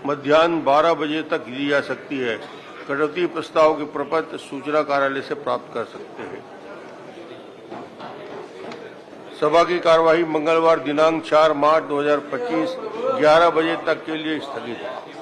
मध्याह्न 12 बजे तक ली जा सकती है। कटौती प्रस्ताव के प्रपत्र सूचना कार्यालय से प्राप्त कर सकते हैं। सभा की कार्यवाही मंगलवार दिनांक 4 मार्च 2025 11 बजे तक के लिए स्थगित है।